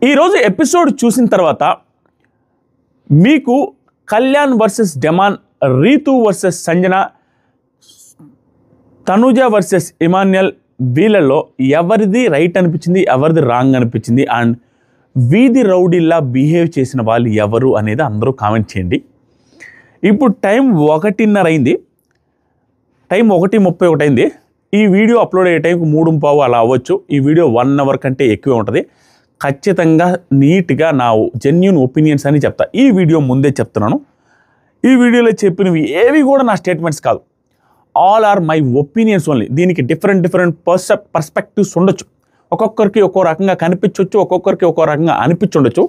ఈరోజు ఎపిసోడ్ చూసిన తర్వాత మీకు Kalyan versus Demon, Ritu versus Sanjana, Tanuja versus Emmanuel, వీళ్ళలో ఎవరిది రైట్ అనిపించింది, ఎవరిది రాంగ్ అనిపించింది, అండ్ వీధి రౌడీలా బిహేవ్ చేసిన వాళ్ళు ఎవరు అనేది అందరూ కామెంట్ చేయండి. ఇప్పుడు టైం 1:30 అయింది, టైం 1:31 అయింది. ఈ వీడియో అప్లోడ్ అయ్యే టైంకి 3:15 అలా అవ్వచ్చు. ఈ వీడియో 1 అవర్ కంటే ఎక్కువే ఉంటుంది. ఖచ్చితంగా నీట్గా నా జెన్యూన్ ఒపీనియన్స్ అని చెప్తా. ఈ వీడియో ముందే చెప్తున్నాను, ఈ వీడియోలో చెప్పినవి ఏవి కూడా నా స్టేట్మెంట్స్ కాదు, all are my opinions only. దీనికి డిఫరెంట్ పర్స్పెక్టివ్స్ ఉండొచ్చు, ఒక్కొక్కరికి ఒక్కో రకంగా కనిపించవచ్చు, ఒక్కొక్కరికి ఒక్కో రకంగా అనిపించుండొచ్చు.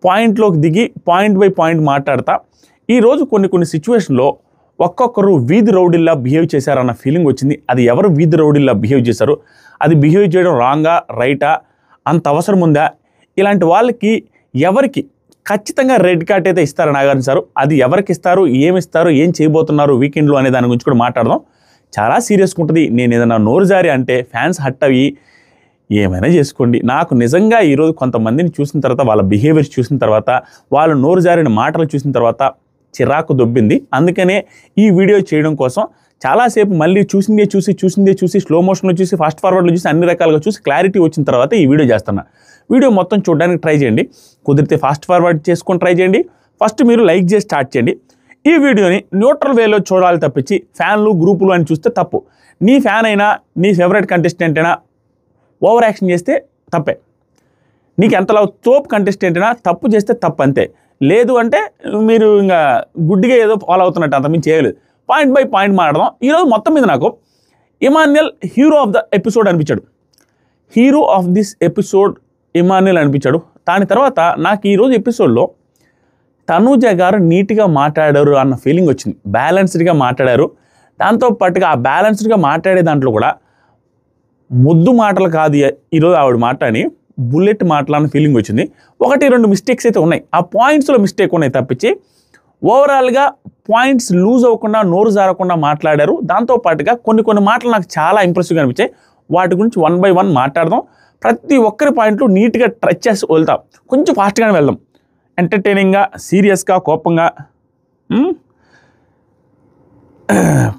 పాయింట్లోకి దిగి పాయింట్ బై పాయింట్ మాట్లాడతా. ఈరోజు కొన్ని సిచ్యువేషన్లో ఒక్కొక్కరు వీధి రౌడీల్లా బిహేవ్ చేశారన్న ఫీలింగ్ వచ్చింది. అది ఎవరు వీధి రౌడీల్లా బిహేవ్ చేశారు, అది బిహేవ్ చేయడం రాంగా రైటా, అంత అవసరం ఉందా, ఇలాంటి వాళ్ళకి ఎవరికి ఖచ్చితంగా రెడ్ కార్డ్ అయితే ఇస్తారు నాగార్జున సార్. అది ఎవరికి ఇస్తారు, ఏమిస్తారు, ఏం చేయబోతున్నారు వీకెండ్లో అనే దాని గురించి కూడా మాట్లాడదాం. చాలా సీరియస్గా ఉంటుంది. నేను ఏదైనా నోరు జారి అంటే ఫ్యాన్స్ హట్ అయ్యి ఏమైనా చేసుకోండి. నాకు నిజంగా ఈరోజు కొంతమందిని చూసిన తర్వాత, వాళ్ళ బిహేవియర్స్ చూసిన తర్వాత, వాళ్ళు నోరు జారిన మాటలు చూసిన తర్వాత చిరాకు దొబ్బింది. అందుకనే ఈ వీడియో చేయడం కోసం చాలాసేపు మళ్ళీ చూసిందే చూసి స్లో మోషన్లో చూసి ఫాస్ట్ ఫార్వర్డ్లో చూసి అన్ని రకాలుగా చూసి క్లారిటీ వచ్చిన తర్వాత ఈ వీడియో చేస్తున్నా. వీడియో మొత్తం చూడడానికి ట్రై చేయండి, కుదిరితే ఫాస్ట్ ఫార్వర్డ్ చేసుకొని ట్రై చేయండి. ఫస్ట్ మీరు లైక్ చేసి స్టార్ట్ చేయండి. ఈ వీడియోని న్యూట్రల్ వేలో చూడాలి తప్పించి ఫ్యాన్లు గ్రూపులు అని చూస్తే తప్పు. నీ ఫ్యాన్ అయినా, నీ ఫేవరెట్ కంటెస్టెంట్ అయినా ఓవర్ యాక్షన్ చేస్తే తప్పే. నీకు ఎంతలా తోపు కంటెస్టెంట్ అయినా తప్పు చేస్తే తప్పు అంతే. లేదు అంటే మీరు ఇంకా గుడ్డిగా ఏదో ఫాలో అవుతున్నట్టు, అంతమించి చేయలేదు. పాయింట్ బై పాయింట్ మాట్లాడదాం. ఈరోజు మొత్తం మీద నాకు Emmanuel hero of the episode అనిపించాడు. Hero of this episode Emmanuel అనిపించాడు. దాని తర్వాత నాకు ఈరోజు ఎపిసోడ్లో తనూజ గారు నీట్గా మాట్లాడారు అన్న ఫీలింగ్ వచ్చింది. బ్యాలెన్స్డ్గా మాట్లాడారు. దాంతోపాటుగా ఆ బ్యాలెన్స్డ్గా మాట్లాడే దాంట్లో కూడా ముద్దు మాటలు కాదు ఈరోజు ఆవిడ మాట్లాడి బుల్లెట్ మాటలన్న ఫీలింగ్ వచ్చింది. 1-2 మిస్టేక్స్ అయితే ఉన్నాయి, ఆ పాయింట్స్లో మిస్టేక్ ఉన్నాయి తప్పించి ఓవరాల్గా పాయింట్స్ లూజ్ అవ్వకుండా, నోరు జారకుండా మాట్లాడారు. దాంతోపాటుగా కొన్ని మాటలు నాకు చాలా ఇంప్రెసివ్గా అనిపించాయి. వాటి గురించి 1 by 1 మాట్లాడదాం. ప్రతి ఒక్కరి పాయింట్లు నీట్గా టచ్ చేసి వెళ్తాం. కొంచెం ఫాస్ట్గానే వెళ్దాం. ఎంటర్టైనింగ్గా, సీరియస్గా, కోపంగా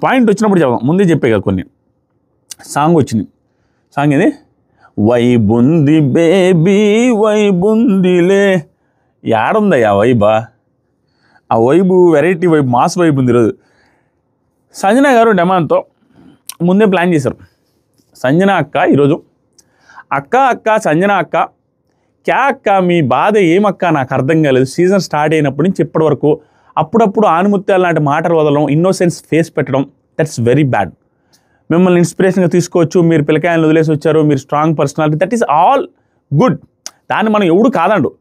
పాయింట్ వచ్చినప్పుడు చెప్దాం. ముందే చెప్పే కదా కొన్ని. సాంగ్ వచ్చింది. సాంగ్ ఇది వైబుంది బేబీ వైబుందిలే. ఏడుందయ్యా వైబా? ఆ vibe variety vibe, mass vibe ఉంది. ఈరోజు సంజన గారు డెమాన్తో ముందే ప్లాన్ చేశారు. సంజన అక్క ఈరోజు అక్క సంజన అక్క, క్యా అక్క మీ బాధ ఏమక్క నాకు అర్థం కాలేదు. సీజన్ స్టార్ట్ అయినప్పటి నుంచి ఇప్పటి వరకు అప్పుడప్పుడు ఆనుముత్యాలు లాంటి మాటలు వదలడం, ఇన్నోసెన్స్ ఫేస్ పెట్టడం, దట్స్ వెరీ బ్యాడ్. మిమ్మల్ని ఇన్స్పిరేషన్గా తీసుకోవచ్చు, మీరు పిల్లకాయలను వదిలేసి వచ్చారు, మీరు strong personality, that is all good. దాన్ని మనం ఎవడు కాదండు.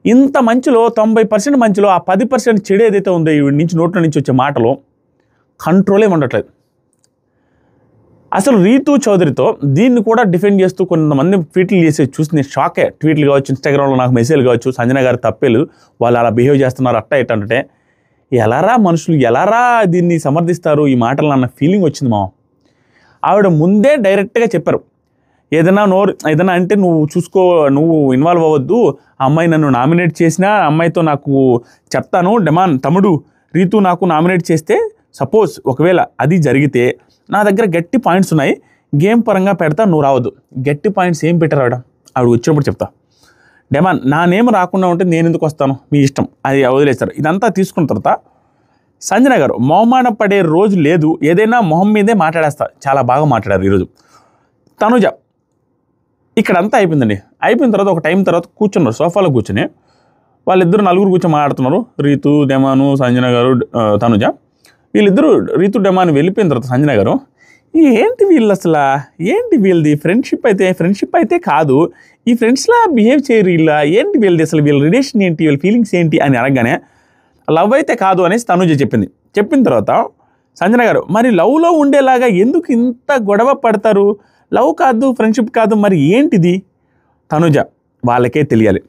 ఇంత మంచిలో 90% మంచిలో ఆ 10% చెడు ఏదైతే ఉందో వీడి నుంచి నోట్ల నుంచి వచ్చే మాటలో కంట్రోలే ఉండట్లేదు. అసలు రీతు చౌదరితో దీన్ని కూడా డిఫెండ్ చేస్తూ కొంతమంది ట్వీట్లు చేసి చూసి నేను షాకే. ట్వీట్లు కావచ్చు, ఇన్స్టాగ్రామ్లో నాకు మెసేజ్లు కావచ్చు, సంజన గారు తప్పేలేదు, వాళ్ళు అలా బిహేవ్ చేస్తున్నారు అట్ట ఇట్ట అంటే ఎలారా మనుషులు, ఎలారా దీన్ని సమర్థిస్తారు ఈ మాటలు అన్న ఫీలింగ్ వచ్చింది. ఆవిడ ముందే డైరెక్ట్గా చెప్పారు, ఏదైనా అంటే నువ్వు చూసుకో, నువ్వు ఇన్వాల్వ్ అవ్వద్దు, ఆ అమ్మాయి నన్ను నామినేట్ చేసినా అమ్మాయితో నాకు చెప్తాను, డెమాన్ తమ్ముడు రీతు నాకు నామినేట్ చేస్తే సపోజ్ ఒకవేళ అది జరిగితే నా దగ్గర గట్టి పాయింట్స్ ఉన్నాయి, గేమ్ పరంగా పెడతా, నువ్వు రావద్దు. గట్టి పాయింట్స్ ఏం పెట్టారు ఆవిడ వచ్చినప్పుడు చెప్తా. డెమాన్ నా నేమ్ రాకుండా ఉంటే నేను ఎందుకు వస్తాను, మీ ఇష్టం, అది వదిలేస్తారు. ఇదంతా తీసుకున్న తర్వాత సంజన గారు మొహమాన పడే రోజు లేదు, ఏదైనా మొహం మీదే మాట్లాడేస్తా, చాలా బాగా మాట్లాడారు ఈరోజు. తనుజ ఇక్కడంతా అయిపోయిందండి. అయిపోయిన తర్వాత ఒక టైం తర్వాత కూర్చున్నారు, సోఫాలో కూర్చొని వాళ్ళిద్దరు నలుగురు కూర్చొని మాట్లాడుతున్నారు. రీతు, డెమాను, సంజన గారు, తనుజ. వీళ్ళిద్దరూ రీతు డెమాన్ వెళ్ళిపోయిన తర్వాత సంజన గారు ఏంటి వీళ్ళు అసలు, ఏంటి వీళ్ళది ఫ్రెండ్షిప్ అయితే కాదు, ఈ ఫ్రెండ్స్లా బిహేవ్ చేయరు ఇలా, ఏంటి వీళ్ళది అసలు, వీళ్ళ రిలేషన్ ఏంటి, వీళ్ళ ఫీలింగ్స్ ఏంటి అని అనగానే లవ్ అయితే కాదు అనేసి తనుజ చెప్పింది. చెప్పిన తర్వాత సంజన గారు మరి లవ్లో ఉండేలాగా ఎందుకు ఇంత గొడవ పడతారు, లవ్ కాదు ఫ్రెండ్షిప్ కాదు మరి ఏంటిది, తనుజ వాళ్ళకే తెలియాలి.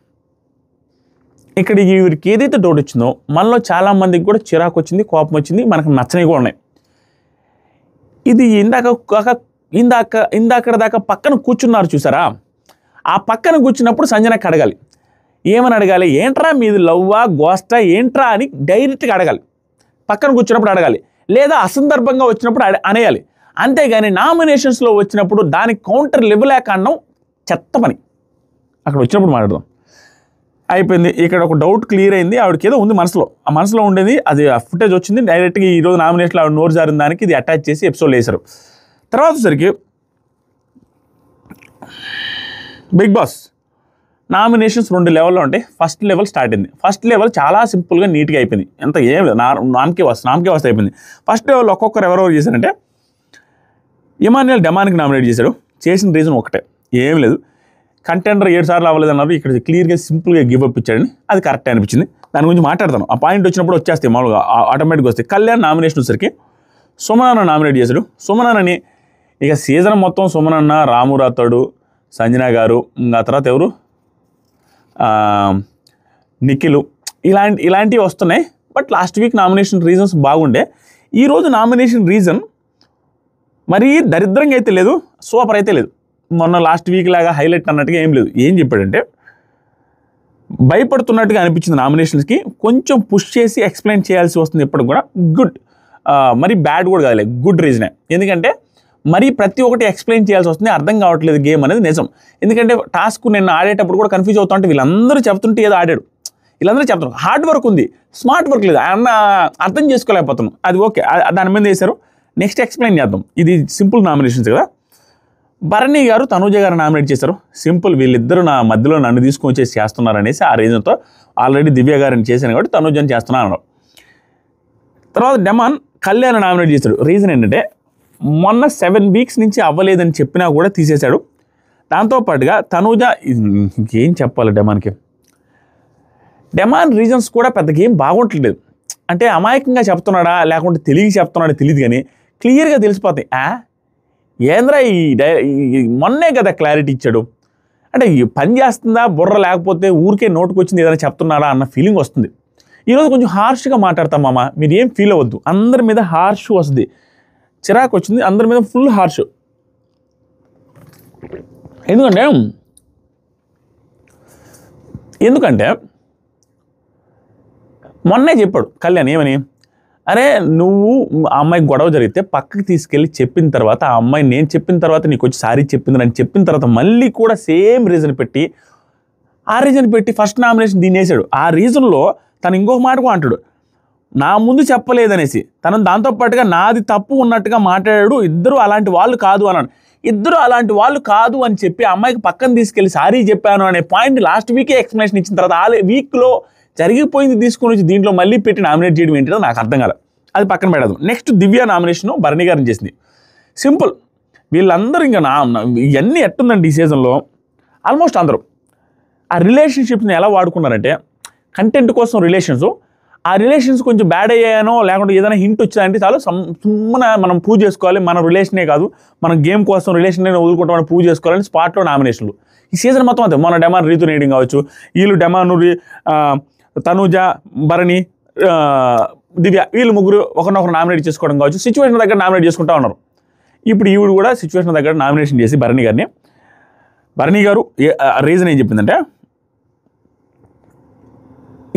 ఇక్కడ వీరికి ఏదైతే డౌట్ వచ్చిందో మనలో చాలామందికి కూడా చిరాకు వచ్చింది, కోపం వచ్చింది, మనకు నచ్చనివి కూడా ఉన్నాయి. ఇది ఇందాక దాకా పక్కన కూర్చున్నారు చూసారా, ఆ పక్కన కూర్చున్నప్పుడు సంజనకి అడగాలి, ఏమని అడగాలి, ఏంట్రా మీది లవ్వా గోస్టా ఏంట్రా అని డైరెక్ట్గా అడగాలి, పక్కన కూర్చున్నప్పుడు అడగాలి, లేదా అసందర్భంగా వచ్చినప్పుడు అనేయాలి. అంతేగాని నామినేషన్స్లో వచ్చినప్పుడు దానికి కౌంటర్ ఇవ్వలేక అనడం చెత్త పని. అక్కడ వచ్చినప్పుడు మాట్లాడదాం. అయిపోయింది. ఇక్కడ ఒక డౌట్ క్లియర్ అయింది. ఆవిడకి ఏదో ఉంది మనసులో, ఆ మనసులో ఉండేది అది ఫుటేజ్ వచ్చింది. డైరెక్ట్గా ఈరోజు నామినేషన్లో ఆవిడ నోరు జారిన దానికి ఇది అటాచ్ చేసి ఎపిసోడ్లో వేశారు. తర్వాత సరికి బిగ్ బాస్ నామినేషన్స్ 2 లెవెల్లో ఉంటాయి. ఫస్ట్ లెవెల్ స్టార్ట్ అయింది. ఫస్ట్ లెవెల్ చాలా సింపుల్గా నీట్గా అయిపోయింది. ఎంత ఏం లేదు, నామకే వస్తే అయిపోయింది. ఫస్ట్ లెవెల్ ఒక్కొక్కరు ఎవరెవరు చేశారంటే, ఇమాన్యుయల్ డెమాన్కి నామినేట్ చేశాడు. చేసిన రీజన్ ఒకటే, ఏం లేదు, కంటెండర్ 7 సార్లు అవ్వలేదు అన్నారు. ఇక్కడ క్లియర్గా సింపుల్గా గివ్ అప్ ఇచ్చాడని, అది కరెక్ట్ అనిపించింది. దాని గురించి మాట్లాడతాను. ఆ పాయింట్ వచ్చినప్పుడు వచ్చేస్తాయి, మామూలుగా ఆటోమేటిక్గా వస్తాయి. కళ్యాణ్ నామినేషన్ వచ్చేసరికి సుమనన్న నామినేట్ చేశాడు. సుమనన్నని ఇక సీజన్ మొత్తం సుమనన్న, రాము రాథోడు, సంజన గారు, ఆ తర్వాత ఎవరు, నిఖిల్, ఇలాంటివి వస్తున్నాయి. But last week nomination reasons బాగుండే. ఈరోజు నామినేషన్ రీజన్ మరీ దరిద్రంగా అయితే లేదు, సూపర్ అయితే లేదు. మొన్న లాస్ట్ వీక్ లాగా హైలైట్ అన్నట్టుగా ఏం లేదు. ఏం చెప్పాడంటే, భయపడుతున్నట్టుగా అనిపించింది నామినేషన్స్కి. కొంచెం పుష్ చేసి ఎక్స్ప్లెయిన్ చేయాల్సి వస్తుంది ఎప్పటికి కూడా. గుడ్, మరి బ్యాడ్ కూడా కాదులే, గుడ్ రీజనే. ఎందుకంటే మరి ప్రతి ఒక్కటి ఎక్స్ప్లెయిన్ చేయాల్సి వస్తుంది, అర్థం కావట్లేదు గేమ్ అనేది నిజం. ఎందుకంటే టాస్క్ నిన్న ఆడేటప్పుడు కూడా కన్ఫ్యూజ్ అవుతా ఉంటే వీళ్ళందరూ చెప్తుంటే ఏదో ఆడాడు, వీళ్ళందరూ చెప్తున్నారు. హార్డ్ వర్క్ ఉంది, స్మార్ట్ వర్క్ లేదు, అన్న అర్థం చేసుకోలేకపోతున్నాం. అది ఓకే, దాని మీద వేశారు. నెక్స్ట్ ఎక్స్ప్లెయిన్ చేద్దాం. ఇది సింపుల్ నామినేషన్స్ కదా. భరణి గారు, తనూజ గారు నామినేట్ చేశారు. సింపుల్, వీళ్ళిద్దరూ నా మధ్యలో నన్ను తీసుకొని వచ్చేసి చేస్తున్నారు అనేసి ఆ రీజన్తో ఆల్రెడీ దివ్య గారిని చేశాను కాబట్టి తనూజని చేస్తున్నాను అన్నారు. తర్వాత డెమాన్ కళ్యాణ్ నామినేట్ చేశాడు. రీజన్ ఏంటంటే, మొన్న 7 వీక్స్ నుంచి అవ్వలేదని చెప్పినా కూడా తీసేశాడు. దాంతోపాటుగా తనూజ, ఇంకేం చెప్పాలి డెమాన్కి, డెమాన్ రీజన్స్ కూడా పెద్దగా ఏం బాగుంటలేదు. అంటే అమాయకంగా చెప్తున్నాడా లేకుంటే తెలియ చెప్తున్నాడా తెలియదు, కానీ క్లియర్గా తెలిసిపోతాయి. ఏంద్రా మొన్నే కదా క్లారిటీ ఇచ్చాడు అంటే, పని చేస్తుందా బుర్ర, లేకపోతే ఊరికే నోటుకు వచ్చింది ఏదైనా చెప్తున్నాడా అన్న ఫీలింగ్ వస్తుంది. ఈరోజు కొంచెం హార్ష్గా మాట్లాడతాం మామ, మీరు ఏం ఫీల్ అవ్వద్దు. అందరి మీద హార్ష్ వస్తుంది, చిరాకు వచ్చింది, అందరి మీద ఫుల్ హార్ష్. ఎందుకంటే మొన్నే చెప్పాడు కళ్యాణ్ ఏమని, అరే నువ్వు ఆ అమ్మాయికి గొడవ జరిగితే పక్కకి తీసుకెళ్ళి చెప్పిన తర్వాత, ఆ అమ్మాయి నేను చెప్పిన తర్వాత నీకు వచ్చి సారీ చెప్పింది అని చెప్పిన తర్వాత మళ్ళీ కూడా సేమ్ రీజన్ పెట్టి, ఆ రీజన్ పెట్టి ఫస్ట్ నామినేషన్ దీనేసాడు. ఆ రీజన్లో తను ఇంకొక మాట కూడా అంటాడు, నా ముందు చెప్పలేదనేసి. తను దాంతోపాటుగా నాది తప్పు ఉన్నట్టుగా మాట్లాడాడు. ఇద్దరు అలాంటి వాళ్ళు కాదు అన్నాడు. ఇద్దరు అలాంటి వాళ్ళు కాదు అని చెప్పి అమ్మాయికి పక్కన తీసుకెళ్ళి సారీ చెప్పాను అనే పాయింట్ లాస్ట్ వీకే ఎక్స్ప్లెనేషన్ ఇచ్చిన తర్వాత ఆ వీక్లో జరిగిపోయింది తీసుకుని వచ్చి దీంట్లో మళ్ళీ పెట్టి నామినేట్ చేయడం ఏంటో నాకు అర్థం కాదు. అది పక్కన పెడదాం. నెక్స్ట్ దివ్య నామినేషన్ భరణి గారిని చేసింది. సింపుల్, వీళ్ళందరూ ఇంకా ఇవన్నీ ఎట్టుందండి ఈ సీజన్లో ఆల్మోస్ట్ అందరూ ఆ రిలేషన్షిప్ని ఎలా వాడుకున్నారంటే, కంటెంట్ కోసం రిలేషన్స్, ఆ రిలేషన్స్ కొంచెం బ్యాడ్ అయ్యానో లేకుంటే ఏదైనా హింట్ వచ్చిందంటే చాలు సుమ్మన మనం ప్రూవ్ చేసుకోవాలి, మన రిలేషనే కాదు మనం గేమ్ కోసం రిలేషన్ వదులుకుంటామని ప్రూవ్ చేసుకోవాలని స్పాట్లో నామినేషన్లు. ఈ సీజన్ మొత్తం అంతే. మన డెమాన్ రీతు రీడింగ్ కావచ్చు, వీళ్ళు డెమాన్ తనూజ, భరణి, దివ్య, వీళ్ళు ముగ్గురు ఒకరినొకరు నామినేట్ చేసుకోవడం కావచ్చు, సిచ్యువేషన్ దగ్గర నామినేట్ చేసుకుంటా ఉన్నారు. ఇప్పుడు ఈవిడ కూడా సిచ్యువేషన్ దగ్గర నామినేషన్ చేసి భరణి గారు రీజన్ ఏం చెప్పిందంటే,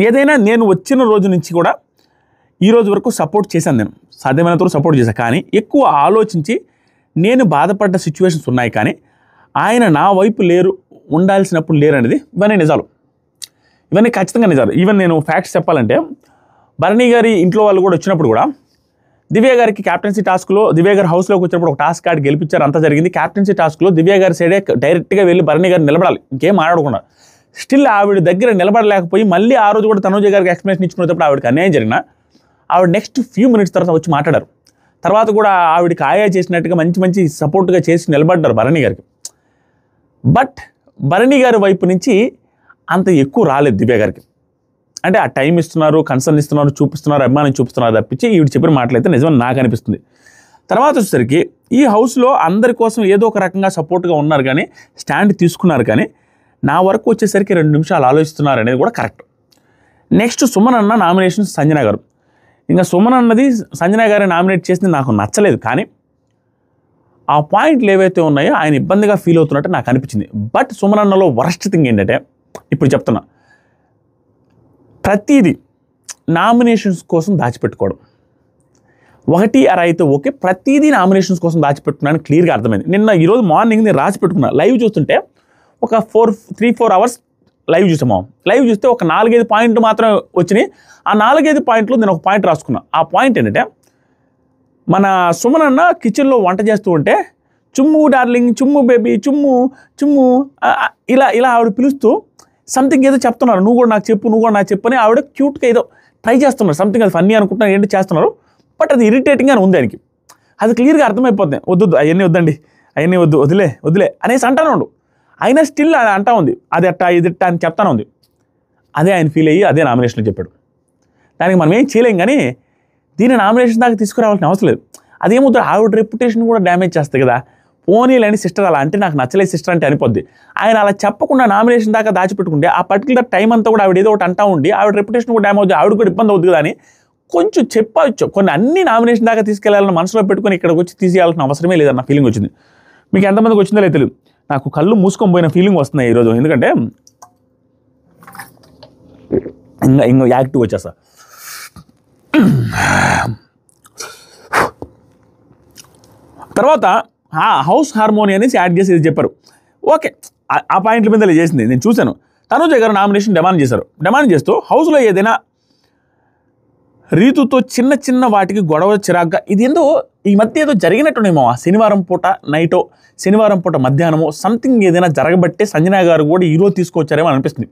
ఏదైనా నేను వచ్చిన రోజు నుంచి కూడా ఈ రోజు వరకు సపోర్ట్ చేశాను, నేను సాధ్యమైనంత వరకు సపోర్ట్ చేశాను, కానీ ఎక్కువ ఆలోచించి నేను బాధపడ్డ సిచ్యువేషన్స్ ఉన్నాయి, కానీ ఆయన నా వైపు ఉండాల్సినప్పుడు లేరు అనేది ఇవన్నీ నిజాలు, ఇవన్నీ ఖచ్చితంగా నిజాలు. ఈవెన్ నేను ఫ్యాక్ట్స్ చెప్పాలంటే, భరణి గారి ఇంట్లో వాళ్ళు కూడా వచ్చినప్పుడు కూడా దివ్య గారికి క్యాప్టెన్సీ టాస్క్లో దివ్య గారి హౌస్లోకి వచ్చినప్పుడు ఒక టాస్క్ కార్డు గెలిపించారు, అంతా జరిగింది. క్యాప్టెన్సీ టాస్క్లో దివ్య గారి సైడే డైరెక్ట్గా వెళ్ళి భరణి గారు నిలబడాలి, ఇంకేం మాట్లాడకుండా. స్టిల్ ఆవిడ దగ్గర నిలబడలేకపోయి మళ్ళీ ఆ రోజు కూడా తనూజ గారికి ఎక్స్ప్లెనేషన్ ఇచ్చుకునేటప్పుడు ఆవిడకి అన్యాయం జరిగినా ఆవిడ నెక్స్ట్ ఫ్యూ మినిట్స్ తర్వాత వచ్చి మాట్లాడారు. తర్వాత కూడా ఆవిడకి ఆయా చేసినట్టుగా మంచి సపోర్ట్గా చేసి నిలబడ్డారు భరణి గారికి. బట్ భరణి గారి వైపు నుంచి అంత ఎక్కువ రాలేదు దివ్య గారికి. అంటే ఆ టైం ఇస్తున్నారు, కన్సర్న్ ఇస్తున్నారు, చూపిస్తున్నారు, అభిమానం చూపిస్తున్నారు తప్పించి ఈవిడ చెప్పిన మాటలైతే నిజమని నాకు అనిపిస్తుంది. తర్వాత వచ్చేసరికి ఈ హౌస్లో అందరి కోసం ఏదో ఒక రకంగా సపోర్ట్గా ఉన్నారు, కానీ స్టాండ్ తీసుకున్నారు, కానీ నా వరకు వచ్చేసరికి 2 నిమిషాలు ఆలోచిస్తున్నారు అనేది కూడా కరెక్ట్. నెక్స్ట్ సుమన్ అన్న నామినేషన్ సంజన గారు. ఇంకా సుమన్ అన్నది సంజన గారి నామినేట్ చేసింది నాకు నచ్చలేదు, కానీ ఆ పాయింట్లు ఏవైతే ఉన్నాయో ఆయన ఇబ్బందిగా ఫీల్ అవుతున్నట్టు నాకు అనిపించింది. బట్ సుమనన్నలో వరస్ట్ థింగ్ ఏంటంటే, ఇప్పుడు చెప్తున్నా, ప్రతిదీ నామినేషన్స్ కోసం దాచిపెట్టుకోవడం. 1 అర అయితే ఓకే, ప్రతిదీ నామినేషన్స్ కోసం దాచిపెట్టుకున్నాను క్లియర్గా అర్థమైంది. ఈరోజు మార్నింగ్ నేను రాసి పెట్టుకున్నా. లైవ్ చూస్తుంటే ఒక 3-4 అవర్స్ లైవ్ చూసాము. లైవ్ చూస్తే ఒక 4-5 పాయింట్లు మాత్రమే వచ్చినాయి. ఆ 4-5 పాయింట్లు నేను ఒక పాయింట్ రాసుకున్నా. ఆ పాయింట్ ఏంటంటే, మన సుమనన్న కిచెన్లో వంట చేస్తూ ఉంటే చుమ్ము డార్లింగ్, చుమ్ము బేబీ, చుమ్ము చుమ్ము ఇలా ఆవిడ పిలుస్తూ సంథింగ్ ఏదో చెప్తున్నారు. నువ్వు కూడా నాకు చెప్పు అని ఆవిడ క్యూట్గా ఏదో ట్రై చేస్తున్నారు. సంథింగ్ అది ఫన్నీ అనుకుంటున్నారు, ఏంటి చేస్తున్నారు. బట్ అది ఇరిటేటింగ్గానే ఉంది ఆయనకి. అది క్లియర్గా అర్థమైపోతుంది. వద్దు అవన్నీ వద్దండి, అవన్నీ వద్దులే అనేసి అంటానే ఉండు. అయినా స్టిల్ అది అంటా ఉంది, అది ఇది అని చెప్తానే ఉంది. అదే ఆయన ఫీల్ అయ్యి అదే నామినేషన్లో చెప్పాడు. దానికి మనం ఏం చేయలేం, కానీ దీన్ని నామినేషన్ దాకా తీసుకురావాల్సిన అవసరం లేదు. అదేమవుతుంది, ఆవిడ రెప్యుటేషన్ కూడా డ్యామేజ్ చేస్తుంది కదా. పోనీలేని సిస్టర్ అలా అంటే నాకు నచ్చలేదు సిస్టర్ అంటే అనిపోద్ది. ఆయన అలా చెప్పకుండా నామినేషన్ దాకా దాచిపెట్టుకుంటే ఆ పర్టికులర్ టైం అంతా కూడా ఆవిడ ఏదో ఒకటి అంటా ఉండి ఆవిడ రెప్యుటేషన్ కూడా డ్యామేజ్ అవుతుంది, ఆవిడ కూడా ఇబ్బంది అవుతుంది కదా అని కొంచెం చెప్పవచ్చు. కొన్ని అన్ని నామినేషన్ దాకా తీసుకెళ్లాలని మనసులో పెట్టుకుని ఇక్కడికి వచ్చి తీసేయాల్సిన అవసరమే లేదన్న ఫీలింగ్ వచ్చింది. మీకు ఎంతమందికి వచ్చిందో లేదు తెలియదు, నాకు కళ్ళు మూసుకొని పోయిన ఫీలింగ్ వస్తున్నాయి ఈరోజు. ఎందుకంటే ఇంకా యాక్టివ్ వచ్చేస్తా. తర్వాత హౌస్ హార్మోని అనేసి యాడ్ చేసి ఇది చెప్పారు. ఓకే, ఆ పాయింట్ల మీద చేసింది నేను చూశాను. తనుజ గారు నామినేషన్ డిమాండ్ చేశారు. డిమాండ్ చేస్తూ హౌస్లో ఏదైనా రీతుతో చిన్న వాటికి గొడవ చిరాగ్గా, ఇది ఏందో ఈ మధ్య ఏదో జరిగినట్టునేమో, శనివారం పూట నైటో శనివారం పూట మధ్యాహ్నమో సంథింగ్ ఏదైనా జరగబట్టే సంజన గారు కూడా ఈరోజు తీసుకొచ్చారేమో అనిపిస్తుంది.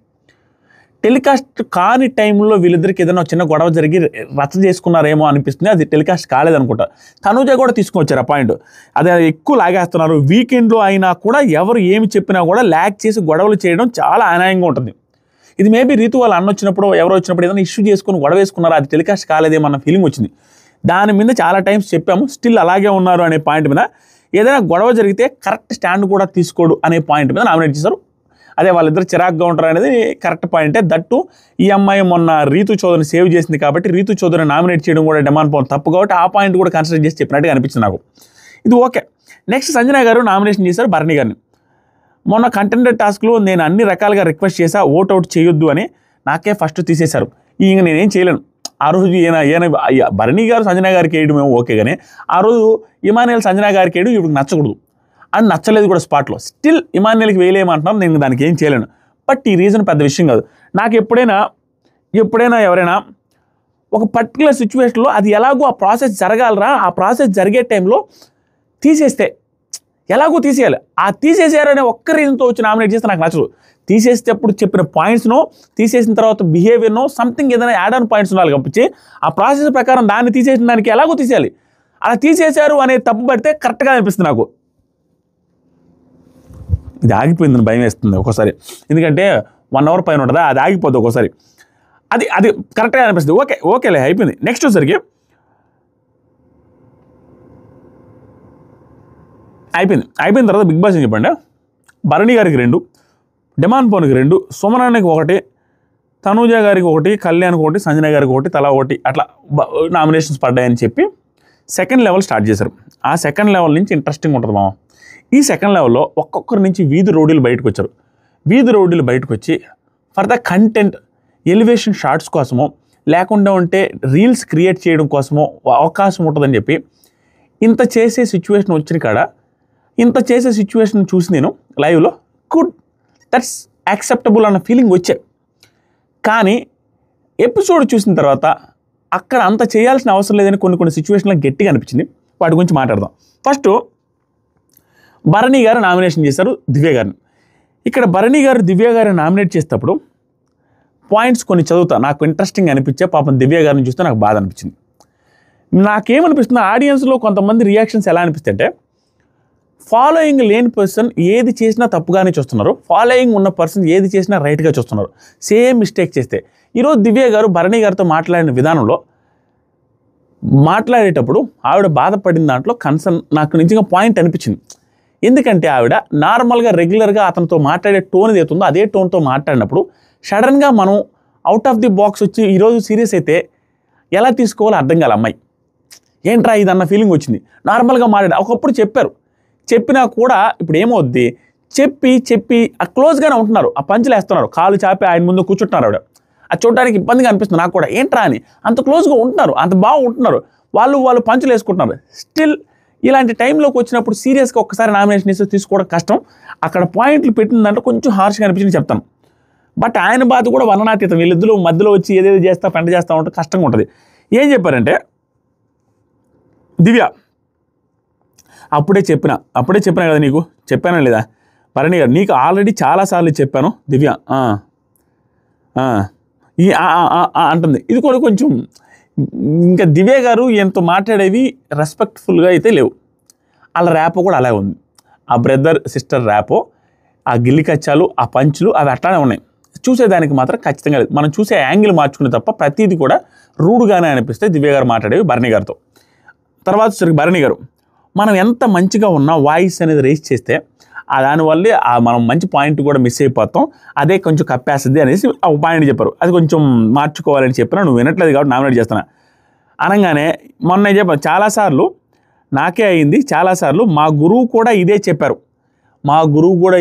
టెలికాస్ట్ కాని టైంలో వీళ్ళిద్దరికి ఏదైనా చిన్న గొడవ జరిగి రచ్చ చేసుకున్నారేమో అనిపిస్తుంది. అది టెలికాస్ట్ కాలేదనుకుంటా. తనుజ కూడా తీసుకొచ్చారు ఆ పాయింట్. అదే ఎక్కువ లాగేస్తున్నారు. వీకెండ్లో అయినా కూడా ఎవరు ఏమి చెప్పినా కూడా ల్యాగ్ చేసి గొడవలు చేయడం చాలా అన్యాయంగా ఉంటుంది. ఇది మేబీ రీతు వాళ్ళు అన్న వచ్చినప్పుడు ఎవరో వచ్చినప్పుడు ఏదైనా ఇష్యూ చేసుకుని గొడవ వేసుకున్నారో అది టెలికాస్ట్ కాలేదేమన్న ఫీలింగ్ వచ్చింది. దాని మీద చాలా టైమ్స్ చెప్పాము, స్టిల్ అలాగే ఉన్నారు అనే పాయింట్ మీద. ఏదైనా గొడవ జరిగితే కరెక్ట్ స్టాండ్ కూడా తీసుకోడు అనే పాయింట్ మీద నామినేట్ చేశారు. అదే వాళ్ళిద్దరు చిరాగ్గా ఉంటారు అనేది కరెక్ట్ పాయింటే. దట్టు ఈ అమ్మాయి మొన్న రీతు చౌదరిని సేవ్ చేసింది కాబట్టి రీతు చౌదరిని నామినేట్ చేయడం కూడా డిమాండ్ పోవడం తప్పు కాబట్టి ఆ పాయింట్ కూడా కన్సిడర్ చేసి చెప్పినట్టుగా అనిపించింది నాకు. ఇది ఓకే. నెక్స్ట్ సంజన గారు నామినేషన్ చేశారు భరణి గారిని. మొన్న కంటెండర్ టాస్క్లో నేను అన్ని రకాలుగా రిక్వెస్ట్ చేశా ఓట్అవుట్ చేయొద్దు అని, నాకే ఫస్ట్ తీసేశారు. ఇంక నేనేం చేయలేను. ఆ రోజు ఈయన భరణి గారు సంజన గారికి వేయడం ఏమో ఓకే, కానీ ఆ రోజు ఇమానియల్ సంజన గారికి వేయడం ఇప్పుడు నచ్చకూడదు అని నచ్చలేదు కూడా స్పాట్లో. స్టిల్ ఇమానియల్కి వేయలేమంటున్నారు, నేను దానికి ఏం చేయలేను. బట్ ఈ రీజన్ పెద్ద విషయం కాదు. నాకు ఎప్పుడైనా ఎవరైనా ఒక పర్టికులర్ సిచ్యువేషన్లో అది ఎలాగో ఆ ప్రాసెస్ జరగాలరా, ఆ ప్రాసెస్ జరిగే టైంలో తీసేస్తే ఎలాగో తీసేయాలి. ఆ తీసేసారనే ఒక్క రీజన్తో వచ్చి నామినేట్ చేస్తే నాకు నచ్చదు. తీసేసేటప్పుడు చెప్పిన పాయింట్స్నో తీసేసిన తర్వాత బిహేవియర్నో సంథింగ్ ఏదైనా యాడ్ ఆన్ పాయింట్స్ ఉండాలి కాబట్టి ఆ ప్రాసెస్ ప్రకారం దాన్ని తీసేసిన దానికి ఎలాగో తీసేయాలి. అలా తీసేశారు అనే తప్పు పడితే కరెక్ట్గా అనిపిస్తుంది నాకు. ఇది ఆగిపోయిందని భయం వేస్తుంది ఒక్కోసారి, ఎందుకంటే 1 అవర్ పైన ఉంటుందా, అది ఆగిపోద్ది ఒక్కోసారి. అది కరెక్ట్గా అనిపిస్తుంది. ఓకేలే అయిపోయింది. నెక్స్ట్ వచ్చేసరికి అయిపోయిన తర్వాత బిగ్ బాస్ ఏం చెప్పండి, భరణి గారికి 2, డిమాండ్ పవన్కి 2, సుమనానికి 1, తనూజ గారికి 1, కళ్యాణ్కి 1, సంజన గారికి 1, తలా 1 అట్లా నామినేషన్స్ పడ్డాయని చెప్పి సెకండ్ లెవెల్ స్టార్ట్ చేశారు. ఆ సెకండ్ లెవెల్ నుంచి ఇంట్రెస్టింగ్ ఉంటుంది మామ. ఈ సెకండ్ లెవెల్లో ఒక్కొక్కరి నుంచి వీధి రౌడీలు బయటకు వచ్చారు. వీధి రౌడీలు బయటకు వచ్చి for the content elevation shorts కోసమో లేకుండా ఉంటే రీల్స్ క్రియేట్ చేయడం కోసమో అవకాశం ఉంటుందని చెప్పి ఇంత చేసే సిచ్యువేషన్ వచ్చిన కాడ ఇంత చేసే సిచ్యువేషన్ చూసి నేను లైవ్లో గుడ్, దట్స్ యాక్సెప్టబుల్ అన్న ఫీలింగ్ వచ్చాయి. కానీ ఎపిసోడ్ చూసిన తర్వాత అక్కడ అంత చేయాల్సిన అవసరం లేదని కొన్ని సిచ్యువేషన్లో గట్టిగా అనిపించింది. వాటి గురించి మాట్లాడదాం. ఫస్ట్ భరణి గారు నామినేషన్ చేశారు దివ్య గారిని. ఇక్కడ భరణి గారు దివ్య గారిని నామినేట్ చేసేటప్పుడు పాయింట్స్ కొన్ని చదువుతా, నాకు ఇంట్రెస్టింగ్ అనిపించే. పాపం దివ్య గారిని చూస్తే నాకు బాధ అనిపించింది. నాకేమనిపిస్తుంది, ఆడియన్స్లో కొంతమంది రియాక్షన్స్ ఎలా అనిపిస్తుంటే ఫాలోయింగ్ లేని పర్సన్ ఏది చేసినా తప్పుగానే చూస్తున్నారు, ఫాలోయింగ్ ఉన్న పర్సన్ ఏది చేసినా రైట్గా చూస్తున్నారు, సేమ్ మిస్టేక్ చేస్తే. ఈరోజు దివ్య గారు భరణి గారితో మాట్లాడిన విధానంలో మాట్లాడేటప్పుడు ఆవిడ బాధపడిన దాంట్లో కన్సర్న్ నాకు నిజంగా పాయింట్ అనిపించింది. ఎందుకంటే ఆవిడ నార్మల్గా రెగ్యులర్గా అతనితో మాట్లాడే టోన్ ఏదైతుందో అదే టోన్తో మాట్లాడినప్పుడు సడన్గా మనం అవుట్ ఆఫ్ ది బాక్స్ వచ్చి ఈరోజు సీరియస్ అయితే ఎలా తీసుకోవాలో అర్థం కాలే అమ్మాయి. ఏంట్రా ఇది అన్న ఫీలింగ్ వచ్చింది. నార్మల్గా మాట్లాడే ఒకప్పుడు చెప్పారు చెప్పినా కూడా ఇప్పుడు ఏమవుద్ది, చెప్పి ఆ క్లోజ్గానే ఉంటున్నారు, ఆ పంచులు వేస్తున్నారు, కాలు చాపి ఆయన ముందు కూర్చుంటున్నారు ఆవిడ. అది చూడడానికి ఇబ్బందిగా అనిపిస్తుంది నాకు కూడా, ఏంట్రా అని. అంత క్లోజ్గా ఉంటున్నారు, అంత బాగుంటున్నారు, వాళ్ళు పంచులు వేసుకుంటున్నారు. స్టిల్ ఇలాంటి టైంలోకి వచ్చినప్పుడు సీరియస్గా ఒక్కసారి నామినేషన్ ఇస్తే తీసుకోవడం కష్టం. అక్కడ పాయింట్లు పెట్టిందంటే కొంచెం హార్ష్గా అనిపించింది చెప్తాను. బట్ ఆయన బాధ కూడా వర్ణనాతీతం. వీళ్ళిద్దరూ మధ్యలో వచ్చి ఏదేదో పెంట చేస్తూ ఉంటే కష్టంగా ఉంటుంది. ఏం చెప్పారంటే, దివ్య అప్పుడే చెప్పినా కదా నీకు, చెప్పానా లేదా భరణి గారు, నీకు ఆల్రెడీ చాలాసార్లు చెప్పాను దివ్య అంటుంది. ఇది కూడా కొంచెం ఇంకా దివ్య గారు ఎంతో మాట్లాడేవి రెస్పెక్ట్ఫుల్గా అయితే లేవు. వాళ్ళ ర్యాపో కూడా అలాగే ఉంది. ఆ బ్రదర్ సిస్టర్ ర్యాపో, ఆ గిల్లి కచ్చాలు, ఆ పంచులు అవి అట్లానే ఉన్నాయి. చూసేదానికి మాత్రం ఖచ్చితంగా లేదు. మనం చూసే యాంగిల్ మార్చుకునే తప్ప ప్రతిదీ కూడా రూడ్గానే అనిపిస్తే దివ్య గారు మాట్లాడేవి భరణి గారితో. తర్వాత సరికి భరణి గారు, మనం ఎంత మంచిగా ఉన్నా వాయిస్ అనేది రేస్ చేస్తే దానివల్లే మనం మంచి పాయింట్ కూడా మిస్ అయిపోతాం, అదే కొంచెం కప్పేస్తుంది అనేసి ఒక పాయింట్ చెప్పారు. అది కొంచెం మార్చుకోవాలని చెప్పినా నువ్వు వినట్లేదు కాబట్టి నామినేట్ చేస్తున్నా అనగానే మొన్న చెప్పాను చాలాసార్లు, నాకే అయింది చాలాసార్లు, మా గురువు కూడా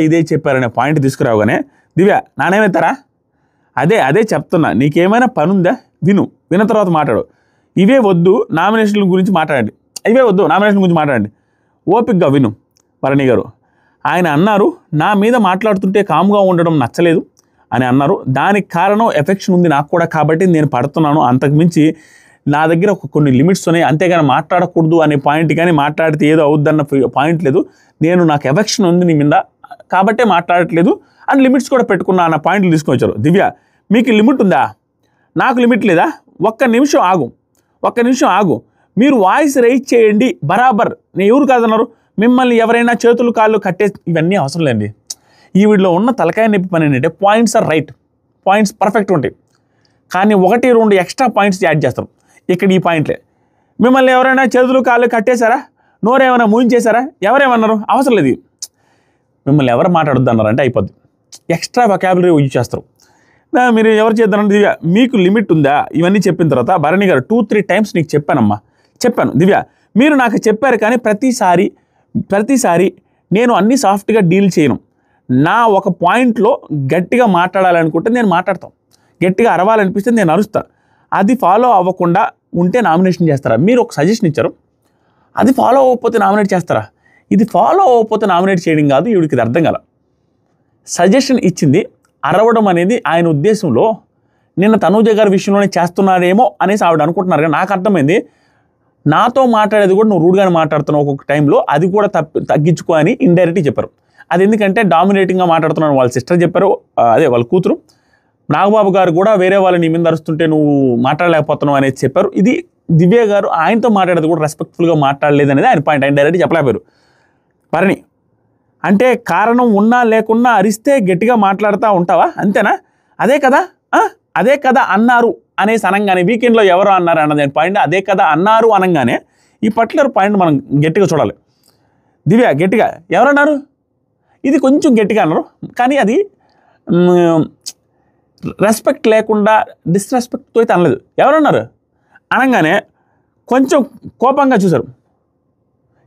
ఇదే చెప్పారనే పాయింట్ తీసుకురావుగానే దివ్య నానేమెత్తారా, అదే చెప్తున్నా, నీకేమైనా పని ఉందా విన్న తర్వాత మాట్లాడు, ఇవే వద్దు నామినేషన్ల గురించి మాట్లాడండి, ఓపిక్గా విను. భరణి గారు ఆయన అన్నారు, నా మీద మాట్లాడుతుంటే కామ్గా ఉండడం నచ్చలేదు అని అన్నారు. దానికి కారణం ఎఫెక్షన్ ఉంది నాకు కూడా కాబట్టి నేను పడుతున్నాను, అంతకుమించి నా దగ్గర కొన్ని లిమిట్స్ ఉన్నాయి, అంతేగాని మాట్లాడకూడదు అనే పాయింట్ కానీ మాట్లాడితే ఏదో అవుద్దన్న పాయింట్ లేదు, నాకు ఎఫెక్షన్ ఉంది నీ మీద కాబట్టే మాట్లాడట్లేదు అని లిమిట్స్ కూడా పెట్టుకున్నా అన్న పాయింట్లు తీసుకొచ్చారు. దివ్య మీకు లిమిట్ ఉందా, నాకు లిమిట్ లేదా, ఒక్క నిమిషం ఆగు, మీరు వాయిస్ రైజ్ చేయండి బరాబర్, నేను ఎవరు కాదన్నారు, మిమ్మల్ని ఎవరైనా చేతులు కాళ్ళు ఇవన్నీ అవసరం లేండి. ఈ వీడిలో ఉన్న తలకాయ నొప్పి పని ఏంటంటే points are right, points perfect ఉంటాయి, కానీ 1-2 ఎక్స్ట్రా పాయింట్స్ యాడ్ చేస్తారు. ఇక్కడ ఈ పాయింట్లే, మిమ్మల్ని ఎవరైనా చేతులు కాళ్ళు కట్టేశారా, నోరేమైనా మూయించేశారా, ఎవరేమన్నారు, అవసరం లేదు, మిమ్మల్ని ఎవరు మాట్లాడొద్దు అన్నారంటే అయిపోద్ది, ఎక్స్ట్రా వొకాబులరీ యూజ్ చేస్తారు. మీరు ఎవరు చేద్దారంటే దివ్య మీకు లిమిట్ ఉందా, ఇవన్నీ చెప్పిన తర్వాత భరణి గారు 2-3 టైమ్స్ నీకు చెప్పాను దివ్య, మీరు నాకు చెప్పారు కానీ ప్రతిసారి నేను అన్ని సాఫ్ట్గా డీల్ చేయను, నా ఒక పాయింట్లో గట్టిగా మాట్లాడాలనుకుంటే నేను మాట్లాడతాను, గట్టిగా అరవాలనిపిస్తే నేను అరుస్తాను, అది ఫాలో అవ్వకుండా ఉంటే నామినేషన్ చేస్తారా, మీరు ఒక సజెషన్ ఇచ్చారు, అది ఫాలో అవ్వకపోతే నామినేట్ చేస్తారా, ఇది ఫాలో అవ్వకపోతే నామినేట్ చేయడం కాదు, ఈవిడికి ఇది అర్థం కాల, సజెషన్ ఇచ్చింది, అరవడం అనేది ఆయన ఉద్దేశంలో నిన్న తనూజ గారి విషయంలోనే చేస్తున్నారేమో అనేసి ఆవిడ అనుకుంటున్నారు. కానీ నాకు అర్థమైంది, నాతో మాట్లాడేది కూడా నువ్వు రూడ్గానే మాట్లాడుతున్నావు ఒక్కొక్క టైంలో, అది కూడా తగ్గించుకో అని ఇండైరెక్ట్గా చెప్పారు. అది ఎందుకంటే డామినేటింగ్గా మాట్లాడుతున్నాను వాళ్ళ సిస్టర్ చెప్పారు, అదే వాళ్ళ కూతురు నాగబాబు గారు కూడా వేరే వాళ్ళు నీ మీద అరుస్తుంటే నువ్వు మాట్లాడలేకపోతున్నావు అనేది చెప్పారు. ఇది దివ్య గారు ఆయనతో మాట్లాడేది కూడా రెస్పెక్ట్ఫుల్గా మాట్లాడలేదు అనేది ఆయన పాయింట్, ఆయన డైరెక్ట్గా చెప్పలేపారు. భరణి అంటే కారణం ఉన్నా లేకున్నా అరిస్తే గట్టిగా మాట్లాడుతూ ఉంటావా, అంతేనా, అదే కదా అన్నారు అనేసి అనగానే, వీకెండ్లో ఎవరు అన్నారు అన్నది పాయింట్, అదే కదా అన్నారు అనగానే ఈ పర్టికులర్ పాయింట్ మనం గట్టిగా చూడాలి. దివ్య గట్టిగా ఎవరన్నారు, ఇది కొంచెం గట్టిగా అన్నారు, కానీ అది రెస్పెక్ట్ లేకుండా డిస్రెస్పెక్ట్తో అయితే అనలేదు, ఎవరన్నారు అనగానే కొంచెం కోపంగా చూశారు,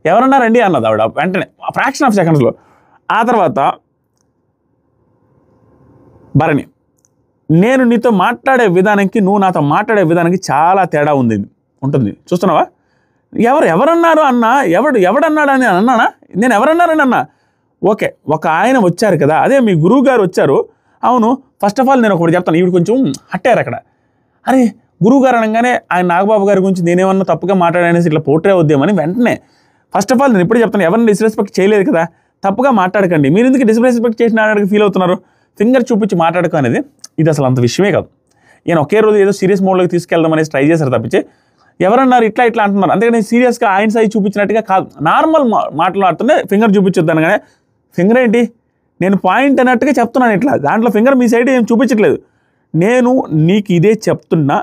ఎవరన్నారండి అన్నది ఆవిడ వెంటనే ఫ్రాక్షన్ ఆఫ్ సెకండ్స్లో. ఆ తర్వాత భరణి, నేను నీతో మాట్లాడే విధానానికి నువ్వు నాతో మాట్లాడే విధానానికి చాలా తేడా ఉంటుంది చూస్తున్నావా, ఎవరన్నారు అన్నా, ఎవడన్నాడని అన్నానా, నేను ఎవరన్నారని అన్నా, ఓకే ఒక ఆయన వచ్చారు కదా, అదే మీ గురువు గారు వచ్చారు, అవును ఫస్ట్ ఆఫ్ ఆల్ నేను ఒకటి చెప్తాను, ఈవిడ కొంచెం హట్టారు అక్కడ, అరే గురువు గారు అనగానే ఆయన నాగబాబు గారి గురించి నేనేమన్నా తప్పుగా మాట్లాడనేసి ఇట్లా పోట్రే వద్దామని వెంటనే ఫస్ట్ ఆఫ్ ఆల్ నేను ఇప్పుడే చెప్తాను, ఎవరిని డిస్రెస్పెక్ట్ చేయలేదు కదా, తప్పుగా మాట్లాడకండి, మీరు ఎందుకు డిస్రెస్పెక్ట్ చేసిన ఫీల్ అవుతున్నారు, ఫింగర్ చూపించి మాట్లాడకు అనేది ఇది అసలు అంత విషయమే కాదు. నేను ఒకే రోజు ఏదో సీరియస్ మోడ్లోకి తీసుకెళ్దాం అనేసి ట్రై చేశారు తప్పించి ఎవరన్నారు ఇట్లా అంటున్నారు, అందుకని సీరియస్గా ఆయన సైజ్ చూపించినట్టుగా కాదు, నార్మల్ మాట్లాడుతుంటే ఫింగర్ చూపించొద్దాను. కానీ ఫింగర్ ఏంటి, నేను పాయింట్ అన్నట్టుగా చెప్తున్నాను, ఇట్లా దాంట్లో ఫింగర్ మీ సైడ్ ఏం చూపించట్లేదు, నేను నీకు ఇదే చెప్తున్నా,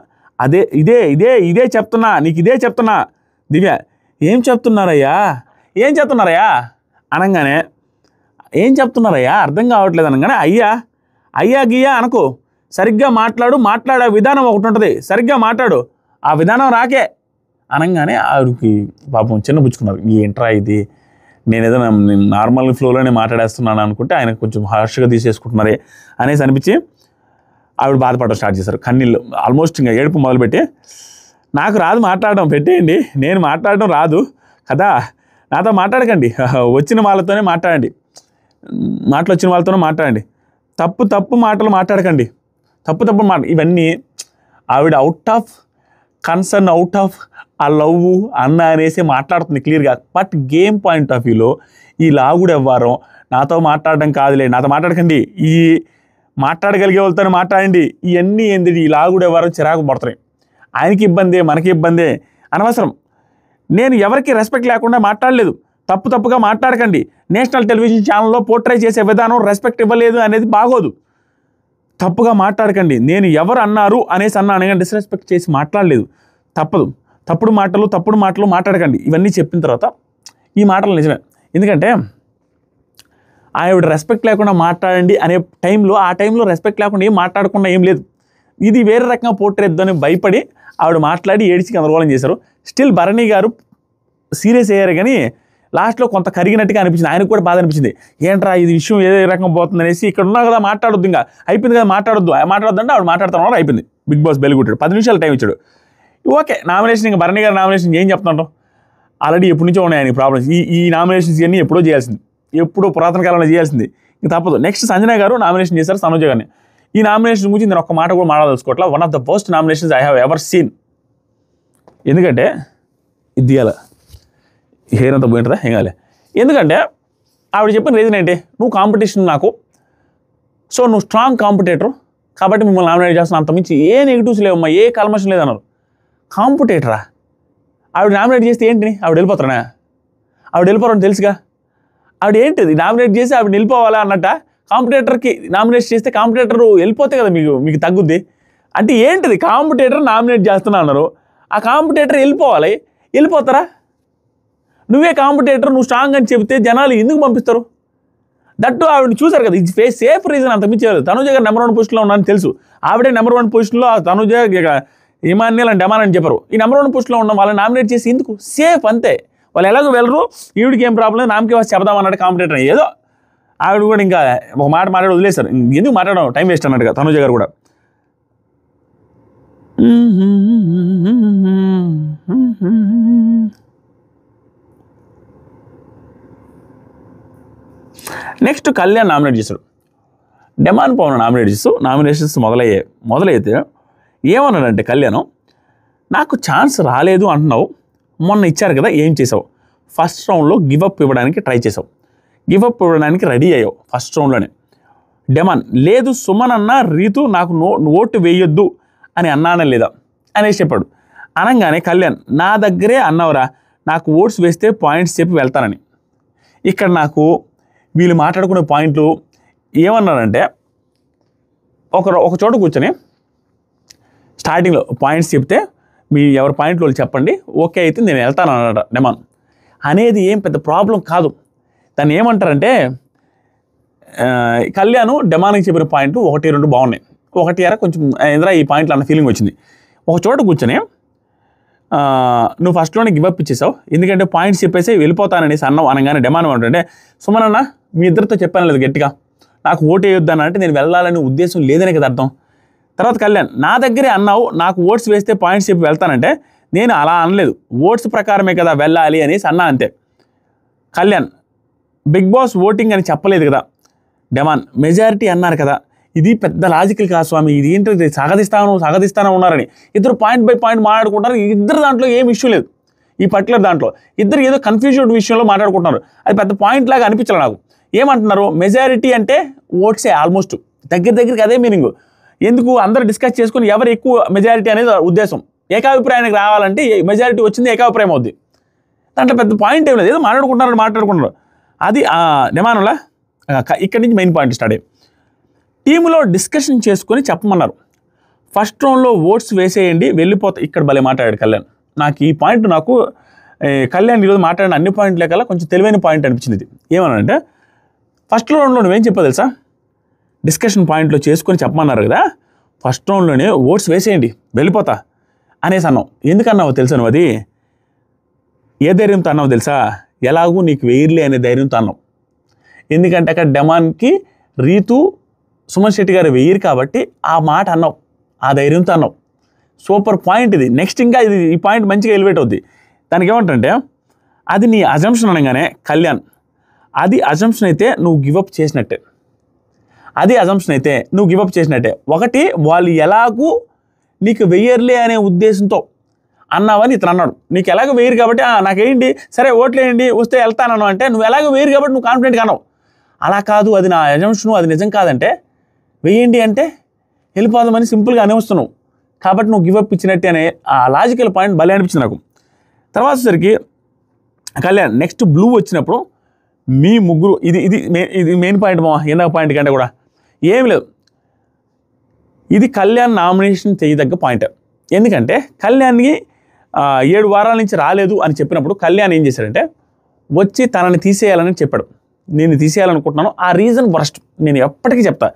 ఇదే చెప్తున్నా, నీకు ఇదే చెప్తున్నా. దివ్య ఏం చెప్తున్నారయ్యా అనగానే, ఏం చెప్తున్నారయ్యా అర్థం కావట్లేదు అనగానే, అయ్యా గియ్యా అనుకో, సరిగ్గా మాట్లాడే విధానం ఒకటి ఉంటుంది, సరిగ్గా మాట్లాడు, ఆ విధానం రాకే అనగానే ఆవిడకి పాపం చిన్నపుచ్చుకున్నారు, ఏంట్రా ఇది, నేనేదో నార్మల్ ఫ్లోలోనే మాట్లాడేస్తున్నాను అనుకుంటే ఆయన కొంచెం హార్ష్గా తీసేసుకుంటున్నారే అనేసి అనిపించి ఆవిడ బాధపడడం స్టార్ట్ చేశారు. కన్నీళ్ళు ఆల్మోస్ట్ ఇంకా ఏడుపు మొదలుపెట్టి, నాకు రాదు మాట్లాడడం, పెట్టేయండి, నేను మాట్లాడడం రాదు కదా, నాతో మాట్లాడకండి, వచ్చిన వాళ్ళతోనే మాట్లాడండి, మాటలు వచ్చిన వాళ్ళతోనే మాట్లాడండి, తప్పు మాటలు మాట్లాడకండి, తప్పు మాట. ఇవన్నీ ఆవిడ out of concern, out of ఆ లవ్ అన్న అనేసి మాట్లాడుతుంది క్లియర్గా. బట్ గేమ్ పాయింట్ ఆఫ్ వ్యూలో ఈ లాగుడు ఎవ్వారం నాతో మాట్లాడడం కాదులే, నాతో మాట్లాడకండి, ఈ మాట్లాడగలిగే వాళ్ళతో మాట్లాడండి, ఇవన్నీ ఏంది ఈ లాగుడు ఎవ్వారం చిరాకు పడుతున్నాయి. ఆయనకి ఇబ్బందే, మనకి ఇబ్బందే, అనవసరం. నేను ఎవరికి రెస్పెక్ట్ లేకుండా మాట్లాడలేదు, తప్పుగా మాట్లాడకండి, నేషనల్ టెలివిజన్ ఛానల్లో పోర్ట్రే చేసే విధానం రెస్పెక్ట్ ఇవ్వలేదు అనేది బాగోదు, తప్పుగా మాట్లాడకండి, నేను ఎవరు అన్నారు అనేసి అన్నాను కానీ డిస్రెస్పెక్ట్ చేసి మాట్లాడలేదు, తప్పుడు మాటలు మాట్లాడకండి. ఇవన్నీ చెప్పిన తర్వాత ఈ మాటలు నిజమే, ఎందుకంటే ఆవిడ రెస్పెక్ట్ లేకుండా మాట్లాడండి అనే టైంలో, ఆ టైంలో రెస్పెక్ట్ లేకుండా ఏం మాట్లాడకుండా ఏం లేదు, ఇది వేరే రకంగా పోట్రేద్దని భయపడి ఆవిడ మాట్లాడి ఏడిచి గందరగోళం చేశారు. స్టిల్ భరణి గారు సీరియస్ అయ్యారు కానీ లాస్ట్లో కొంత కరిగినట్టుగా అనిపించింది. ఆయనకు కూడా బాధ అనిపించింది, ఏంట్రా ఇది విషయం ఏ రకంగా పోతుంది అనేసి. ఇక్కడ ఉన్నా కదా మాట్లాడొద్దు, ఇంకా అయిపోయింది కదా, మాట్లాడొద్దు అంటే ఆవిడ మాట్లాడుతున్నారు, అయిపోయింది. బిగ్ బాస్ బెల్ కొట్టాడు, 10 నిమిషాలు టైం ఇచ్చాడు. ఓకే, నామినేషన్ ఇంకా భరణి గారి నామినేషన్ ఏం చెప్తున్నాడు, ఆల్రెడీ ఎప్పటి నుంచో ఉన్నాయి ఆయనకి ప్రాబ్లమ్స్. ఈ నామినేషన్స్ ఇవన్నీ ఎప్పుడో చేయాల్సింది, ఎప్పుడో పురాతన కాలంలో చేయాల్సింది, ఇంక తప్పదు. నెక్స్ట్ సంజన గారు నామినేషన్ చేశారు సనూజ గారిని. ఈ నామినేషన్ గురించి నేను ఒక్క మాట కూడా మాట్లాడదలుచుకోవట్లా. One of the worst nominations I have ever seen. ఎందుకంటే ఇది తీయాల, హెయిర్ అంతా పోయింటుందా, ఏం కాలే. ఎందుకంటే ఆవిడ చెప్పిన రీజన్ ఏంటి, నువ్వు కాంపిటీషన్ నాకు, సో నువ్వు స్ట్రాంగ్ కాంపిటేటర్ కాబట్టి మిమ్మల్ని నామినేట్ చేస్తున్నా, అంత మించి ఏ నెగిటివ్స్ లేవమ్మా, ఏ కల్మషన్ లేదన్నారు. కాంపిటేటరా, ఆవిడ నామినేట్ చేస్తే ఏంటి, ఆవిడ వెళ్ళిపోతారా, ఆవిడ వెళ్ళిపోరని తెలుసుగా, ఆవిడ ఏంటిది నామినేట్ చేసి ఆవిడ వెళ్ళిపోవాలా అన్నట్ట. కాంపిటేటర్కి నామినేట్ చేస్తే కాంపిటేటర్ వెళ్ళిపోతే కదా మీకు తగ్గుద్ది. అంటే ఏంటిది, కాంపిటేటర్ నామినేట్ చేస్తున్నా అన్నారు, ఆ కాంపిటేటర్ వెళ్ళిపోతారా, నువ్వే కాంపిటేటర్, నువ్వు స్ట్రాంగ్ అని చెబితే జనాలు ఎందుకు పంపిస్తారు. దట్టు ఆవిడని చూసారు కదా, ఇది సేఫ్ రీజన్, అంత మించి తనూజ గారు నెంబర్ 1 పొజిషన్లో ఉన్నానని తెలుసు, ఆవిడే నెంబర్ 1 పొజిషన్లో, తనూజ ఇమాన్యుయల్ అండ్ డెమాన్ అని చెప్పరు, ఈ నెంబర్ 1 పొజిషన్లో ఉన్న వాళ్ళని నామినేట్ చేసి ఎందుకు, సేఫ్ అంతే, వాళ్ళు ఎలాగో వెళ్ళరు, ఈవిడికి ఏం ప్రాబ్లం లేదు, నామకే వచ్చి చెబదామన్నట్టు కాంపిటేటర్ ఏదో ఆవిడ కూడా ఇంకా ఒక మాట మాట్లాడి వదిలేశారు, ఎందుకు మాట్లాడడం, టైం వేస్ట్ అన్నట్టుగా తనూజ గారు కూడా. నెక్స్ట్ కళ్యాణ్ నామినేట్ చేశాడు, డెమాన్ పవన్ నామినేట్ చేస్తూ నామినేషన్స్ మొదలైతే ఏమన్నాడంటే కళ్యాణ్, నాకు ఛాన్స్ రాలేదు అంటున్నావు, మొన్న ఇచ్చారు కదా ఏం చేసావు, ఫస్ట్ రౌండ్లో గివప్ ఇవ్వడానికి ట్రై చేసావు, గివప్ ఇవ్వడానికి రెడీ అయ్యావు ఫస్ట్ రౌండ్లోనే. డెమాన్, లేదు సుమన్ అన్న రీతు నాకు ఓటు వేయొద్దు అని అన్నానే లేదా అనేసి చెప్పాడు. అనగానే కళ్యాణ్, నా దగ్గరే అన్నవరా, నాకు ఓట్స్ వేస్తే పాయింట్స్ చెప్పి వెళ్తానని. ఇక్కడ నాకు వీళ్ళు మాట్లాడుకునే పాయింట్లు ఏమన్నారంటే, ఒక చోట కూర్చొని స్టార్టింగ్లో పాయింట్స్ చెప్తే మీ ఎవరి పాయింట్లు వాళ్ళు చెప్పండి, ఓకే అయితే నేను వెళ్తాను అన్నాడు డెమాన్. అనేది ఏం పెద్ద ప్రాబ్లం కాదు, దాన్ని ఏమంటారంటే కళ్యాణ్ డెమాన్కి చెప్పిన పాయింట్లు 1-2 బాగున్నాయి, 1 కొంచెం ఏంద్రా ఈ పాయింట్లు అన్న ఫీలింగ్ వచ్చింది. ఒక చోట కూర్చొని నువ్వు ఫస్ట్లోనే గివప్ ఇచ్చేసావు, ఎందుకంటే పాయింట్స్ చెప్పేసి వెళ్ళిపోతాననేసి అన్నావు. అనగానే డెమాన్ అంటే, సుమన్ అన్న మీ ఇద్దరితో చెప్పాను లేదు గట్టిగా, నాకు ఓటు వేయొద్దని అంటే నేను వెళ్ళాలనే ఉద్దేశం లేదనే కదా అర్థం. తర్వాత కళ్యాణ్, నా దగ్గరే అన్నావు నాకు ఓట్స్ వేస్తే పాయింట్స్ చెప్పి వెళ్తానంటే నేను అలా అనలేదు, ఓట్స్ ప్రకారమే కదా వెళ్ళాలి అనేసి అన్నా అంతే. కళ్యాణ్, బిగ్ బాస్ ఓటింగ్ అని చెప్పలేదు కదా. డెమాన్, మెజారిటీ అన్నారు కదా, ఇది పెద్ద లాజికల్ కాదు స్వామి, ఇది ఏంటో సాగదిస్తాను ఉన్నారని ఇద్దరు పాయింట్ బై పాయింట్ మాట్లాడుకుంటారు. ఇద్దరు దాంట్లో ఏం ఇష్యూ లేదు, ఈ పర్టికులర్ దాంట్లో ఇద్దరు ఏదో కన్ఫ్యూజన్ విషయంలో మాట్లాడుకుంటున్నారు, అది పెద్ద పాయింట్ లాగా అనిపించాలి నాకు. ఏమంటున్నారు, మెజారిటీ అంటే ఓట్సే, ఆల్మోస్ట్ దగ్గరికి అదే మీనింగ్. ఎందుకు అందరూ డిస్కస్ చేసుకుని ఎవరు ఎక్కువ మెజారిటీ అనేది ఉద్దేశం, ఏకాభిప్రాయానికి రావాలంటే మెజారిటీ వచ్చింది ఏకాభిప్రాయం అవుద్ది, దాంట్లో పెద్ద పాయింట్ ఏం లేదు, ఏదో మాట్లాడుకుంటున్నారు. అది డెమాన్లా ఇక్కడి నుంచి మెయిన్ పాయింట్ స్టార్ట్ అయ్యి టీంలో డిస్కషన్ చేసుకొని చెప్పమన్నారు. ఫస్ట్ రౌండ్లో ఓట్స్ వేసేయండి వెళ్ళిపోతా. ఇక్కడ భలే మాట్లాడాడు కళ్యాణ్. నాకు ఈ పాయింట్ కళ్యాణ్ ఈరోజు మాట్లాడిన అన్ని పాయింట్లే కల్లా కొంచెం తెలివైన పాయింట్ అనిపించింది. ఇది ఏమనంటే, ఫస్ట్ రౌండ్లో నువ్వేం చెప్పావు తెలుసా, డిస్కషన్ పాయింట్లో చేసుకొని చెప్పమన్నారు కదా, ఫస్ట్ రౌండ్లోనే ఓట్స్ వేసేయండి వెళ్ళిపోతా అనేసి అన్నావు. ఎందుకన్నావు తెలుసా నువ్వు, అది ఏ ధైర్యంతో అన్నావు తెలుసా, ఎలాగూ నీకు వేయర్లే అనే ధైర్యంతో అన్నావు. ఎందుకంటే అక్కడ డెమాన్కి రీతు సుమన్ శెట్టి గారు వేయరు కాబట్టి ఆ మాట అన్నావు, ఆ ధైర్యంతో అన్నావు. సూపర్ పాయింట్ ఇది. నెక్స్ట్ ఇంకా ఈ పాయింట్ మంచిగా ఎలివేట్ అవుద్ది. దానికి ఏమంటే అది నీ అజంప్షన్ అనగానే కళ్యాణ్, అది అజంప్షన్ అయితే నువ్వు గివప్ చేసినట్టే, అది అజంప్షన్ అయితే నువ్వు గివప్ చేసినట్టే. ఒకటి, వాళ్ళు ఎలాగూ నీకు వెయ్యర్లే అనే ఉద్దేశంతో అన్నావని ఇతను అన్నాడు. నీకు ఎలాగో వేయరు కాబట్టి నాకేంటి సరే ఓట్లేయండి వస్తే వెళ్తాను అంటే నువ్వు ఎలాగో వేయరు కాబట్టి నువ్వు కాన్ఫిడెంట్గా అన్నావు. అలా కాదు, అది నా అజంప్షను, అది నిజం కాదంటే వెయ్యండి అంటే వెళ్ళిపోదామని సింపుల్గా అనేస్తున్నావు కాబట్టి నువ్వు గివప్ ఇచ్చినట్టే అనే ఆ లాజికల్ పాయింట్ భలే అనిపించింది నాకు. తర్వాత సరికి కళ్యాణ్ నెక్స్ట్ బ్లూ వచ్చినప్పుడు మీ ముగ్గురు ఇది మెయిన్ పాయింట్ మా ఎందాక పాయింట్ కంటే కూడా ఏమి లేదు. ఇది కళ్యాణ్ నామినేషన్ చేయదగ్గ పాయింట్. ఎందుకంటే కళ్యాణ్కి 7 వారాల నుంచి రాలేదు అని చెప్పినప్పుడు కళ్యాణ్ ఏం చేశాడంటే వచ్చి తనని తీసేయాలని చెప్పాడు. నేను తీసేయాలనుకుంటున్నాను, ఆ రీజన్ వరస్ట్, నేను ఎప్పటికీ చెప్తా.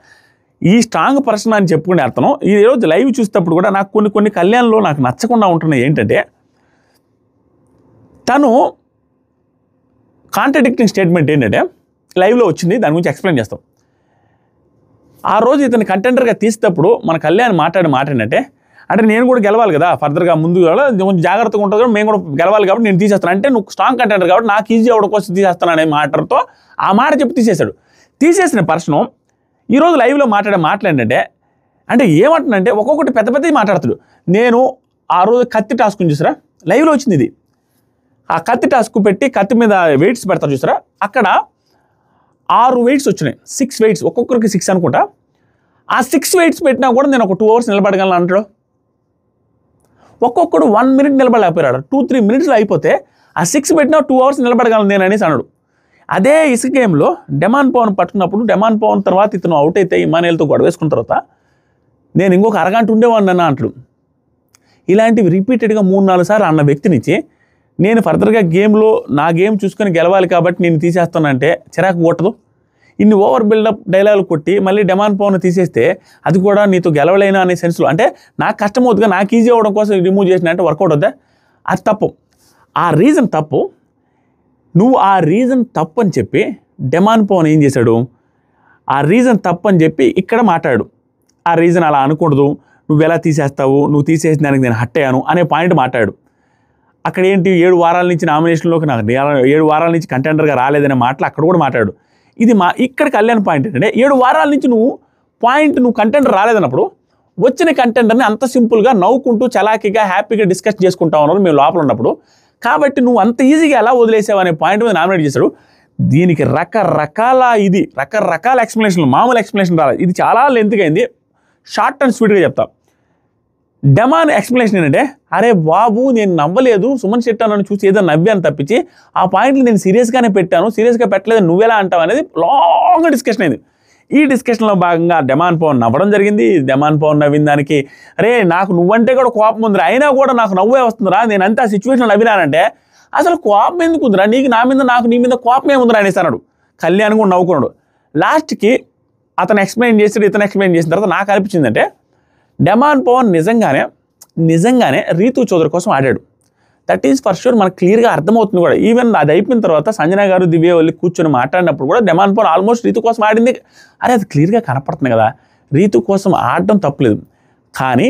ఈ స్ట్రాంగ్ పర్సన్ అని చెప్పుకునే అర్థం ఈ రోజు లైవ్ చూసేటప్పుడు కూడా నాకు కొన్ని కళ్యాణ్లో నాకు నచ్చకుండా ఉంటున్నాయి. ఏంటంటే తను కాంట్రడిక్టింగ్ స్టేట్మెంట్ ఏంటంటే లైవ్లో వచ్చింది, దాని గురించి ఎక్స్ప్లెయిన్ చేస్తాం. ఆ రోజు ఇతను కంటెండర్గా తీసేటప్పుడు మన కళ్యాణ్ మాట్లాడే మాట ఏంటంటే, అంటే నేను కూడా గెలవాలి కదా, ఫర్దర్గా ముందు కొంచెం జాగ్రత్తగా ఉంటుంది కదా, మేము కూడా గెలవాలి కాబట్టి నేను తీసేస్తాను, అంటే నువ్వు స్ట్రాంగ్ కంటెండర్ కాబట్టి నాకు ఈజీ అవడం కోసం తీసేస్తాను అనే మాటతో ఆ మాట చెప్పి తీసేశాడు. తీసేసిన పర్సను ఈరోజు లైవ్లో మాట్లాడే మాటలు ఏంటంటే, అంటే ఏమంటున్నంటే ఒక్కొక్కటి పెద్ద పెద్దవి మాట్లాడుతాడు. నేను ఆ రోజు కత్తి టాస్క్ చూసారా, లైవ్లో వచ్చింది ఇది. ఆ కత్తి టాస్క్ పెట్టి కత్తి మీద వెయిట్స్ పెడతారు చూసారా, అక్కడ 6 వెయిట్స్ వచ్చినాయి, 6 వెయిట్స్, ఒక్కొక్కరికి 6 అనుకుంటా. ఆ 6 వెయిట్స్ పెట్టినా కూడా నేను ఒక 2 hours నిలబడగలను అంటాడు. ఒక్కొక్కడు 1 minute నిలబడలేకపోయాడు. 2-3 minutesలో అయిపోతే ఆ 6 పెట్టినా 2 hours నిలబడగలను నేను అనేసి అన్నాడు. అదే ఇసుక గేమ్లో డెమాన్ పవన్ పట్టుకున్నప్పుడు డెమాన్ పవన్ తర్వాత ఇతను అవుట్ అయితే ఇమానుయేల్తో గొడవ వేసుకున్న తర్వాత నేను ఇంకొక అరగంట ఉండేవాడిని అన్న అంటాడు. ఇలాంటివి రిపీటెడ్గా 3-4 సార్లు అన్న వ్యక్తినిచ్చి నేను ఫర్దర్గా గేమ్లో నా గేమ్ చూసుకొని గెలవాలి కాబట్టి నేను తీసేస్తానంటే చిరాకు కొట్టదు. ఇన్ని ఓవర్ బిల్డప్ డైలాగులు కొట్టి మళ్ళీ డెమాన్ పవన్ తీసేస్తే అది కూడా నీతో గెలవలేనా అనే సెన్స్లో, అంటే నాకు కష్టం అవుతుందిగా, నాకు ఈజీ అవ్వడం కోసం రిమూవ్ చేసిన అంటే వర్కౌట్ అవుద్దా? అది తప్పు, ఆ రీజన్ తప్పు. నువ్వు ఆ రీజన్ తప్పు అని చెప్పి డెమాన్ పవన్ ఏం చేశాడు, ఆ రీజన్ తప్పు అని చెప్పి ఇక్కడ మాట్లాడు. ఆ రీజన్ అలా అనకూడదు, నువ్వు ఎలా తీసేస్తావు, నువ్వు తీసేసిన దానికి నేను హట్ అయ్యాను అనే పాయింట్ మాట్లాడు. అక్కడ ఏంటి 7 వారాల నుంచి నామినేషన్లోకి నాకు 7 వారాల నుంచి కంటెండర్గా రాలేదనే మాటలు అక్కడ కూడా మాట్లాడు. ఇది ఇక్కడ కళ్యాణ్ పాయింట్ ఏంటంటే 7 వారాల నుంచి నువ్వు కంటెండర్ రాలేదన్నప్పుడు వచ్చిన కంటెండర్ని అంత సింపుల్గా నవ్వుకుంటూ చలాకీగా హ్యాపీగా డిస్కస్ చేసుకుంటా ఉన్నారు మేము లోపల ఉన్నప్పుడు, కాబట్టి నువ్వు అంత ఈజీగా ఎలా వదిలేసావు అనే పాయింట్ మీద నామినేట్ చేశాడు. దీనికి రకరకాల ఎక్స్ప్లెనేషన్లు, మామూలు ఎక్స్ప్లెనేషన్ రాలేదు. ఇది చాలా లెంత్గా అయింది, షార్ట్ అండ్ స్వీట్గా చెప్తా. డెమాన్ ఎక్స్ప్లెనేషన్ ఏంటంటే, అరే బాబు నేను నవ్వలేదు, సుమన్ శెట్టి నన్ను చూసి ఏదో నవ్వాను తప్పించి ఆ పాయింట్లు నేను సీరియస్గానే పెట్టాను, సీరియస్గా పెట్టలేదు నువ్వెలా అంటావు అనేది లాంగ్ డిస్కషన్ అయింది. ఈ డిస్కషన్లో భాగంగా డెమాన్ పవన్ నవ్వడం జరిగింది. డెమాన్ పవన్ నవ్విన దానికి అరే నాకు నువ్వంటే కూడా కోపం ఉందిరా, అయినా కూడా నాకు నవ్వే వస్తుందిరా, నేను అంతా సిచ్యువేషన్ నవ్వినానంటే అసలు కోపం ఎందుకు ఉందిరా నీకు, నా మీద నాకు నీ మీద కోపం ఏముందిరా అనేసి అన్నాడు. కళ్యాణ్ కూడా నవ్వుకున్నాడు. లాస్ట్కి అతను ఎక్స్ప్లెయిన్ చేసాడు, ఇతను ఎక్స్ప్లెయిన్ చేసిన తర్వాత నాకు అనిపించిందంటే డెమాన్ పవన్ నిజంగానే రీతూ చౌదరి కోసం ఆడాడు. దట్ ఈజ్ ఫర్ షూర్, మనకు క్లియర్గా అర్థమవుతుంది కూడా. ఈవెన్ అది అయిపోయిన తర్వాత సంజన గారు దివ్య వెళ్ళి కూర్చొని మాట్లాడినప్పుడు కూడా డెమాన్ పవన్ ఆల్మోస్ట్ రీతు కోసం ఆడింది. అరే అది క్లియర్గా కనపడుతుంది కదా, రీతు కోసం ఆడడం తప్పలేదు. కానీ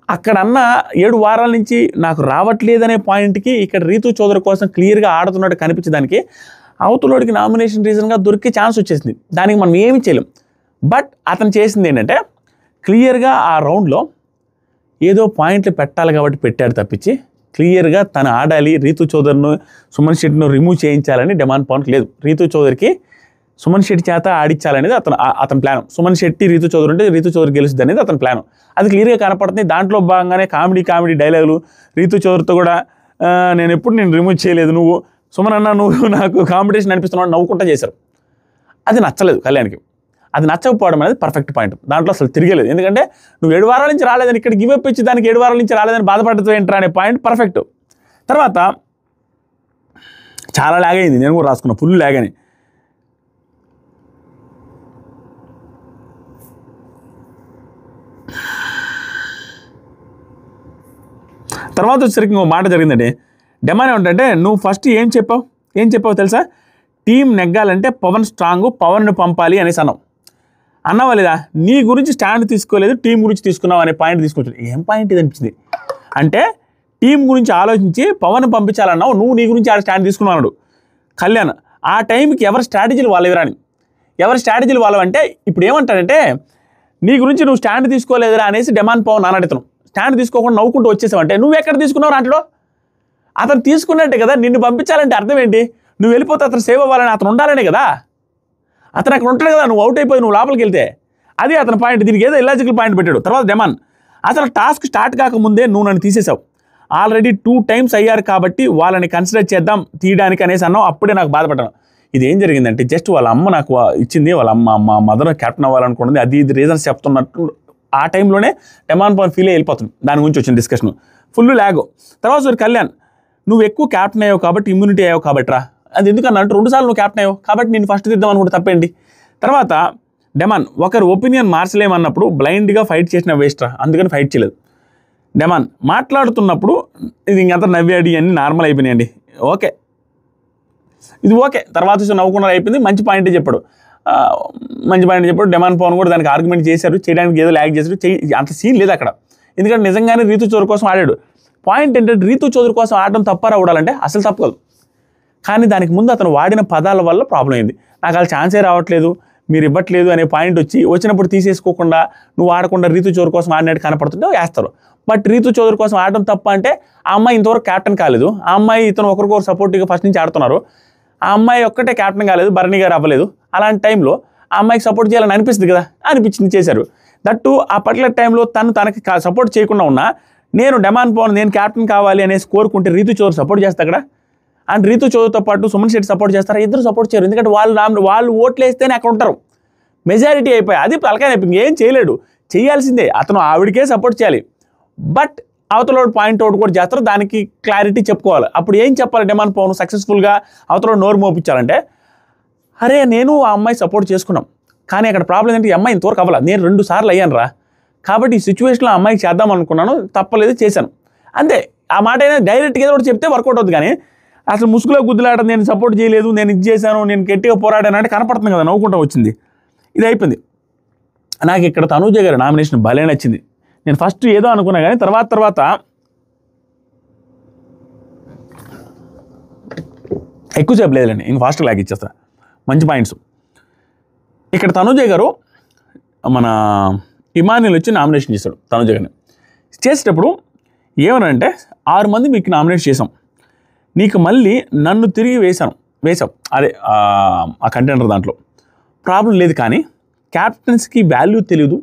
అక్కడన్న 7 వారాల నుంచి నాకు రావట్లేదనే పాయింట్కి ఇక్కడ రీతూ చౌదరి కోసం క్లియర్గా ఆడుతున్నట్టు కనిపించడానికి అవతలోడికి నామినేషన్ రీజన్గా దొరికే ఛాన్స్ వచ్చేసింది. దానికి మనం ఏమి చేయలేం. బట్ అతను చేసింది ఏంటంటే క్లియర్గా ఆ రౌండ్లో ఏదో పాయింట్లు పెట్టాలి కాబట్టి పెట్టాడు తప్పించి క్లియర్గా తను ఆడాలి, రీతూ చౌదరిను సుమన్ శెట్టిను రిమూవ్ చేయించాలని డెమాన్ పవన్కి లేదు. రీతూ చౌదరికి సుమన్ శెట్టి చేత ఆడించాలనేది అతని ప్లాన్. సుమన్ శెట్టి రీతూ చౌదరి ఉంటే రీతూ చౌదరి గెలుస్తుంది అనేది అతని ప్లాన్. అది క్లియర్గా కనపడుతుంది. దాంట్లో భాగంగానే కామెడీ డైలాగులు రీతూ చౌదరితో కూడా నేను రిమూవ్ చేయలేదు, నువ్వు సుమన్ అన్న నువ్వు నాకు కాంపిటీషన్ అనిపిస్తున్నావు నవ్వుకుంటా చేశారు. అది నచ్చలేదు కళ్యాణ్కి. అది నచ్చకపోవడం అనేది పర్ఫెక్ట్ పాయింట్. దాంట్లో అసలు తిరగలేదు. ఎందుకంటే నువ్వు 7 వారాల నుంచి రాలేదని ఇక్కడ గివ్ అప్ ఇచ్చి దానికి 7 వారాల నుంచి రాలేదని బాధపడుతూ ఏంట్రా అనే పాయింట్ పర్ఫెక్ట్. తర్వాత చాలా లాగ్ అయింది, నేను కూడా రాసుకున్నా, ఫుల్ లాగ్ అని. తర్వాత వచ్చేసరికి ఇంకో మాట జరిగిందండి. డెమాన్ ఏమంటే నువ్వు ఫస్ట్ ఏం చెప్పావు, ఏం చెప్పావు తెలుసా? టీం నెగ్గాలంటే పవన్ స్ట్రాంగ్, పవన్ను పంపాలి అనేసి అన్నావా లేదా? నీ గురించి స్టాండ్ తీసుకోలేదు, టీం గురించి తీసుకున్నావు అనే పాయింట్ తీసుకొచ్చాడు. ఏం పాయింట్ ఇది అనిపించింది అంటే, టీం గురించి ఆలోచించి పవన్ పంపించాలన్నావు, నువ్వు నీ గురించి ఆడ స్టాండ్ తీసుకున్నాడు కళ్యాణ్. ఆ టైంకి ఎవరి స్ట్రాటజీలు వాళ్ళవి రాని, ఎవరి స్ట్రాటజీలు వాళ్ళవంటే ఇప్పుడు ఏమంటాడంటే, నీ గురించి నువ్వు స్టాండ్ తీసుకోలేదురా అనేసి డెమాన్ పవన్ అడుగుతున్నావు. స్టాండ్ తీసుకోకుండా నవ్వుకుంటూ వచ్చేసావంటే నువ్వు ఎక్కడ తీసుకున్నావు అంటాడు. అతను తీసుకున్నట్టే కదా, నిన్ను పంపించాలంటే అర్థం ఏంటి? నువ్వు వెళ్ళిపోతే అతను సేవ్ అవ్వాలని అతను ఉండాలనే కదా. అతను అక్కడ ఉంటాడు కదా, నువ్వు అవుట్ అయిపోయి నువ్వు లోపలికి వెళ్తే. అది అతని పాయింట్. దీనికి ఏదో ఇలాజికల్ పాయింట్ పెట్టాడు. తర్వాత డెమాన్, అసలు టాస్క్ స్టార్ట్ కాకముందే నువ్వు నన్ను తీసేసావు, ఆల్రెడీ 2 times అయ్యారు కాబట్టి వాళ్ళని కన్సిడర్ చేద్దాం తీయడానికి అనేసి అన్నావు. అప్పుడే నాకు బాధపడ్డాను. ఇది ఏం జరిగిందంటే, జస్ట్ వాళ్ళ అమ్మ నాకు ఇచ్చింది, వాళ్ళ మా మదర్ క్యాప్టెన్ అవ్వాలనుకున్నది, అది ఇది రీజన్స్ చెప్తున్నట్టు ఆ టైంలోనే డెమాన్ పవన్ ఫీల్ వెళ్ళిపోతుంది. దాని గురించి వచ్చిన డిస్కషన్ ఫుల్ ల్యాగ్. తర్వాత సార్ కళ్యాణ్, నువ్వు ఎక్కువ క్యాప్టెన్ అయ్యావు కాబట్టి, ఇమ్యూనిటీ అయ్యావు కాబట్టి రా, అది ఎందుకన్నా అంటే 2 సార్లు నువ్వు క్యాప్టెన్ అయ్యావు కాబట్టి నేను ఫస్ట్ తీద్దాం అనుకుంటే తప్పేంటి. తర్వాత డెమాన్, ఒకరు ఒపీనియన్ మార్చలేమన్నప్పుడు బ్లైండ్గా ఫైట్ చేసిన వేస్ట్ రా, అందుకని ఫైట్ చేయలేదు. డెమాన్, మాట్లాడుతున్నప్పుడు ఇది ఇంకంతా నవ్వాడి అన్నీ నార్మల్ అయిపోయినాయండి. ఓకే, ఇది ఓకే. తర్వాత చూసి నవ్వుకున్నారు అయిపోయింది. మంచి పాయింట్ చెప్పాడు, మంచి పాయింట్ చెప్పాడు. డెమాన్ పవన్ కూడా దానికి ఆర్గ్యుమెంట్ చేశారు, చేయడానికి ఏదో ల్యాగ్ చేశారు. అంత సీన్ లేదు అక్కడ, ఎందుకంటే నిజంగానే రీతు చౌదరి కోసం ఆడాడు. పాయింట్ ఏంటంటే, రీతు చౌదరి కోసం ఆడడం తప్పారా ఊడాలంటే అసలు తప్పు కాదు. కానీ దానికి ముందు అతను వాడిన పదాల వల్ల ప్రాబ్లం అయింది. నాకు అలా ఛాన్సే రావట్లేదు, మీరు ఇవ్వట్లేదు అనే పాయింట్ వచ్చినప్పుడు తీసేసుకోకుండా నువ్వు ఆడకుండా రీతు చౌదరి కోసం ఆడినట్టు కనపడుతుంటే వేస్తారు. బట్ రీతు చౌదరి కోసం ఆడడం తప్ప అంటే, ఆ అమ్మాయి ఇంతవరకు క్యాప్టెన్ కాలేదు, ఆ అమ్మాయి ఇతను ఒకరికొకరు సపోర్టివ్గా ఫస్ట్ నుంచి ఆడుతున్నారు, ఆ అమ్మాయి ఒక్కటే క్యాప్టెన్ కాలేదు, భరణి గారు అవ్వలేదు. అలాంటి టైంలో ఆ అమ్మాయికి సపోర్ట్ చేయాలని అనిపిస్తుంది కదా, అనిపించింది చేశారు. దట్టు ఆ పర్టికులర్ టైంలో తనకి సపోర్ట్ చేయకుండా ఉన్నా, నేను డెమాన్ పవన్ నేను క్యాప్టెన్ కావాలి అనేసి కోరుకుంటే రీతు చౌదరి సపోర్ట్ చేస్తా అక్కడ. అండ్ రీతు చౌదరితో పాటు సుమన్ శెట్టి సపోర్ట్ చేస్తారా? ఇద్దరు సపోర్ట్ చేయరు, ఎందుకంటే వాళ్ళు ఓట్లు వేస్తేనే అక్కడ ఉంటారు, మెజారిటీ అయిపోయి. అది పలకాయ ఏం చేయలేడు, చేయాల్సిందే, అతను ఆవిడకే సపోర్ట్ చేయాలి. బట్ అవతల పాయింట్ అవుట్ కూడా చేస్తారు, దానికి క్లారిటీ చెప్పుకోవాలి. అప్పుడు ఏం చెప్పాలి డెమాన్ పవన్ సక్సెస్ఫుల్గా అవతల నోరు మోపించాలంటే, అరే నేను ఆ అమ్మాయి సపోర్ట్ చేసుకున్నాం, కానీ అక్కడ ప్రాబ్లం ఏంటంటే ఈ అమ్మాయి ఇంతవరకు అవ్వాలి, నేను 2 సార్లు అయ్యాను రా, కాబట్టి ఈ సిచ్యువేషన్లో ఆ అమ్మాయికి చేద్దాం అనుకున్నాను, తప్పలేదు చేశాను అంతే. ఆ మాట అయినా డైరెక్ట్గా కూడా చెప్తే వర్కౌట్ అవుతుంది. కానీ అసలు ముసుగులో గుద్దులాట, నేను సపోర్ట్ చేయలేదు, నేను ఇది చేశాను, నేను గట్టిగా పోరాడాను అంటే కనపడుతుంది కదా, నవ్వుకుంటూ వచ్చింది. ఇది అయిపోయింది. నాకు ఇక్కడ తనూజ గారి నామినేషన్ భలే నచ్చింది. నేను ఫస్ట్ ఏదో అనుకున్నా కానీ తర్వాత ఎక్కువ చెప్పలేదులేండి, ఇంక ఫాస్ట్గా లాగ్ ఇచ్చేస్తా. మంచి పాయింట్స్. ఇక్కడ తనూజ గారు మన ఇమాన్యుల్ వచ్చి నామినేషన్ చేశాడు. తనూజ గారిని చేసేటప్పుడు ఏమనంటే, 6 మంది మీకు నామినేట్ చేసాం, నీకు మళ్ళీ నన్ను తిరిగి వేసాం అదే ఆ కంటెండర్ దాంట్లో ప్రాబ్లం లేదు, కానీ క్యాప్టెన్స్కి వాల్యూ తెలియదు,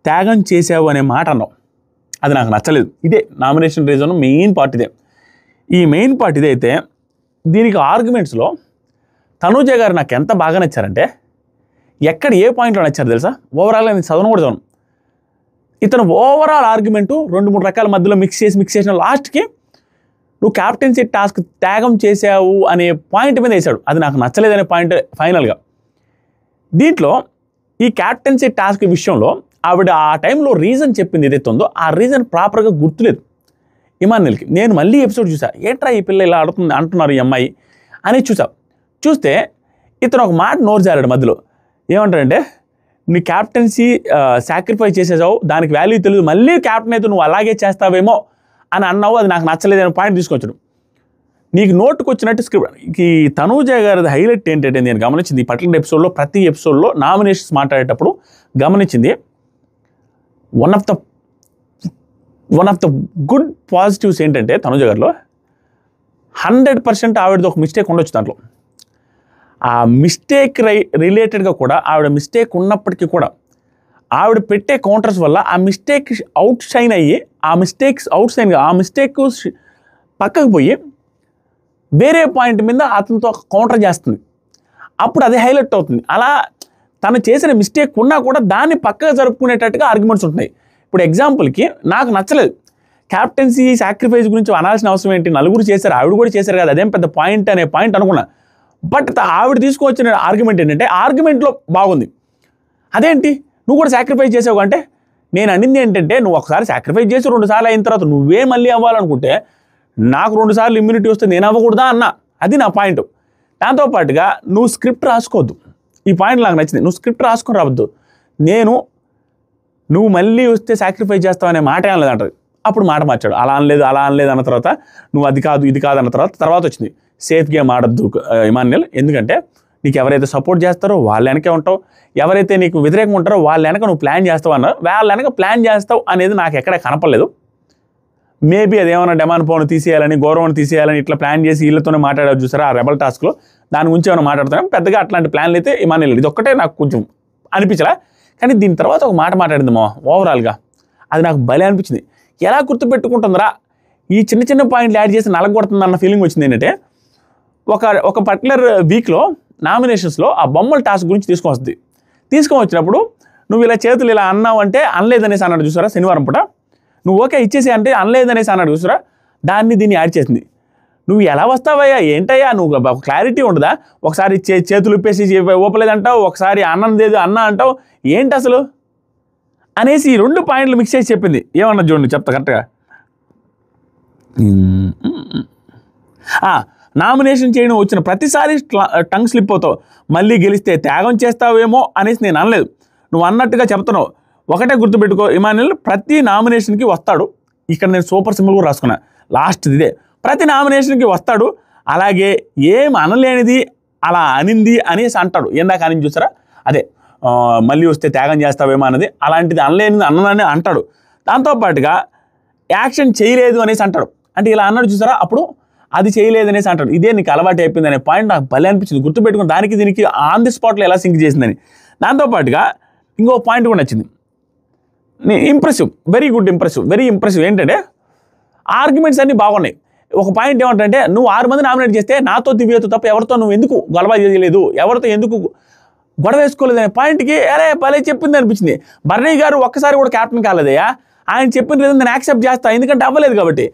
త్యాగం చేసావు అనే మాట అన్నావు, అది నాకు నచ్చలేదు. ఇదే నామినేషన్ రీజన్, మెయిన్ పార్ట్ ఇదే. ఈ మెయిన్ పార్ట్ ఇదే అయితే, దీనికి ఆర్గ్యుమెంట్స్లో తనూజ గారు నాకు ఎంత బాగా నచ్చారంటే, ఎక్కడ ఏ పాయింట్లో నచ్చారు తెలుసా? ఓవరాల్గా నేను చదవను కూడా చదవను. ఇతను ఓవరాల్ ఆర్గ్యుమెంటు 2-3 రకాల మధ్యలో మిక్స్ చేసిన లాస్ట్కి నువ్వు క్యాప్టెన్సీ టాస్క్ త్యాగం చేసావు అనే పాయింట్ మీద వేశాడు. అది నాకు నచ్చలేదనే పాయింట్ ఫైనల్గా. దీంట్లో ఈ క్యాప్టెన్సీ టాస్క్ విషయంలో ఆవిడ ఆ టైంలో రీజన్ చెప్పింది ఏదైతే ఉందో, ఆ రీజన్ ప్రాపర్గా గుర్తులేదు ఇమాన్యుల్కి. నేను మళ్ళీ ఎపిసోడ్ చూసా, ఏంట్రా ఈ పిల్ల ఇలా ఆడుతుంది అంటున్నారు ఈ అమ్మాయి అని చూస్తే ఇతను ఒక మాట నోరు జారాడు మధ్యలో. ఏమంటాడంటే, నీ క్యాప్టెన్సీ సాక్రిఫైస్ చేసేసావు, దానికి వాల్యూ తెలియదు, మళ్ళీ క్యాప్టెన్ అయితే నువ్వు అలాగే చేస్తావేమో అని అన్నావు, అది నాకు నచ్చలేదనే పాయింట్ తీసుకొచ్చాడు. నీకు నోటుకు వచ్చినట్టు స్క్రిప్ట్. ఈ తనూజ గారి హైలైట్ ఏంటంటే, నేను గమనించింది ఈ పర్టికులర్ ఎపిసోడ్లో, ప్రతి ఎపిసోడ్లో నామినేషన్స్ మాట్లాడేటప్పుడు గమనించింది, one of the good positives ఏంటంటే తనూజ గారిలో 100% ఆవిడది ఒక మిస్టేక్ ఉండొచ్చు దాంట్లో. ఆ మిస్టేక్ రిలేటెడ్గా కూడా ఆవిడ మిస్టేక్ ఉన్నప్పటికీ కూడా ఆవిడ పెట్టే కౌంటర్స్ వల్ల ఆ మిస్టేక్ అవుట్ షైన్ అయ్యి, ఆ మిస్టేక్ పక్కకు పోయి వేరే పాయింట్ మీద అతనితో కౌంటర్ చేస్తుంది. అప్పుడు అది హైలైట్ అవుతుంది. అలా తను చేసిన మిస్టేక్ ఉన్నా కూడా దాన్ని పక్కగా జరుపుకునేటట్టుగా ఆర్గ్యుమెంట్స్ ఉంటున్నాయి. ఇప్పుడు ఎగ్జాంపుల్కి నాకు నచ్చలేదు, క్యాప్టెన్సీ సాక్రిఫైస్ గురించి అనాల్సిన అవసరం ఏంటి, నలుగురు చేశారు, ఆవిడ కూడా చేశారు కదా, అదేం పెద్ద పాయింట్ అనే పాయింట్ అనుకున్నా. బట్ ఆవిడ తీసుకువచ్చిన ఆర్గ్యుమెంట్ ఏంటంటే, ఆర్గ్యుమెంట్లో బాగుంది, అదేంటి నువ్వు కూడా సాక్రిఫైస్ చేసావు అంటే, నేను అనింది ఏంటంటే, నువ్వు ఒకసారి సాక్రిఫైస్ చేసి 2 సార్లు అయిన తర్వాత నువ్వే మళ్ళీ అవ్వాలనుకుంటే, నాకు 2 సార్లు ఇమ్యూనిటీ వస్తే నేను అవ్వకూడదా అన్నా, అది నా పాయింట్. దాంతోపాటుగా నువ్వు స్క్రిప్ట్ రాసుకోవద్దు. ఈ పాయింట్ నాకు నచ్చింది. నువ్వు స్క్రిప్ట్ రాసుకొని రావద్దు. నువ్వు మళ్ళీ వస్తే సాక్రిఫైస్ చేస్తావు అనే మాట ఏం లేదంటది. అప్పుడు మాట మార్చాడు. అలా అనలేదు అన్న తర్వాత నువ్వు అది కాదు ఇది కాదు అన్న తర్వాత వచ్చింది సేఫ్ గేమ్ ఆడద్దు ఇమాన్యుయల్. ఎందుకంటే నీకు ఎవరైతే సపోర్ట్ చేస్తారో వాళ్ళ వెనకే ఉంటావు, ఎవరైతే నీకు వ్యతిరేకంగా ఉంటారో వాళ్ళ వెనక నువ్వు ప్లాన్ చేస్తావు అన్నారు. వాళ్ళ వెనక ప్లాన్ చేస్తావు అనేది నాకు ఎక్కడ కనపడలేదు. మేబీ అదేమన్నా డెమాన్ పవన్ తీసేయాలని గౌరవం తీసేయాలని ఇట్లా ప్లాన్ చేసి వీళ్ళతోనే మాట్లాడారు చూసారా ఆ రెబల్ టాస్క్లో, దాని గురించి ఏమైనా మాట్లాడుతున్నాం. పెద్దగా అట్లాంటి ప్లాన్లు అయితే ఇమాన్యుయల్ ఇది ఒక్కటే నాకు కొంచెం అనిపించలా. కానీ దీని తర్వాత ఒక మాట మాట్లాడింది ఓవరాల్గా అది నాకు భలే అనిపించింది. ఎలా గుర్తుపెట్టుకుంటుందిరా ఈ చిన్న చిన్న పాయింట్లు యాడ్ చేసి నలగొడుతుంది అన్న ఫీలింగ్ వచ్చింది. ఏంటంటే ఒక పర్టికులర్ వీక్లో నామినేషన్స్లో ఆ బొమ్మల టాస్క్ గురించి తీసుకొని వచ్చినప్పుడు నువ్వు ఇలా చేతులు ఇలా అన్నావు అంటే అనలేదనేసి అన్నాడు చూసారా శనివారం పూట, నువ్వు ఓకే ఇచ్చేసి అంటే అనలేదనేసి అన్నాడు చూసారా, దీన్ని యాడ్ చేసింది. నువ్వు ఎలా వస్తావయ్యా ఏంటయ్యా నువ్వు క్లారిటీ ఉండదా? ఒకసారి చేతులు ఉప్పేసి ఊపలేదంటావు, ఒకసారి అన్నదేదు అన్న అంటావు, ఏంటి అసలు అనేసి ఈ 2 పాయింట్లు మిక్స్ చేసి చెప్పింది. ఏమన్నా చూడండి చెప్తా కరెక్ట్గా. నామినేషన్ చేయడం వచ్చిన ప్రతిసారి టంగ్ స్లిప్ అవుతావు, మళ్ళీ గెలిస్తే త్యాగం చేస్తావేమో అనేసి నేను అనలేదు, నువ్వు అన్నట్టుగా చెప్తున్నావు. ఒకటే గుర్తుపెట్టుకో ఇమాన్యుయల్ ప్రతి నామినేషన్కి వస్తాడు. ఇక్కడ నేను సూపర్ సింబల్ కూడా రాసుకున్నా లాస్ట్ ఇదే, ప్రతి నామినేషన్కి వస్తాడు. అలాగే ఏం అనలేనిది అలా అనింది అనేసి అంటాడు. ఏందాక అని చూసారా అదే మళ్ళీ వస్తే త్యాగం చేస్తావేమో అన్నది, అలాంటిది అనలేనిది అన్నదాన్ని అంటాడు. దాంతోపాటుగా యాక్షన్ చేయలేదు అనేసి అంటాడు. అంటే ఇలా అన్నాడు చూసారా అప్పుడు అది చేయలేదు అనేసి అంటాడు. ఇదే నీకు అలవాటు అయిపోయింది అనే పాయింట్ నాకు భలే అనిపించింది. గుర్తుపెట్టుకుని దీనికి ఆన్ ది స్పాట్లో ఎలా సింక్ చేసిందని. దాంతోపాటుగా ఇంకో పాయింట్ కూడా నచ్చింది. Impressive, very impressive. ఏంటంటే ఆర్గ్యుమెంట్స్ అన్నీ బాగున్నాయి. ఒక పాయింట్ ఏమంటే నువ్వు 6 మంది నామినేట్ చేస్తే నాతో దివ్యతో తప్ప ఎవరితో నువ్వు ఎందుకు గొడవ చేయలేదు, ఎవరితో ఎందుకు గొడవ వేసుకోలేదు అనే పాయింట్కి అరే భలే చెప్పింది అనిపించింది. బర్నీ గారు ఒక్కసారి కూడా క్యాప్టెన్ కాలేదయ్యా, ఆయన చెప్పిన రీజన్ నేను యాక్సెప్ట్ చేస్తా, ఎందుకంటే అవ్వలేదు కాబట్టి.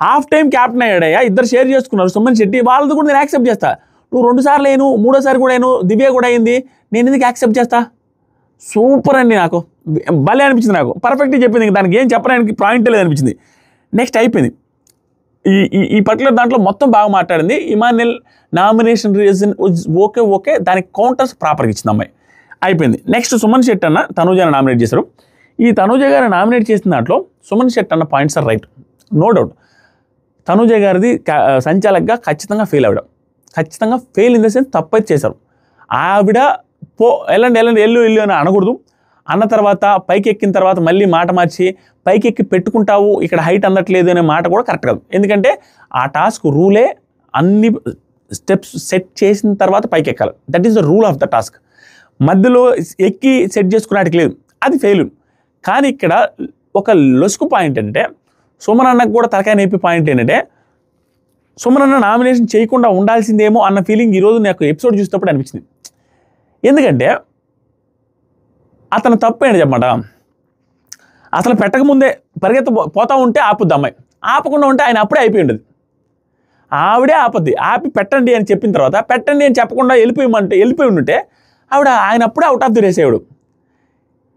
హాఫ్ టైం క్యాప్టెన్ అయ్యాడయ్యా, ఇద్దరు షేర్ చేసుకున్నారు సుమన్ శెట్టి, వాళ్ళది కూడా నేను యాక్సెప్ట్ చేస్తా. నువ్వు 2 సార్లు అయ్యాను, 3ఓసారి కూడా అయ్యాను, దివ్య కూడా అయింది, నేను ఎందుకు యాక్సెప్ట్ చేస్తా? సూపర్ అండి, నాకు భలే అనిపించింది. నాకు పర్ఫెక్ట్గా చెప్పింది, దానికి ఏం చెప్పడానికి పాయింట్ లేదు అనిపించింది. నెక్స్ట్ అయిపోయింది ఈ పర్టికులర్ దాంట్లో మొత్తం బాగా మాట్లాడింది. ఇమాన్యుయల్ నామినేషన్ రీజన్ ఓకే, దానికి కౌంటర్స్ ప్రాపర్గా ఇచ్చింది అమ్మాయి. అయిపోయింది. నెక్స్ట్ సుమన్ శెట్టి అన్న తనూజని నామినేట్ చేశారు. ఈ తనూజ గారు నామినేట్ చేసిన దాంట్లో సుమన్ శెట్టి అన్న points are right, no doubt. Tanuja గారిది సంచాలకుగా ఖచ్చితంగా ఫెయిల్ ఇన్ ద సెన్స్ తప్పైతే చేశారు. ఆవిడ వెళ్ళండి ఎల్లు అని అనకూడదు. అన్న తర్వాత పైకి ఎక్కిన తర్వాత మళ్ళీ మాట మార్చి పైకి ఎక్కి పెట్టుకుంటావు, ఇక్కడ హైట్ అందట్లేదు అనే మాట కూడా కరెక్ట్ కాదు. ఎందుకంటే ఆ టాస్క్ రూలే అన్ని స్టెప్స్ సెట్ చేసిన తర్వాత పైకి ఎక్కాలి. That is the rule of the task. మధ్యలో ఎక్కి సెట్ చేసుకున్నట్టుకు లేదు, అది ఫెయిల్. కానీ ఇక్కడ ఒక లొసుకు పాయింట్ అంటే సుమన్ అన్నకు కూడా తలకాయ నేపి పాయింట్ ఏంటంటే సుమన్ అన్న నామినేషన్ చేయకుండా ఉండాల్సిందేమో అన్న ఫీలింగ్ ఈరోజు నాకు ఎపిసోడ్ చూసేటప్పుడు అనిపించింది. ఎందుకంటే అతను తప్పు ఏంటి చెప్పమాట, అసలు పెట్టకముందే పోతా ఉంటే ఆపుద్ది అమ్మాయి, ఆపకుండా ఉంటే ఆయన అప్పుడే అయిపోయి ఉండదు. ఆవిడే ఆపద్ది, ఆపి పెట్టండి అని చెప్పిన తర్వాత పెట్టండి అని చెప్పకుండా వెళ్ళిపోయి ఉంటే ఆయన అప్పుడే అవుట్ ఆఫ్ ది రేస్ అయ్యాడు.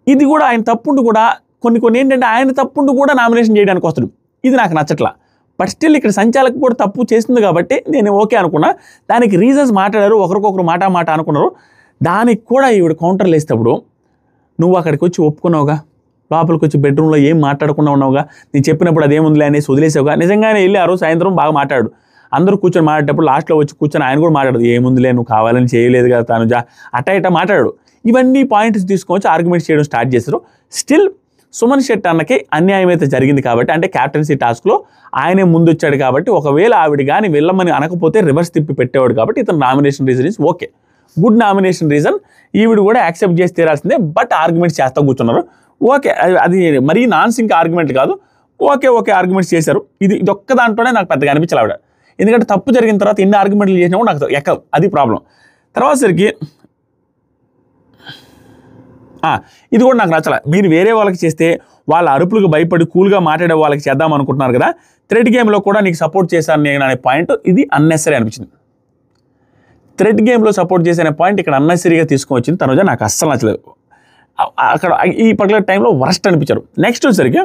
ఇది కూడా ఆయన తప్పుండు కూడా కొన్ని ఏంటంటే ఆయన తప్పుండు కూడా నామినేషన్ చేయడానికి వస్తాడు. ఇది నాకు నచ్చట్లా. బట్ స్టిల్ ఇక్కడ సంచాలకు కూడా తప్పు చేస్తుంది కాబట్టి నేను ఓకే అనుకున్నా. దానికి రీజన్స్ మాట్లాడారు, ఒకరికొకరు మాట అనుకున్నారు. దానికి కూడా ఈవిడ కౌంటర్లు వేసేటప్పుడు నువ్వు అక్కడికి వచ్చి ఒప్పుకున్నావుగా, లోపలికి వచ్చి బెడ్రూమ్లో ఏం మాట్లాడకుండా ఉన్నావుగా, నేను చెప్పినప్పుడు అదేముందిలే అనేసి వదిలేసావుగా. నిజంగానే వెళ్ళి ఆ రోజు సాయంత్రం బాగా మాట్లాడు, అందరూ కూర్చొని మాట్లాడేటప్పుడు లాస్ట్లో వచ్చి కూర్చొని ఆయన కూడా మాట్లాడదు, ఏముందిలే నువ్వు కావాలని చేయలేదు కదా తనుజ అట్టా మాట్లాడు. ఇవన్నీ పాయింట్స్ తీసుకొచ్చి ఆర్గ్యుమెంట్స్ చేయడం స్టార్ట్ చేశారు. స్టిల్ సుమన్ శెట్టి అన్నకి అన్యాయం అయితే జరిగింది కాబట్టి, అంటే క్యాప్టెన్సీ టాస్క్లో ఆయనే ముందు వచ్చాడు కాబట్టి, ఒకవేళ ఆవిడ కానీ వెళ్ళమని అనకపోతే రివర్స్ తిప్పి పెట్టేవాడు కాబట్టి ఇతను nomination reason is okay, good nomination reason. ఈవిడ కూడా యాక్సెప్ట్ చేసి తీరాల్సిందే. బట్ ఆర్గ్యుమెంట్స్ చేస్తూ కూర్చున్నారు. ఓకే, అది మరీ నాన్ సింక్ ఆర్గ్యుమెంట్ కాదు. ఓకే ఆర్గ్యుమెంట్స్ చేశారు. ఇది ఒక్క దాంట్లోనే నాకు పెద్దగా అనిపించాలి ఆవిడ. ఎందుకంటే తప్పు జరిగిన తర్వాత ఎన్ని ఆర్గ్యుమెంట్లు చేసినా కూడా నాకు ఎక్కదు, అది ప్రాబ్లం. తర్వాత సరికి ఇది కూడా నాకు నచ్చలే. మీరు వేరే వాళ్ళకి చేస్తే వాళ్ళ అరుపులకు భయపడి కూల్గా మాట్లాడే వాళ్ళకి చేద్దాం అనుకుంటున్నారు కదా, థ్రెడ్ గేమ్లో కూడా నీకు సపోర్ట్ చేశాను నేను అనే పాయింట్ ఇది అన్నెసరీ అనిపించింది. థ్రెడ్ గేమ్లో సపోర్ట్ చేసే పాయింట్ ఇక్కడ అన్నెసరీగా తీసుకొని వచ్చింది తనుజ, నాకు అస్సలు నచ్చలేదు. అక్కడ ఈ పర్టికులర్ టైంలో వరస్ట్ అనిపించారు. నెక్స్ట్ వచ్చేసరికి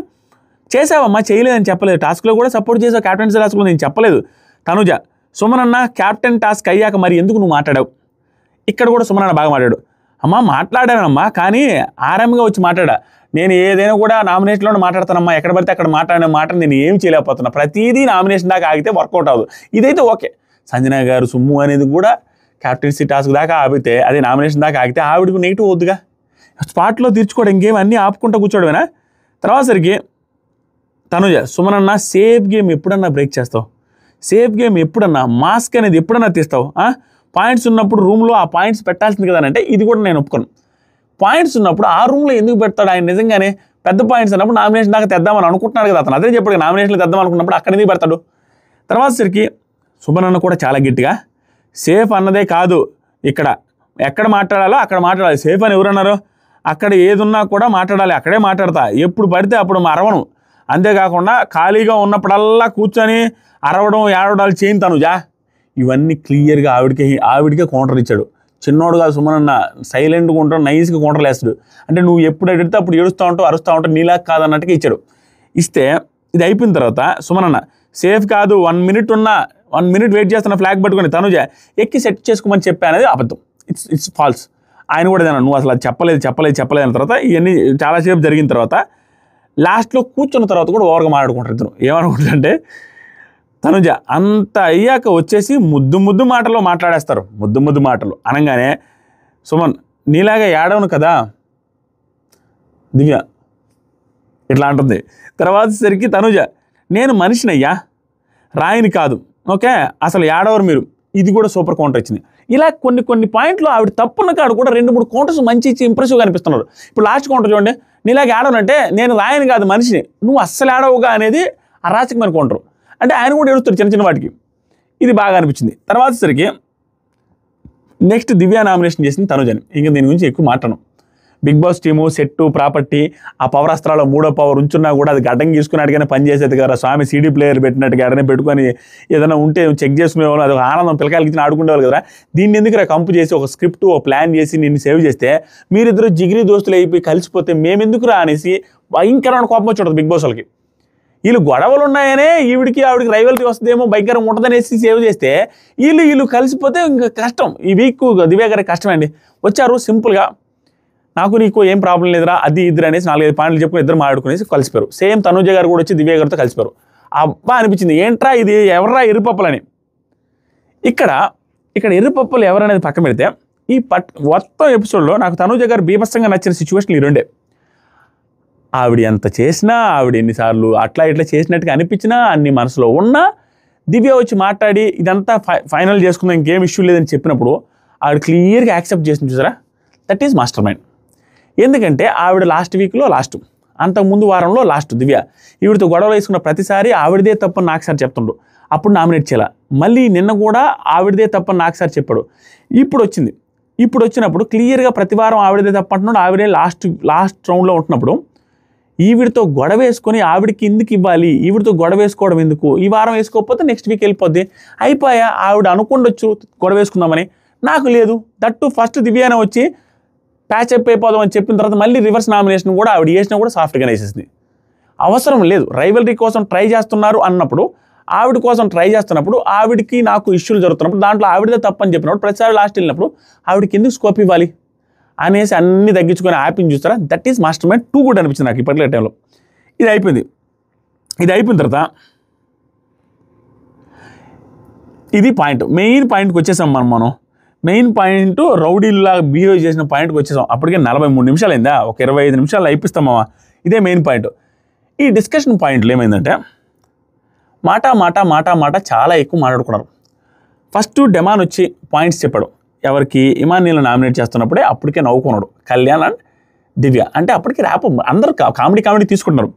చేసావమ్మా, చేయలేదని చెప్పలేదు, టాస్క్లో కూడా సపోర్ట్ చేసావు, క్యాప్టెన్సీ టాస్క్లో నేను చెప్పలేదు తనుజ. సుమన్ అన్న క్యాప్టెన్ టాస్క్ అయ్యాక మరి ఎందుకు నువ్వు మాట్లాడావు? ఇక్కడ కూడా సుమన్ అన్న బాగా మాట్లాడాడు. అమ్మా మాట్లాడానమ్మా, కానీ ఆరాంగా వచ్చి మాట్లాడా. నేను ఏదైనా కూడా నామినేషన్లోనే మాట్లాడతానమ్మా, ఎక్కడ పడితే అక్కడ మాట్లాడిన మాట నేను ఏం చేయలేకపోతున్నా. ప్రతిదీ నామినేషన్ దాకా ఆగితే వర్కౌట్ అవ్వదు. ఇదైతే ఓకే. సంజన గారు సుమ్ము అనేది కూడా క్యాప్టెన్సీ టాస్క్ దాకా ఆగితే, అదే నామినేషన్ దాకా ఆగితే ఆవిడకు నెగిటివ్ వద్దుగా. స్పాట్లో తీర్చుకోవడం ఇంకేం అన్నీ ఆపుకుంటూ కూర్చోవడమేనా? తర్వాత సరికి తనుజ, సుమన్ అన్న సేఫ్ గేమ్ ఎప్పుడన్నా బ్రేక్ చేస్తావు? సేఫ్ గేమ్ ఎప్పుడన్నా, మాస్క్ అనేది ఎప్పుడన్నా తీస్తావు? పాయింట్స్ ఉన్నప్పుడు రూమ్లో ఆ పాయింట్స్ పెట్టాల్సింది కదా అంటే ఇది కూడా నేను ఒప్పుకోను. పాయింట్స్ ఉన్నప్పుడు ఆ రూమ్లో ఎందుకు పెడతాడు ఆయన? నిజంగానే పెద్ద పాయింట్స్ అన్నప్పుడు నామినేషన్ దాకా తెద్దామని అనుకుంటున్నాడు కదా అతను. అదే చెప్పాడు నామినేషన్లు తెద్దాం అనుకున్నప్పుడు అక్కడ ఎందుకు పెడతాడు? తర్వాత సరికి సుమన్ అన్న కూడా చాలా గట్టిగా సేఫ్ అన్నదే కాదు, ఇక్కడ ఎక్కడ మాట్లాడాలో అక్కడ మాట్లాడాలి. సేఫ్ అని ఎవరన్నారు? అక్కడ ఏదున్నా కూడా మాట్లాడాలి, అక్కడే మాట్లాడతా. ఎప్పుడు పడితే అప్పుడు అరవను. అంతేకాకుండా ఖాళీగా ఉన్నప్పుడల్లా కూర్చొని అరవడం ఏడవడాలు చేయను తనుజా. ఇవన్నీ క్లియర్గా ఆవిడికే కౌంటర్ ఇచ్చాడు. చిన్నోడు కాదు సుమన్ అన్న, సైలెంట్గా ఉంటాడు, నైస్గా కౌంటర్లు వేస్తాడు. అంటే నువ్వు ఎప్పుడు అడిగితే అప్పుడు ఏడుస్తూ ఉంటావు, అరుస్తూ ఉంటావు, నీలా కాదన్నట్టుగా ఇచ్చాడు. ఇస్తే ఇది అయిపోయిన తర్వాత సుమన్ అన్న సేఫ్ కాదు, 1 minute ఉన్నా 1 minute వెయిట్ చేస్తున్న ఫ్లాగ్ పట్టుకొని తనుజ ఎక్కి సెట్ చేసుకోమని చెప్పా అనేది అబద్ధం. It's false. ఆయన కూడా ఏదన్నా నువ్వు అసలు అది చెప్పలేదు అన్న తర్వాత ఇవన్నీ చాలాసేపు జరిగిన తర్వాత లాస్ట్లో కూర్చున్న తర్వాత కూడా ఓవర్గా మాట్లాడుకుంటారు ఇద్దరు. ఏమనుకుంటారంటే తనుజ అంత అయ్యాక వచ్చేసి ముద్దు మాటలు మాట్లాడేస్తారు. ముద్దు మాటలు అనగానే సుమన్ నీలాగా ఏడవను కదా దివ్య ఇట్లా అంటుంది. తర్వాత సరికి తనుజ నేను మనిషినయ్యా, రాయిని కాదు, ఓకే అసలు ఏడవరు మీరు. ఇది కూడా సూపర్ కౌంటర్ ఇచ్చింది. ఇలా కొన్ని పాయింట్లు ఆవిడ తప్పున్న కాడు కూడా 2-3 కౌంటర్స్ మంచి ఇచ్చి ఇంప్రెసివ్గా అనిపిస్తున్నారు. ఇప్పుడు లాస్ట్ కౌంటర్ చూడండి, నీలాగా ఏడవనంటే నేను రాయని కాదు మనిషిని, నువ్వు అస్సలు ఏడవుగా అనేది అరాచకమైన కౌంటర్. అంటే ఆయన కూడా ఏడుస్తాడు చిన్న వాటికి. ఇది బాగా అనిపించింది. తర్వాత సరికి నెక్స్ట్ దివ్య నామినేషన్ చేసింది తనుజని. ఇంకా దీని గురించి ఎక్కువ మాట్లాడను. Bigg Boss team set property ఆ పవర్ అస్త్రాల్లో 3వ పవర్ ఉంచున్నా కూడా అది గడ్డం గీసుకున్నట్టుగానే పనిచేసేది కదా. స్వామి CD ప్లేయర్ పెట్టినట్టుగా ఎడనే పెట్టుకొని ఏదైనా ఉంటే చెక్ చేసుకునేవాళ్ళు, అది ఒక ఆనందం పిల్లకాయలకి ఇచ్చిన ఆడుకునేవాళ్ళు కదా. దీన్ని ఎందుకు కంపు చేసి ఒక స్క్రిప్ట్ ఒక ప్లాన్ చేసి నిన్ను సేవ్ చేస్తే మీరిద్దరు జిగిరి దోస్తులు అయిపోయి కలిసిపోతే మేమెందుకు రా అనేసి భయంకరమైన కోపం వచ్చి ఉంటుంది బిగ్ బాస్ వాళ్ళకి. వీళ్ళు గొడవలు ఉన్నాయనే ఆవిడికి రైవల్టీ వస్తుందేమో భయంకరంగా ఉంటుందనేసి సేవ్ చేస్తే వీళ్ళు కలిసిపోతే ఇంకా కష్టం. ఈ వీక్ దివ్య గారికి కష్టమండి. వచ్చారు సింపుల్గా నాకు నీకు ఏం ప్రాబ్లం లేదురా అది ఇద్దరు అనేసి 4-5 పాయింట్లు చెప్పుకుని ఇద్దరు మాట్లాడుకునేసి కలిసిపోయారు. సేమ్ తనుజ గారు కూడా వచ్చి దివ్య గారితో కలిసిపోయారు. అబ్బా అనిపించింది, ఏంట్రా ఇది ఎవర్రా ఎర్రిపప్పులని. ఇక్కడ ఎర్రిపప్పులు ఎవరనేది పక్కన పెడితే ఈ మొత్తం ఎపిసోడ్లో నాకు తనుజ గారు బీభత్సంగా నచ్చిన సిచ్యువేషన్లు ఈ రెండే. ఆవిడ ఎంత చేసినా, ఆవిడ ఎన్నిసార్లు అట్లా ఇట్లా చేసినట్టుగా అనిపించినా, అన్ని మనసులో ఉన్నా దివ్య వచ్చి మాట్లాడి ఇదంతా ఫైనల్ చేసుకుందాం ఇంకేం ఇష్యూ లేదని చెప్పినప్పుడు ఆవిడ క్లియర్గా యాక్సెప్ట్ చేసింది. చూసారా, దట్ ఈజ్ మాస్టర్ మైండ్. ఎందుకంటే ఆవిడ లాస్ట్ వీక్లో లాస్ట్, అంతకుముందు వారంలో లాస్ట్ దివ్య ఈవిడతో గొడవలు వేసుకున్న ప్రతిసారి ఆవిడదే తప్పని నాకు సార్ చెప్తుండు. అప్పుడు నామినేట్ చేయాల. మళ్ళీ నిన్న కూడా ఆవిడదే తప్పని నాకు సార్ చెప్పాడు. ఇప్పుడు వచ్చినప్పుడు క్లియర్గా ప్రతి వారం ఆవిడదే తప్ప అంటున్నాడు. ఆవిడే లాస్ట్ రౌండ్లో ఉంటున్నప్పుడు ఈవిడితో గొడవ వేసుకొని ఆవిడకి ఎందుకు ఇవ్వాలి, ఈవిడితో గొడవ వేసుకోవడం ఎందుకు, ఈ వారం వేసుకోకపోతే నెక్స్ట్ వీక్ వెళ్ళిపోద్ది అయిపోయా. ఆవిడ అనుకుండొచ్చు గొడవ వేసుకుందామని, నాకు లేదు. దట్టు ఫస్ట్ దివ్యానే వచ్చి ప్యాచప్ అయిపోదాం అని చెప్పిన తర్వాత మళ్ళీ రివర్స్ నామినేషన్ కూడా ఆవిడ చేసినా కూడా సాఫ్ట్గానే వేసేసింది. అవసరం లేదు. రైవల్రీ కోసం ట్రై చేస్తున్నారు అన్నప్పుడు, ఆవిడ కోసం ట్రై చేస్తున్నప్పుడు, ఆవిడకి నాకు ఇష్యూలు జరుగుతున్నప్పుడు దాంట్లో ఆవిడదే తప్పని చెప్పినప్పుడు ప్రతిసారి లాస్ట్ వెళ్ళినప్పుడు ఆవిడకి ఎందుకు స్కోప్ ఇవ్వాలి అనేసి అన్ని తగ్గించుకొని హ్యాపీని చూస్తారా. That is master mind too good అనిపించింది నాకు ఈ పర్టికులర్ టైంలో. ఇది అయిపోయిన తర్వాత ఇది పాయింట్, మెయిన్ పాయింట్కి వచ్చేసాం మనం. మెయిన్ పాయింట్ రౌడీలా బిహేవ్ చేసిన పాయింట్కి వచ్చేసాం. అప్పటికే 43 నిమిషాలు అయిందా, ఒక 25 నిమిషాలు అయిపిస్తామా. ఇదే మెయిన్ పాయింట్. ఈ డిస్కషన్ పాయింట్లు ఏమైందంటే మాట చాలా ఎక్కువ మాట్లాడుకున్నారు. ఫస్ట్ డెమాన్ వచ్చి పాయింట్స్ చెప్పాడు. ఎవరికి ఇమాన్యుల్ని నామినేట్ చేస్తున్నప్పుడే అప్పటికే నవ్వుకున్నాడు కళ్యాణ్ అండ్ దివ్య. అంటే అప్పటికి ర్యాప్ అందరు కామెడీ తీసుకుంటున్నారు.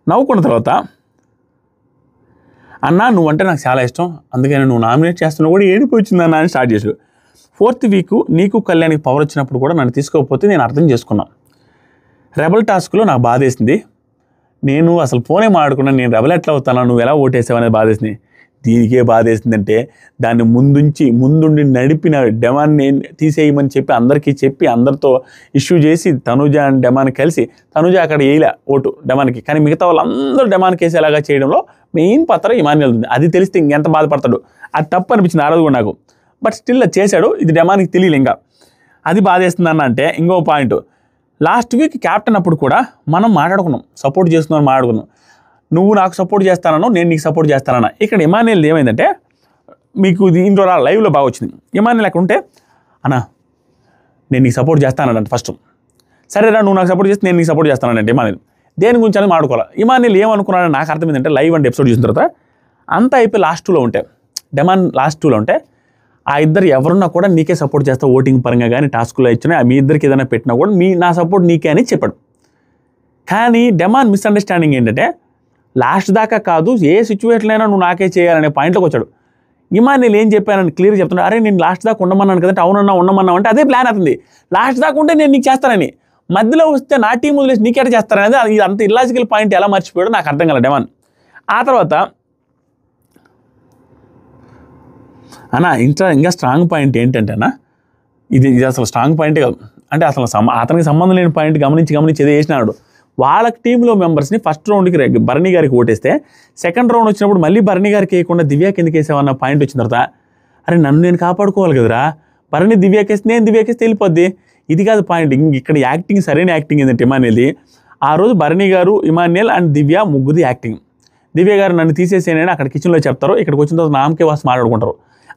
నవ్వుకున్న తర్వాత అన్నా నువ్వంటే నాకు చాలా ఇష్టం, అందుకని నువ్వు నామినేట్ చేస్తున్నా కూడా ఏడిపోయి వచ్చిందన్నా అని స్టార్ట్ చేశాడు. 4th వీక్ నీకు కళ్యాణ్కి పవర్ వచ్చినప్పుడు కూడా నన్ను తీసుకోకపోతే నేను అర్థం చేసుకున్నాను. రెబల్ టాస్క్లో నాకు బాధేసింది. నేను అసలు ఫోనే మాట్లాడుకున్నాను, నేను రెబల్ ఎట్లా అవుతాను, నువ్వు ఎలా ఓటేసావు అనేది బాధేసింది. దీనికే బాధ వేసిందంటే దాన్ని ముందుండి నడిపిన డెమాన్ని తీసేయమని చెప్పి అందరికీ చెప్పి అందరితో ఇష్యూ చేసి తనుజ అండ్ డెమాన్ కలిసి తనుజ అక్కడ వేయలే ఓటు డెమాన్కి, కానీ మిగతా వాళ్ళందరూ డెమాన్కి వేసేలాగా చేయడంలో మెయిన్ పాత్ర ఇమాన్యుయల్ ఉంది. అది తెలిస్తే ఇంకెంత బాధపడతాడు. అది తప్పు అనిపించింది ఆ రోజు కూడా నాకు. బట్ స్టిల్ అది చేశాడు. ఇది డెమాన్కి తెలియదు ఇంకా. అది బాధేస్తుందన్న అంటే ఇంకో పాయింట్, లాస్ట్ వీక్ క్యాప్టెన్ అప్పుడు కూడా మనం మాట్లాడుకున్నాం, సపోర్ట్ చేస్తున్నాం మాట్లాడుకున్నాం. నువ్వు నాకు సపోర్ట్ చేస్తానో నేను నీకు సపోర్ట్ చేస్తానన్నా. ఇక్కడ ఇమాన్యుయల్ ఏమైందంటే మీకు ఇంట్లో లైవ్లో బాగా వచ్చింది. ఇమాన్యుయల్ అక్కడ ఉంటే అన్నా నేను నీకు సపోర్ట్ చేస్తానంటే ఫస్ట్, సరేరా నువ్వు నాకు సపోర్ట్ చేస్తే నేను నీకు సపోర్ట్ చేస్తానంటే ఇమాన్యుయల్ దేని గురించి అని మాట్లాడుకోవాలి. ఇమాన్యుయల్ ఏమనుకున్నాడని నాకు అర్థమైందంటే లైవ్ అండ్ ఎపిసోడ్ చూసిన తర్వాత అంతా అయిపోయి లాస్ట్ 2లో ఉంటే డెమాన్ లాస్ట్ 2లో ఉంటే ఆ ఇద్దరు ఎవరున్నా కూడా నీకే సపోర్ట్ చేస్తా ఓటింగ్ పరంగా కానీ టాస్క్లో ఇచ్చినా మీ ఇద్దరికి ఏదైనా పెట్టినా కూడా నా సపోర్ట్ నీకే అని చెప్పాడు. కానీ డెమాన్ మిస్అండర్స్టాండింగ్ ఏంటంటే లాస్ట్ దాకా కాదు ఏ సిచ్యువేషన్ అయినా నువ్వు నాకే చేయాలనే పాయింట్లోకి వచ్చాడు. ఇమాన్యుయల్ ఏం చెప్పానని క్లియర్ చెప్తున్నాడు, అరే నేను లాస్ట్ దాకా ఉండమన్నాను కదంటే అవునన్నా ఉండమన్నావు అంటే అదే ప్లాన్ అవుతుంది. లాస్ట్ దాకా ఉంటే నేను నీకు చేస్తానని, మధ్యలో వస్తే నా టీం వదిలేసి నీకేట చేస్తారనేది అది అంత ఇల్లాజికల్ పాయింట్ ఎలా మర్చిపోయాడో నాకు అర్థం కాలేదు డెమాన్. ఆ తర్వాత ఇంకా స్ట్రాంగ్ పాయింట్ ఏంటంటే ఇది అసలు స్ట్రాంగ్ పాయింటే కాదు, అంటే అసలు అతనికి సంబంధం లేని పాయింట్ గమనించి ఏదో చేసినాడు. వాళ్ళ టీంలో మెంబర్స్ని ఫస్ట్ రౌండ్కి భరణి గారికి ఓటేస్తే సెకండ్ రౌండ్ వచ్చినప్పుడు మళ్ళీ భరణి గారికి వేయకుండా దివ్యాకి ఎందుకు వేసావన్న పాయింట్ వచ్చిన తర్వాత అరే నన్ను నేను కాపాడుకోవాలి కదరా, భరణి దివ్యాకేస్తే నేను దివ్యాకేస్తే వెళ్ళిపోద్ది. ఇది కాదు పాయింట్. ఇక్కడ యాక్టింగ్ సరైన యాక్టింగ్ ఏంటంటే ఇమాన్యుయల్ది. ఆ రోజు Bharani garu Emmanuel and Divya ముగ్గుది acting. దివ్య గారు నన్ను తీసేసేనని అక్కడ కిచెన్లో చెప్తారు, ఇక్కడికి వచ్చిన తర్వాత నామకే వాసి మాట్లాడుకుంటారు.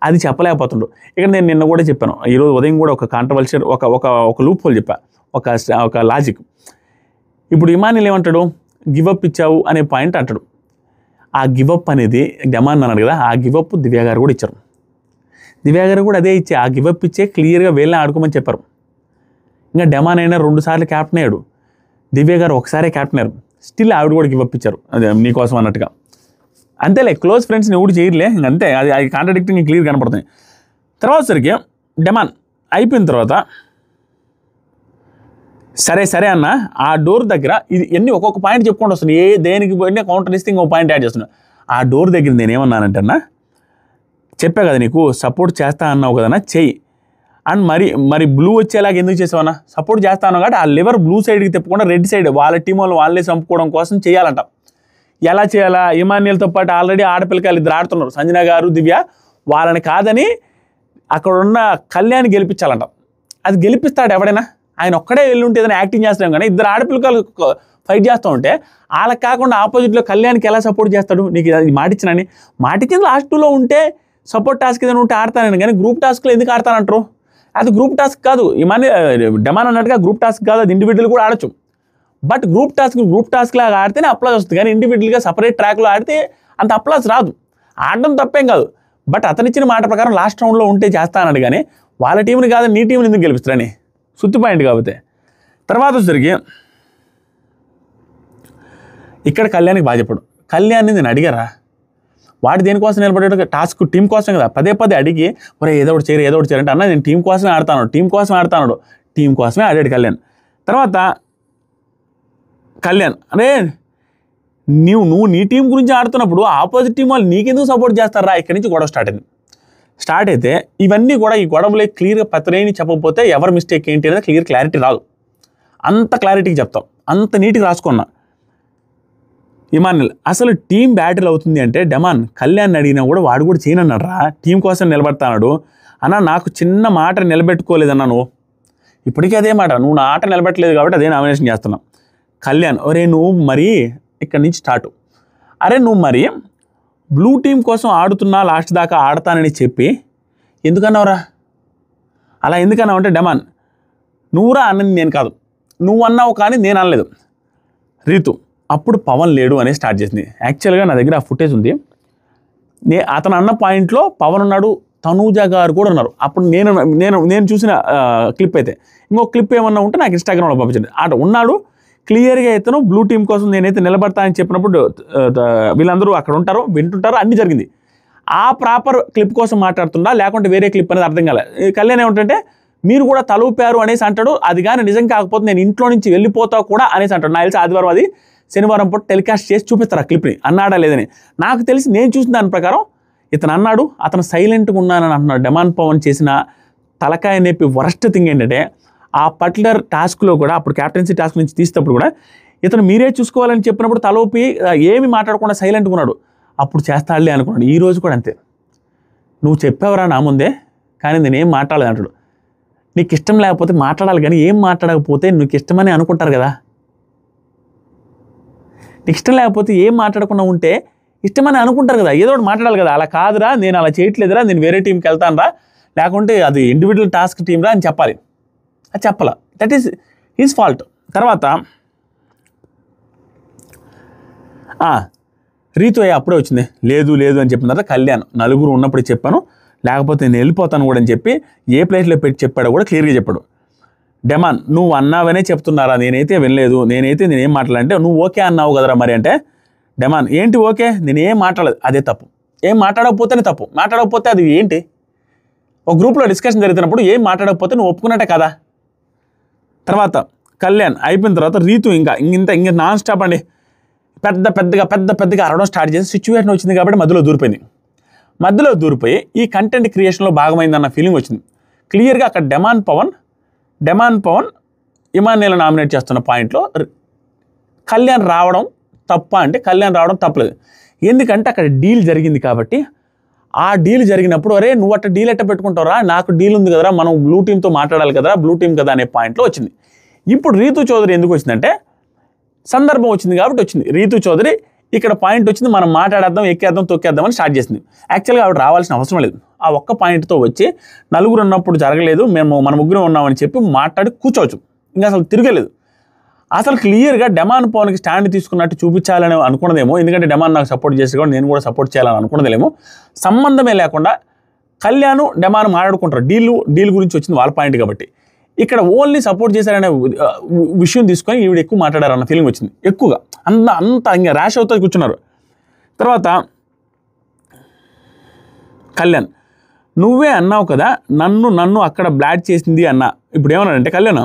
అది చెప్పలేకపోతుండ్రు. ఇక్కడ నేను నిన్న కూడా చెప్పాను, ఈరోజు ఉదయం కూడా ఒక కాంట్రవర్షియల్ ఒక లూప్ హోల్ చెప్పా, ఒక లాజిక్. ఇప్పుడు ఇమాన్యుయల్ ఏమంటాడు, గివప్ ఇచ్చావు అనే పాయింట్ అంటాడు. ఆ గివప్ అనేది డెమాన్ అన్నాడు కదా, ఆ గివప్ దివ్య గారు కూడా ఇచ్చారు. దివ్య గారు కూడా అదే ఇచ్చే ఆ గివప్ ఇచ్చే క్లియర్గా వేళ్ళని ఆడుకోమని చెప్పారు. ఇంకా డెమాన్ అయినా 2 సార్లు క్యాప్టెన్ అయ్యాడు, దివ్య గారు ఒకసారే క్యాప్టెన్ అయ్యారు. స్టిల్ ఆవిడ కూడా గివప్ ఇచ్చారు, అదే నీకోసం అన్నట్టుగా. అంతేలే, క్లోజ్ ఫ్రెండ్స్ని ఎవడు చేయలే, అంతే. అది కాంట్రాడిక్టింగ్ క్లియర్ కనపడుతుంది. తర్వాత సరికి డెమాన్ అయిపోయిన తర్వాత సరే అన్న ఆ డోర్ దగ్గర ఇది ఎన్ని ఒక్కొక్క పాయింట్ చెప్పుకుంటూ వస్తుంది, దేనికి పోయినా కౌంటర్ ఇస్తే ఇంకో పాయింట్ యాడ్ చేస్తున్నా. ఆ డోర్ దగ్గర నేను ఏమన్నానంటే అన్న, చెప్పా కదా నీకు సపోర్ట్ చేస్తా అన్నావు కదన్నా, చెయ్యి. అండ్ మరి బ్లూ వచ్చేలాగా ఎందుకు చేసావన్నా, సపోర్ట్ చేస్తా అన్నావు కాబట్టి ఆ లివర్ బ్లూ సైడ్కి తిప్పకుండా రెడ్ సైడ్ వాళ్ళ టీం వాళ్ళు వాళ్ళే చంపుకోవడం కోసం చేయాలంట. ఎలా చేయాలా, ఇమాన్యుయల్తో పాటు ఆల్రెడీ ఆడపిల్లకాయలు ఇద్దరు ఆడుతున్నారు, సంజన గారు దివ్య. వాళ్ళని కాదని అక్కడ ఉన్న కళ్యాణ్ గెలిపించాలంట. అది గెలిపిస్తాడు ఎవడైనా, ఆయన ఒక్కడే వెళ్ళి ఉంటే ఏదైనా యాక్టింగ్ చేస్తాం కానీ ఇద్దరు ఆడపిల్లకాయలు ఫైట్ చేస్తూ ఉంటే వాళ్ళకి కాకుండా ఆపోజిట్లో కళ్యాణ్కి ఎలా సపోర్ట్ చేస్తాడు. నీకు అది మాటిచ్చింది లాస్ట్ 2లో ఉంటే సపోర్ట్ టాస్క్ ఏదైనా ఉంటే ఆడతానని, కానీ గ్రూప్ టాస్క్లో ఎందుకు ఆడతానంటారు. అది గ్రూప్ టాస్క్ కాదు, డెమాన్ అన్నట్టుగా గ్రూప్ టాస్క్ కాదు, అది ఇండివిజువల్ కూడా ఆడచ్చు. బట్ గ్రూప్ టాస్క్ లాగా ఆడితేనే అప్లాజ్ వస్తుంది, కానీ ఇండివిజువల్గా సపరేట్ ట్రాక్లో ఆడితే అంత అప్లాజ్ రాదు. ఆడడం తప్పేం కాదు, బట్ అతనిచ్చిన మాట ప్రకారం లాస్ట్ రౌండ్లో ఉంటే చేస్తానన్నాడు, కానీ వాళ్ళ టీంని కాదు నీ టీంని ఎందుకు గెలుస్తారని సుత్తి పాయింట్ కాబట్టి. తర్వాత వచ్చేసరికి ఇక్కడ కళ్యాణ్కి బాగా చెప్పాడు. కళ్యాణ్ని నేను అడిగారా, వాడు దేనికోసం నిలబడ్డాడు, టాస్క్ టీం కోసం కదా. పదే అడిగి ఒరే ఏదో ఒకటి చేయరు అంటే అన్న నేను టీం కోసమే ఆడతాను, టీం కోసమే ఆడాడు కళ్యాణ్. తర్వాత కళ్యాణ్ అరే నువ్వు నీ టీం గురించి ఆడుతున్నప్పుడు ఆపోజిట్ టీం వాళ్ళు నీకెందుకు సపోర్ట్ చేస్తారా, ఇక్కడి నుంచి గొడవ స్టార్ట్ అయితే ఇవన్నీ కూడా ఈ గొడవలే క్లియర్గా పత్రేని చెప్పకపోతే ఎవరి మిస్టేక్ ఏంటి అనేది క్లారిటీ రాదు. అంత క్లారిటీకి చెప్తాం, అంత నీట్గా రాసుకున్నా. ఇమాన్యుయల్ అసలు టీం బ్యాటిల్ అవుతుంది అంటే డెమాన్ కళ్యాణ్ అడిగినా కూడా వాడు కూడా చేయనన్నాడు రా, టీం కోసం నిలబడతాడు అన్న. నాకు చిన్న మాట నిలబెట్టుకోలేదన్నా, నువ్వు ఇప్పటికీ అదే మాట, నువ్వు నా ఆట నిలబెట్టలేదు కాబట్టి అదే నామినేషన్ చేస్తున్నావు. కళ్యాణ్ ఒరే నువ్వు మరి ఇక్కడి నుంచి స్టార్ట్, అరే నువ్వు మరి బ్లూ టీం కోసం ఆడుతున్నా లాస్ట్ దాకా ఆడతానని చెప్పి ఎందుకన్నావురా, అలా ఎందుకన్నావు అంటే డెమాన్ నువ్వురా అన్నది నేను కాదు, నువ్వు అన్నావు కానీ నేను అనలేదు. రీతు అప్పుడు పవన్ లేడు అనేది స్టార్ట్ చేసింది. యాక్చువల్గా నా దగ్గర ఆ ఫుటేజ్ ఉంది, అతను అన్న పాయింట్లో పవన్ ఉన్నాడు, తనూజ గారు కూడా ఉన్నారు. అప్పుడు నేను చూసిన క్లిప్ అయితే ఇంకో క్లిప్ ఏమన్నా ఉంటే నాకు ఇన్స్టాగ్రామ్లో పంపించండి. అటు ఉన్నాడు క్లియర్గా ఇతను బ్లూ టీం కోసం నేనైతే నిలబడతా అని చెప్పినప్పుడు వీళ్ళందరూ అక్కడ ఉంటారు, వింటుంటారు, అన్నీ జరిగింది. ఆ ప్రాపర్ క్లిప్ కోసం మాట్లాడుతున్నా లేకుంటే వేరే క్లిప్ అనేది అర్థం కాలేదు. కళ్యాణ్ ఏమంటే మీరు కూడా తలూపారు అనేసి అంటాడు, అది కానీ నిజం కాకపోతే నేను ఇంట్లో నుంచి వెళ్ళిపోతా కూడా అనేసి అంటాడు. నాకు తెలిసి ఆదివారం అది శనివారం పూట టెలికాస్ట్ చేసి చూపిస్తారు ఆ క్లిప్ని, అన్నాడా లేదని. నాకు తెలిసి నేను చూసిన దాని ప్రకారం ఇతను అన్నాడు, అతను సైలెంట్గా ఉన్నానని అంటున్నాడు. డెమాన్ పవన్ చేసిన తలకాయ నొప్పి వరస్ట్ థింగ్ ఏంటంటే ఆ పర్టికులర్ టాస్క్లో కూడా అప్పుడు క్యాప్టెన్సీ టాస్క్ నుంచి తీసేటప్పుడు కూడా ఇతను మీరే చూసుకోవాలని చెప్పినప్పుడు తలోపి ఏమి మాట్లాడకుండా సైలెంట్గా ఉన్నాడు. అప్పుడు చేస్తాడులే అనుకున్నాడు. ఈ రోజు కూడా అంతే. నువ్వు చెప్పావురా నా ముందే, కానీ నేనేం మాట్లాడలేదు అంటాడు. నీకు ఇష్టం లేకపోతే మాట్లాడాలి, కానీ ఏం మాట్లాడకపోతే నీకు ఇష్టమని అనుకుంటారు కదా. నీకు ఇష్టం లేకపోతే ఏం మాట్లాడకుండా ఉంటే ఇష్టమని అనుకుంటారు కదా, ఏదో ఒకటి మాట్లాడాలి కదా. అలా కాదురా, నేను అలా చేయట్లేదురా, నేను వేరే టీంకి వెళ్తాను రా, లేకుంటే అది ఇండివిజువల్ టాస్క్ టీం రా అని చెప్పాలి. అది చెప్పాల. That is his fault. తర్వాత రీతు అప్పుడే వచ్చింది. లేదు లేదు అని చెప్పిన తర్వాత కళ్యాణ్ నలుగురు ఉన్నప్పుడు చెప్పాను, లేకపోతే నేను వెళ్ళిపోతాను కూడా అని చెప్పి ఏ ప్లేస్లో పెట్టి చెప్పాడో కూడా క్లియర్గా చెప్పాడు. డెమాన్ నువ్వు అన్నావనే చెప్తున్నారా, నేనైతే వినలేదు, నేనేం మాట్లాడాలంటే నువ్వు ఓకే అన్నావు కదరా మరి అంటే, డెమాన్ ఏంటి ఓకే, నేనేం మాట్లాడలేదు, అదే తప్పు. ఏం మాట్లాడకపోతేనే తప్పు, మాట్లాడకపోతే అది ఏంటి? ఒక గ్రూప్లో డిస్కషన్ జరుగుతున్నప్పుడు ఏం మాట్లాడకపోతే నువ్వు ఒప్పుకున్నట్టే కదా. తర్వాత కళ్యాణ్ అయిపోయిన తర్వాత రీతు ఇంకా నాన్ స్టాప్ అండి పెద్దగా అరవడం స్టార్ట్ చేసి సిచ్యువేషన్ వచ్చింది కాబట్టి మధ్యలో దూరిపోయి ఈ కంటెంట్ క్రియేషన్లో భాగమైందన్న ఫీలింగ్ వచ్చింది. క్లియర్గా అక్కడ డెమాన్ పవన్ ఇమాన్యుయల్ నామినేట్ చేస్తున్న పాయింట్లో కళ్యాణ్ రావడం తప్ప అంటే కళ్యాణ్ రావడం తప్పలేదు. ఎందుకంటే అక్కడ డీల్ జరిగింది కాబట్టి, ఆ డీల్ జరిగినప్పుడు అరే నువ్వు అట్ట డీల్ ఎట్ట పెట్టుకుంటావురా, నాకు డీల్ ఉంది కదరా, మనం బ్లూ టీంతో మాట్లాడాలి కదరా, బ్లూ టీం కదా అనే పాయింట్లో వచ్చింది. ఇప్పుడు రీతు చౌదరి ఎందుకు వచ్చిందంటే సందర్భం వచ్చింది కాబట్టి వచ్చింది. రీతు చౌదరి ఇక్కడ పాయింట్ వచ్చింది, మనం మాట్లాడేద్దాం, ఎక్కేద్దాం, తొక్కేద్దాం అని స్టార్ట్ చేసింది. యాక్చువల్గా ఆవిడ రావాల్సిన అవసరం లేదు. ఆ ఒక్క పాయింట్తో వచ్చి నలుగురు ఉన్నప్పుడు జరగలేదు, మన ముగ్గురు ఉన్నామని చెప్పి మాట్లాడి కూర్చోవచ్చు. ఇంకా అసలు తిరగలేదు. అసలు క్లియర్గా డెమాన్ పవన్కి స్టాండ్ తీసుకున్నట్టు చూపించాలని అనుకున్నదేమో, ఎందుకంటే డెమాన్ నాకు సపోర్ట్ చేసి కూడా నేను కూడా సపోర్ట్ చేయాలని అనుకున్నదేమో. సంబంధమే లేకుండా కళ్యాణ్ డెమాన్ మాట్లాడుకుంటారు. డీల్ గురించి వచ్చింది వాళ్ళ పాయింట్ కాబట్టి. ఇక్కడ ఓన్లీ సపోర్ట్ చేశారనే విషయం తీసుకొని ఈవిడ ఎక్కువ మాట్లాడారన్న ఫీలింగ్ వచ్చింది. ఎక్కువగా అంత ఇంకా ర్యాష్ అవుతుంది కూర్చున్నారు. తర్వాత కళ్యాణ్ నువ్వే అన్నావు కదా నన్ను అక్కడ బ్లాడ్ చేసింది అన్నా. ఇప్పుడు ఏమన్నాడంటే కళ్యాణ్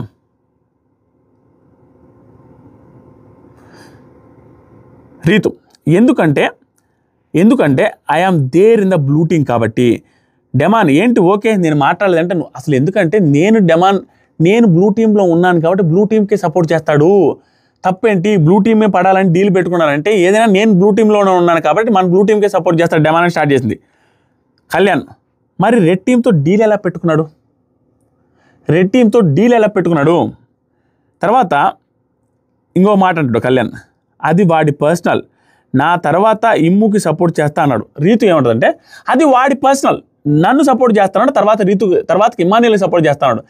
రీతు ఎందుకంటే I am there in the blue team కాబట్టి. డెమాన్ ఏంటి ఓకే నేను మాట్లాడలేదంటే అసలు ఎందుకంటే నేను బ్లూ టీంలో ఉన్నాను కాబట్టి బ్లూ టీంకే సపోర్ట్ చేస్తాడు. తప్పేంటి, బ్లూ టీమే పడాలని డీల్ పెట్టుకున్నారంటే ఏదైనా నేను బ్లూ టీంలోనే ఉన్నాను కాబట్టి మన బ్లూ టీంకే సపోర్ట్ చేస్తాడు డెమాన్ అని స్టార్ట్ చేసింది కళ్యాణ్. మరి రెడ్ టీంతో డీల్ ఎలా పెట్టుకున్నాడు? తర్వాత ఇంకో మాట అంటాడు కళ్యాణ్, అది వాడి పర్సనల్, నా తర్వాత ఇమ్ముకి సపోర్ట్ చేస్తా అన్నాడు. రీతు ఏమంటుందంటే అది వాడి పర్సనల్, నన్ను సపోర్ట్ చేస్తున్నాడు, తర్వాత ఇమాన్యుయల్ని సపోర్ట్ చేస్తున్నాడు.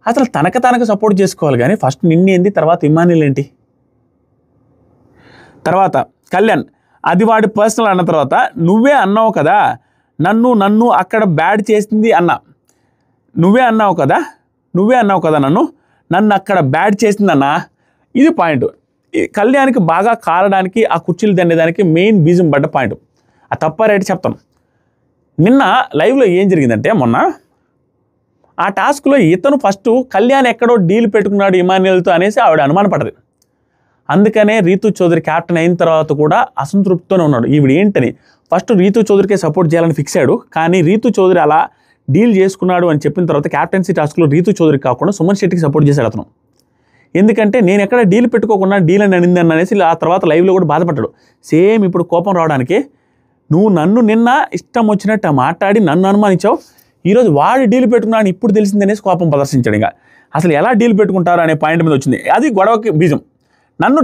అసలు తనకు సపోర్ట్ చేసుకోవాలి కానీ ఫస్ట్ నిన్నేంది, తర్వాత ఇమాన్యుయల్ ఏంటి? తర్వాత కళ్యాణ్ అది వాడి పర్సనల్ అన్న తర్వాత నువ్వే అన్నావు కదా నన్ను అక్కడ బ్యాడ్ చేసింది అన్నా. నువ్వే అన్నావు కదా నన్ను అక్కడ బ్యాడ్ చేసిందన్నా. ఇది పాయింట్. కళ్యాణ్కి బాగా కారడానికి ఆ కుర్చీలు దండేదానికి మెయిన్ బీజం పడ్డ పాయింట్. ఆ తప్ప రైట్ చెప్తాను. నిన్న లైవ్లో ఏం జరిగిందంటే మొన్న ఆ టాస్క్లో ఇతను ఫస్ట్ కళ్యాణ్ ఎక్కడో డీల్ పెట్టుకున్నాడు ఇమాన్యుయల్తో అనేసి ఆవిడ అనుమాన పడ్డది. అందుకనే రీతు చౌదరి క్యాప్టెన్ అయిన తర్వాత కూడా అసంతృప్తితోనే ఉన్నాడు. ఈవిడ ఏంటని ఫస్ట్ రీతు చౌదరికే సపోర్ట్ చేయాలని ఫిక్స్ అయ్యాడు. కానీ రీతు చౌదరి అలా డీల్ చేసుకున్నాడు అని చెప్పిన తర్వాత క్యాప్టెన్సీ టాస్క్లో రీతు చౌదరి కాకుండా సుమన్ శెట్టికి సపోర్ట్ చేశాడు అతను. ఎందుకంటే నేను ఎక్కడ డీల్ పెట్టుకోకుండా డీల్ అని అనిందని అనేసి ఆ తర్వాత లైవ్లో కూడా బాధపడ్డాడు. సేమ్ ఇప్పుడు కోపం రావడానికి నువ్వు నన్ను నిన్న ఇష్టం వచ్చినట్టు మాట్లాడి నన్ను అనుమానించావు, ఈరోజు వాడు డీల్ పెట్టుకున్నాను ఇప్పుడు తెలిసిందనేసి కోపం ప్రదర్శించాడు. ఇంకా అసలు ఎలా డీల్ పెట్టుకుంటారు అనే పాయింట్ మీద వచ్చింది. అది గొడవకి బీజం. నన్ను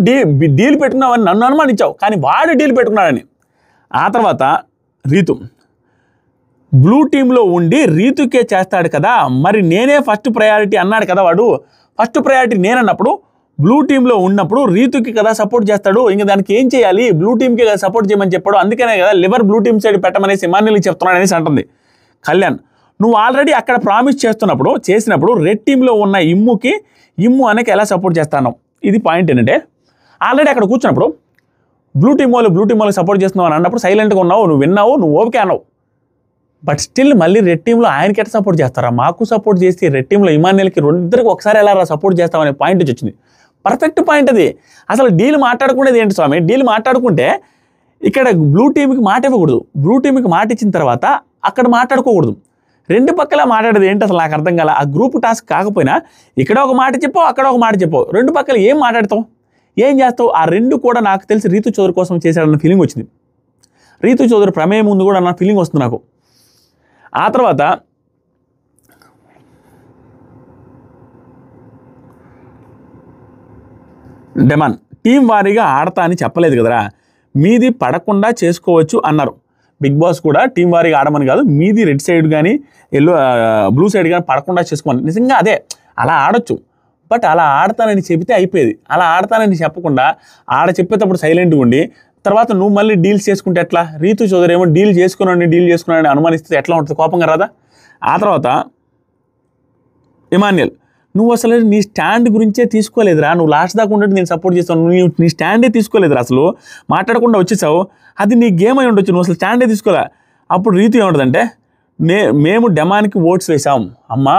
డీల్ పెట్టుకున్నావని నన్ను అనుమానించావు, కానీ వాడు డీల్ పెట్టుకున్నాడని. ఆ తర్వాత రీతు బ్లూ టీంలో ఉండి రీతుకే చేస్తాడు కదా, మరి నేనే ఫస్ట్ ప్రయారిటీ అన్నాడు కదా వాడు. ఫస్ట్ ప్రయారిటీ నేనన్నప్పుడు బ్లూ టీంలో ఉన్నప్పుడు రీతుకి కదా సపోర్ట్ చేస్తాడు. ఇంకా దానికి ఏం చేయాలి, బ్లూ టీంకి కదా సపోర్ట్ చేయమని చెప్పాడు. అందుకనే కదా లివర్ బ్లూ టీం సైడ్ పెట్టమనేసి ఇమాన్యుయల్కి చెప్తున్నాడు అనేసి అంటుంది కళ్యాణ్. నువ్వు ఆల్రెడీ అక్కడ ప్రామిస్ చేసినప్పుడు రెడ్ టీంలో ఉన్న ఇమ్ము అనేక ఎలా సపోర్ట్ చేస్తాను. ఇది పాయింట్ ఏంటంటే ఆల్రెడీ అక్కడ కూర్చున్నప్పుడు బ్లూ టీం వాళ్ళకి సపోర్ట్ చేస్తున్నావు అని అన్నప్పుడు సైలెంట్గా ఉన్నావు, నువ్వు విన్నావు, నువ్వు ఓకే అన్నావు. బట్ స్టిల్ మళ్ళీ రెడ్ టీంలో ఆయనకి ఎట్లా సపోర్ట్ చేస్తారా, మాకు సపోర్ట్ చేసి రెడ్ టీంలో ఇమాన్యుయల్కి ఇద్దరికి ఒకసారి ఎలా సపోర్ట్ చేస్తామనే పాయింట్ వచ్చింది. పర్ఫెక్ట్ పాయింట్ అది. అసలు డీల్ మాట్లాడుకునేది ఏంటి స్వామి, డీల్ మాట్లాడుకుంటే ఇక్కడ బ్లూ టీంకి మాట ఇవ్వకూడదు. బ్లూ టీంకి మాట ఇచ్చిన తర్వాత అక్కడ మాట్లాడుకోకూడదు. రెండు పక్కల మాట్లాడేది ఏంటి అసలు నాకు అర్థం కాల. ఆ గ్రూప్ టాస్క్ కాకపోయినా ఇక్కడ ఒక మాట చెప్పావు, అక్కడ ఒక మాట చెప్పావు, రెండు పక్కల ఏం మాట్లాడతావు, ఏం చేస్తావు? ఆ రెండు కూడా నాకు తెలిసి రీతు చౌదరి కోసం చేశాడన్న ఫీలింగ్ వచ్చింది. రీతు చౌదరి ప్రమేయం ముందు కూడా అన్న ఫీలింగ్ వస్తుంది నాకు. ఆ తర్వాత డెమాన్ టీం వారీగా ఆడతా అని చెప్పలేదు కదరా, మీది పడకుండా చేసుకోవచ్చు అన్నారు. బిగ్ బాస్ కూడా టీం వారీగా ఆడమని కాదు, మీది రెడ్ సైడ్ కానీ బ్లూ సైడ్ కానీ పడకుండా చేసుకోమని. నిజంగా అదే అలా ఆడొచ్చు, బట్ అలా ఆడతానని చెబితే అయిపోయేది. అలా ఆడతానని చెప్పకుండా ఆడ చెప్పేటప్పుడు సైలెంట్గా ఉండి తర్వాత నువ్వు మళ్ళీ డీల్స్ చేసుకుంటే ఎట్లా? రీతు చౌదరి ఏమో డీల్ చేసుకున్నానని అనుమానిస్తే ఎట్లా ఉంటుంది? కోపంగా రాదా? ఆ తర్వాత ఇమాన్యుయల్, నువ్వు అసలు నీ స్టాండ్ గురించే తీసుకోలేదురా, నువ్వు లాస్ట్ దాకా ఉండేది నేను సపోర్ట్ చేస్తాను, నువ్వు నీ స్టాండే తీసుకోలేదురా, అసలు మాట్లాడకుండా వచ్చేసావు, అది నీ గేమ్ అయి ఉండొచ్చు, నువ్వు అసలు స్టాండే తీసుకోలే. అప్పుడు రీతు ఏముంటుందంటే మేము డెమాన్కి ఓట్స్ వేసాం. అమ్మా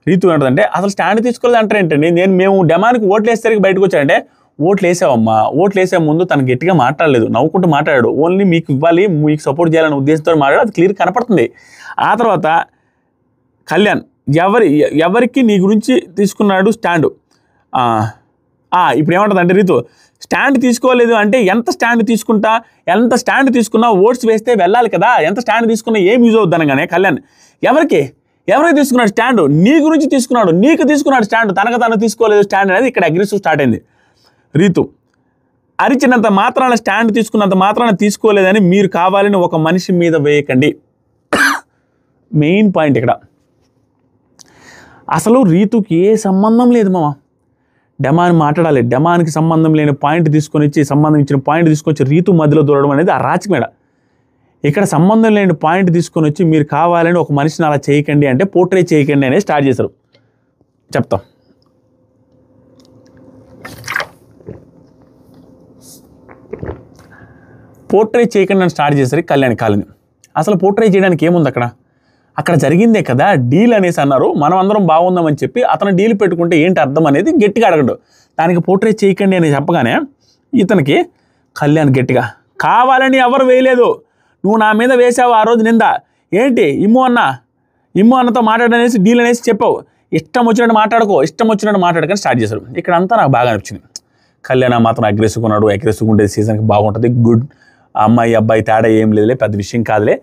రీతు ఏముంటుందంటే అసలు స్టాండ్ తీసుకోలేదు అంటారు ఏంటండి, మేము డెమాన్కి ఓట్లు వేసేసరికి బయటకు వచ్చాడంటే ఓట్లు వేసావమ్మా, ఓట్లు వేసే ముందు తను గట్టిగా మాట్లాడలేదు, నవ్వుకుంటూ మాట్లాడాడు, ఓన్లీ మీకు ఇవ్వాలి, మీకు సపోర్ట్ చేయాలనే ఉద్దేశంతో మాట్లాడు, అది క్లియర్ కనపడుతుంది. ఆ తర్వాత కళ్యాణ్ ఎవరికి నీ గురించి తీసుకున్నాడు స్టాండు. ఇప్పుడు ఏమంటుందంటే రీతు స్టాండ్ తీసుకోలేదు అంటే ఎంత స్టాండ్ తీసుకున్నా ఓట్స్ వేస్తే వెళ్ళాలి కదా, ఎంత స్టాండ్ తీసుకున్నా ఏం యూజ్ అవుద్ది అనగానే కళ్యాణ్ ఎవరికి తీసుకున్నాడు స్టాండ్? నీ గురించి తీసుకున్నాడు, నీకు తీసుకున్నాడు స్టాండ్, తను తీసుకోలేదు స్టాండ్ అనేది ఇక్కడ అగ్రెసివ్ స్టార్ట్ అయింది. రీతు అరిచినంత మాత్రాన స్టాండ్ తీసుకున్నంత మాత్రాన తీసుకోలేదని మీరు కావాలని ఒక మనిషి మీద వేయకండి. మెయిన్ పాయింట్ ఇక్కడ. అసలు రీతుకి ఏ సంబంధం లేదు మామ, డెమాన్ మాట్లాడాలి, డెమాన్కి సంబంధం లేని పాయింట్ సంబంధం ఇచ్చిన పాయింట్ తీసుకొచ్చి రీతు మధ్యలో దూరడం అనేది ఆ రాచమేడ. ఇక్కడ సంబంధం లేని పాయింట్ తీసుకొని వచ్చి మీరు కావాలని ఒక మనిషిని అలా చేయకండి అంటే పోర్ట్రే చేయకండి అనేది స్టార్ట్ చేశారు. చెప్తాం. పోర్ట్రే చేయకండి అని స్టార్ట్ చేశారు కళ్యాణ్ కాలని. అసలు పోర్ట్రే చేయడానికి ఏముంది అక్కడ జరిగిందే కదా డీల్ అనేసి అన్నారు, మనం అందరం బాగుందామని చెప్పి అతను డీల్ పెట్టుకుంటే ఏంటి అర్థం అనేది గట్టిగా అడగడు. దానికి పోర్ట్రే చేయకండి అని చెప్పగానే ఇతనికి కళ్యాణ్ గట్టిగా కావాలని ఎవరు వేయలేదు, నువ్వు నా మీద వేసావు ఆ రోజు నింద, ఏంటి ఇమ్ము అన్నతో మాట్లాడనేసి డీల్ అనేసి చెప్పావు, ఇష్టం వచ్చినట్టు మాట్లాడకని స్టార్ట్ చేశారు. ఇక్కడ అంతా నాకు బాగా అనిపించింది. కళ్యాణ్ మాత్రం అగ్రెసివ్గా ఉండే సీజన్కి బాగుంటుంది, గుడ్. అమ్మాయి అబ్బాయి తేడా ఏం లేదులే, పెద్ద విషయం కాదులే,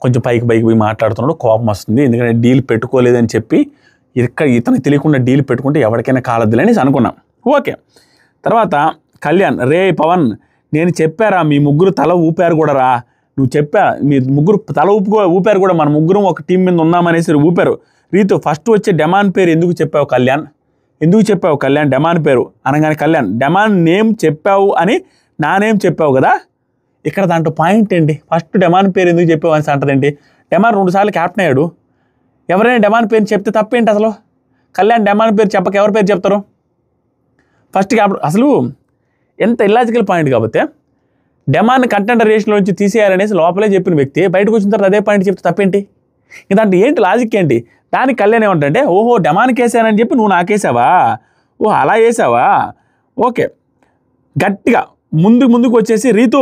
కొంచెం పైకి పోయి మాట్లాడుతున్నాడు, కోపం వస్తుంది, ఎందుకంటే డీల్ పెట్టుకోలేదని చెప్పి ఇతనికి తెలియకుండా డీల్ పెట్టుకుంటే ఎవరికైనా కాలద్దులే అనేసి అనుకున్నాం. ఓకే. తర్వాత కళ్యాణ్, రే పవన్ నేను చెప్పారా మీ ముగ్గురు తల ఊపారు కూడా రా, నువ్వు చెప్పా మీ ముగ్గురు తల ఊపారు కూడా, మన ముగ్గురం ఒక టీం మీద ఉన్నామనేసి ఊపారు. రీతు ఫస్ట్ వచ్చే డెమాన్ పేరు ఎందుకు చెప్పావు కళ్యాణ్ డెమాన్ పేరు అనగానే కళ్యాణ్ డెమాన్ నేమ్ చెప్పావు అని నా నేమ్ చెప్పావు కదా, ఇక్కడ దాంట్లో పాయింట్ ఏంటి? ఫస్ట్ డెమాన్ పేరు ఎందుకు చెప్పావు అని అంటదేంటి? డెమాన్ 2 సార్లు క్యాప్టెన్ అయ్యాడు, ఎవరైనా డెమాన్ పేరు చెప్తే తప్పేంటి అసలు? కళ్యాణ్ డెమాన్ పేరు చెప్పక ఎవరి పేరు చెప్తారు? ఫస్ట్ క్యాప్టెన్ అసలు ఎంత ఇల్లాజికల్ పాయింట్. కాబట్టి డెమాన్ కంటెండర్ రేస్లో నుంచి తీసేయాలనేసి లోపలే చెప్పిన వ్యక్తి బయటకు వచ్చిన తర్వాత అదే పాయింట్ చెప్తే తప్పేంటి? దాంట్లో ఏంటి లాజిక్ ఏంటి? దానికి కళ్యాణ్ ఏమంటే ఓహో డెమాన్కి వేసానని చెప్పి నువ్వు నాకేసావా, ఓహో అలా వేసావా, ఓకే. గట్టిగా ముందుకు వచ్చేసి రీతు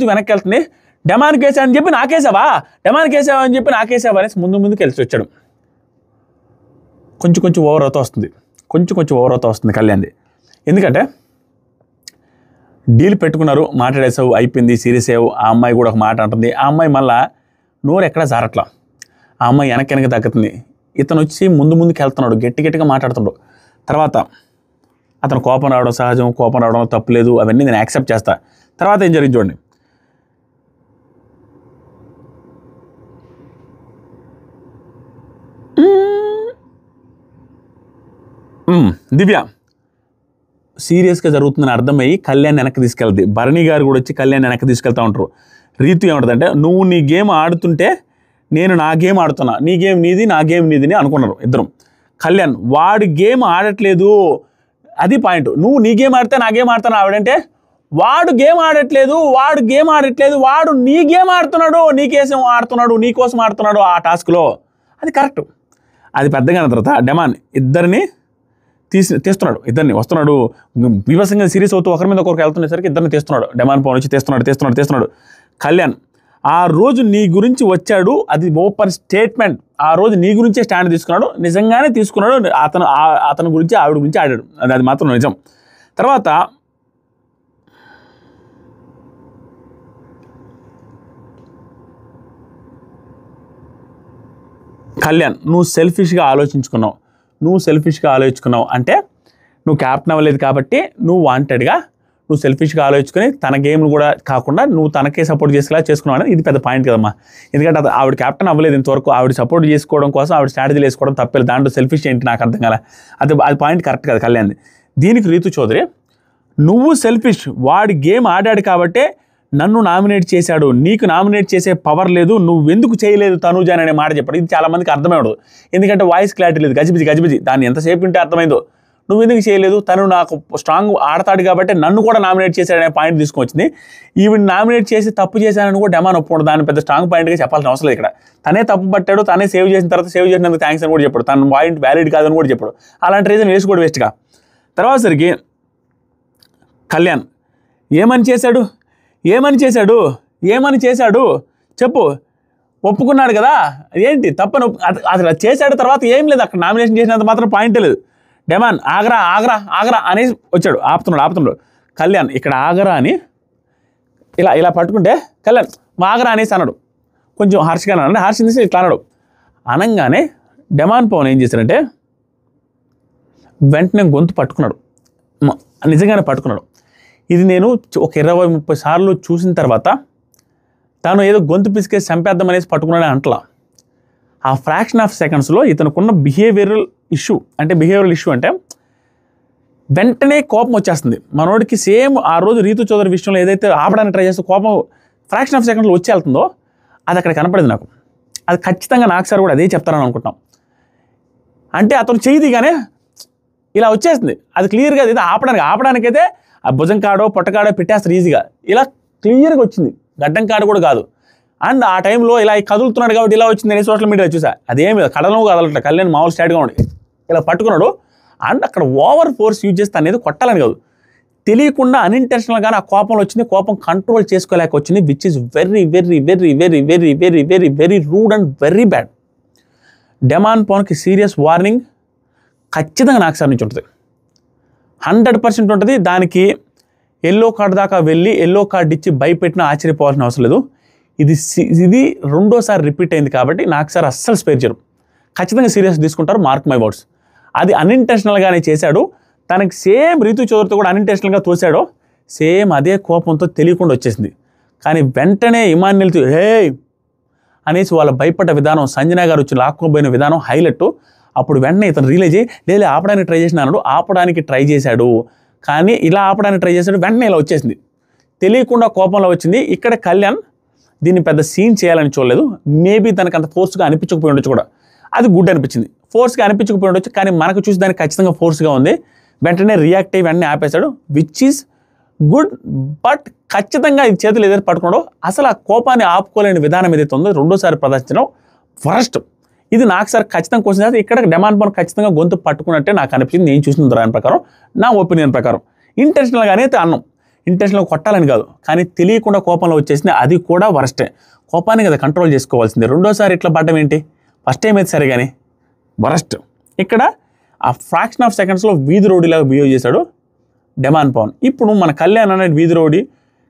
వెనక్కి వెళ్తుంది, డెమాన్కి వేసావని చెప్పి నాకేసావా అనేసి ముందుకు వెళ్ళి వచ్చాడు. కొంచెం ఓవర్ అవుతా వస్తుంది కళ్యాణ్ది. ఎందుకంటే డీల్ పెట్టుకున్నారు, మాట్లాడేసావు, అయిపోయింది, సీరియస్ అయ్యావు. ఆ అమ్మాయి కూడా ఒక మాట అంటుంది, ఆ అమ్మాయి మళ్ళీ నోరు ఎక్కడా జారట్లా, ఆ అమ్మాయి వెనక్కి తగ్గుతుంది. ఇతను వచ్చి ముందుకు వెళ్తున్నాడు, గట్టిగా మాట్లాడుతున్నాడు. తర్వాత అతను కోపం రావడం సహజం, కోపం రావడం తప్పులేదు, అవన్నీ నేను యాక్సెప్ట్ చేస్తా. తర్వాత ఏం జరిగింది చూడండి. దివ్య సీరియస్గా జరుగుతుందని అర్థమయ్యి కళ్యాణ్ వెనక్కి తీసుకెళ్తుంది. భరణి గారు కూడా వచ్చి కళ్యాణ్ వెనక్కి తీసుకెళ్తూ ఉంటారు. రీతు ఏమంటుందంటే నువ్వు నీ గేమ్ ఆడుతుంటే నేను నా గేమ్ ఆడుతున్నా, నీ గేమ్ నీది నా గేమ్ నీది అనుకున్నారు ఇద్దరం. కళ్యాణ్ వాడి గేమ్ ఆడట్లేదు, అది పాయింట్. నువ్వు నీ గేమ్ ఆడితే నా గేమ్ ఆడుతున్నా ఆవిడంటే వాడు గేమ్ ఆడట్లేదు, వాడు నీ గేమ్ ఆడుతున్నాడు, నీకోసం ఆడుతున్నాడు ఆ టాస్క్లో, అది కరెక్ట్. అది పెద్దగా తర్వాత డెమాన్ ఇద్దరిని తీస్తున్నాడు ఇద్దరిని, వస్తున్నాడు బీభత్సంగా సీరియస్ అవుతూ ఒకరి మీద ఒకరికి వెళ్తున్నసరికి ఇద్దరిని తీస్తున్నాడు. డెమాన్ పవన్ వచ్చి తీస్తున్నాడు. కళ్యాణ్ ఆ రోజు నీ గురించి వచ్చాడు, అది ఓపెన్ స్టేట్మెంట్. ఆ రోజు నీ గురించే స్టాండ్ తీసుకున్నాడు, నిజంగానే తీసుకున్నాడు. అతని గురించి ఆవిడ గురించి ఆడాడు, అది మాత్రం నిజం. తర్వాత కళ్యాణ్ నువ్వు సెల్ఫిష్గా ఆలోచించుకున్నావు అంటే నువ్వు క్యాప్టెన్ అవ్వలేదు కాబట్టి నువ్వు వాంటెడ్గా నువ్వు సెల్ఫిష్గా ఆలోచించుకొని తన గేమ్లు కూడా కాకుండా నువ్వు తనకే సపోర్ట్ చేసుకునేలా చేసుకున్నావు అనేది ఇది పెద్ద పాయింట్ కదమ్మా. ఎందుకంటే ఆవిడ క్యాప్టెన్ అవ్వలేదు ఇంతవరకు, ఆవిడ సపోర్ట్ చేసుకోవడం కోసం ఆవిడ స్ట్రాటజీలు వేసుకోవడం తప్పలేదు. దాంట్లో సెల్ఫిష్ ఏంటి నాకు అర్థం కాలే. అది పాయింట్ కరెక్ట్ కదా కళ్యాణ్ది. దీనికి రీతు చౌదరి నువ్వు సెల్ఫిష్, వాడి గేమ్ ఆడాడు కాబట్టే నన్ను నామినేట్ చేశాడు, నీకు నామినేట్ చేసే పవర్ లేదు, నువ్వెందుకు చేయలేదు తనూజ అనే మాట చెప్పాడు. ఇది చాలా మందికి అర్థమయ్యదు, ఎందుకంటే వాయిస్ క్లారిటీ లేదు, గజిబిజి. దాన్ని ఎంతసేపు వింటే అర్థమైందో. నువ్వు ఎందుకు చేయలేదు, తను నాకు స్ట్రాంగ్ ఆడతాడు కాబట్టి నన్ను కూడా నామినేట్ చేశాడనే పాయింట్ తీసుకొచ్చింది. ఈవిని నామినేట్ చేసి తప్పు చేశానని కూడా డెమాన్ ఒప్పుకోండి, దాన్ని పెద్ద స్ట్రాంగ్ పాయింట్గా చెప్పాల్సిన అవసరం లేదు. ఇక్కడ తనే తప్పు పట్టాడు, తనే సేవ్ చేసిన తర్వాత సేవ్ చేసినందుకు థ్యాంక్స్ అని కూడా చెప్పాడు, తన పాయింట్ వ్యాలిడ్ కాదని కూడా చెప్పాడు. అలాంటి రీజన్ వేసి కూడా వేస్ట్గా. తర్వాత సరికి కళ్యాణ్ ఏమని చేశాడు చెప్పు, ఒప్పుకున్నాడు కదా, ఏంటి తప్పని అసలు చేశాడు. తర్వాత ఏం లేదు, అక్కడ నామినేషన్ చేసినంత మాత్రం పాయింటే లేదు. డెమాన్ ఆగరా అనేసి వచ్చాడు, ఆపుతున్నాడు. కళ్యాణ్ ఇక్కడ ఆగరా అని ఇలా పట్టుకుంటే కళ్యాణ్ ఆగరా అనేసి అన్నాడు, కొంచెం హార్ష్గా అన్నాడు. హార్ష్ అనేసి ఇట్లా అన్నాడు. అనగానే డెమాన్ పవన్ ఏం చేశాడంటే వెంటనే గొంతు పట్టుకున్నాడు, నిజంగానే పట్టుకున్నాడు. ఇది నేను ఒక 20-30 సార్లు చూసిన తర్వాత తాను ఏదో గొంతు పిసికేసి చంపేద్దాం అనేసి పట్టుకున్నాడే అంటలా. ఆ ఫ్రాక్షన్ ఆఫ్ సెకండ్స్లో ఇతనుకున్న బిహేవియరల్ ఇష్యూ అంటే వెంటనే కోపం వచ్చేస్తుంది మనోడికి. సేమ్ ఆ రోజు రీతు చౌదరి విషయంలో ఏదైతే ఆపడానికి ట్రై చేస్తే కోపం ఫ్రాక్షన్ ఆఫ్ సెకండ్స్లో వచ్చి వెళ్తుందో అది అక్కడ కనపడింది నాకు. అది ఖచ్చితంగా నాకు సార్ కూడా అదే చెప్తారని అనుకుంటున్నాం. అంటే అతను చేయదిగానే ఇలా వచ్చేస్తుంది, అది క్లియర్గా. ఇది ఆపడానికైతే ఆ భుజం కాడో పొట్టకాడో పెట్టేస్తారు ఈజీగా, ఇలా క్లియర్గా వచ్చింది, గడ్డం కాడ కూడా కాదు. అండ్ ఆ టైంలో ఇలా కదులుతున్నాడు కాబట్టి ఇలా వచ్చింది నేను సోషల్ మీడియా చూసా. అదేమి కడలో కదలట్లే, కళ్యాణ్ మామూలు స్టాట్గా ఉండి ఇలా పట్టుకున్నాడు. అండ్ అక్కడ ఓవర్ ఫోర్స్ యూజ్ చేస్తే అనేది కొట్టాలని కాదు, తెలియకుండా అన్ఇంటెన్షనల్గానే ఆ కోపంలో వచ్చింది, కోపం కంట్రోల్ చేసుకోలేక వచ్చింది, which is very very very very very very very very rude and very bad. Demon పవన్కి సీరియస్ వార్నింగ్ ఖచ్చితంగా నాకు సార్ నుంచి ఉంటుంది, 100% ఉంటుంది. దానికి ఎల్లో కార్డు దాకా వెళ్ళి ఎల్లో కార్డు ఇచ్చి భయపెట్టినా ఆశ్చర్యపోవాల్సిన అవసరం లేదు. ఇది రెండోసారి రిపీట్ అయింది కాబట్టి నాకు సార్ అస్సలు స్పేర్ చేయరు, ఖచ్చితంగా సీరియస్ తీసుకుంటారు, మార్క్ మై వర్డ్స్. అది అన్ఇంటెన్షనల్గానే చేశాడు. తనకి సేమ్ రీతు చౌదరితో కూడా అన్ఇంటెన్షనల్గా తోశాడో సేమ్ అదే కోపంతో తెలియకుండా వచ్చేసింది. కానీ వెంటనే ఇమాన్యుల్తో హే అనేసి వాళ్ళ భయపడ్డ విధానం, సంజన గారు వచ్చి లాక్కోబోయిన విధానం హైలైట్. అప్పుడు వెంటనే ఇతను రియలైజ్ అయ్యి ఆపడానికి ట్రై చేసిన అన్నాడు. ఆపడానికి ట్రై చేశాడు, కానీ ఇలా ఆపడానికి ట్రై చేశాడు, వెంటనే ఇలా వచ్చేసింది, తెలియకుండా కోపంలో వచ్చింది. ఇక్కడ కళ్యాణ్ దీన్ని పెద్ద సీన్ చేయాలని చూడలేదు. మేబీ తనకు అంత ఫోర్స్గా అనిపించకపోయి ఉండొచ్చు కూడా, అది గుడ్ అనిపించింది. ఫోర్స్గా అనిపించకపోయి ఉండొచ్చు, కానీ మనకు చూసి దానికి ఖచ్చితంగా ఫోర్స్గా ఉంది. వెంటనే రియాక్ట్ అయ్యి వెంటనే ఆపేశాడు, విచ్ ఈజ్ గుడ్. బట్ ఖచ్చితంగా ఇది చేతులు ఏదైతే పట్టుకున్నాడో అసలు ఆ కోపాన్ని ఆపుకోలేని విధానం ఏదైతే ఉందో రెండోసారి ప్రదర్శించడం వరస్ట్. ఇది నాకు సార్ ఖచ్చితంగా క్వశ్చన్ చేస్తే ఇక్కడ డెమాన్ పవన్ ఖచ్చితంగా గొంతు పట్టుకున్నట్టే నాకు అనిపించింది, నేను చూసిన దాని ప్రకారం, నా ఒపీనియన్ ప్రకారం. ఇంటెన్షనల్గానే అయితే అన్నం, ఇంటెన్షనల్గా కొట్టాలని కాదు, కానీ తెలియకుండా కోపంలో వచ్చేసింది, అది కూడా వరస్టే. కోపాన్ని కదా కంట్రోల్ చేసుకోవాల్సిందే. రెండోసారి ఇట్లా పడ్డం ఏంటి, ఫస్ట్ టైం అయితే సరే కానీ వరస్ట్. ఇక్కడ ఆ ఫ్రాక్షన్ ఆఫ్ సెకండ్స్లో వీధి రౌడీలాగా బిహేవ్ చేశాడు డెమాన్ పవన్. ఇప్పుడు మన కళ్యాణ్ అనే వీధి రౌడీ,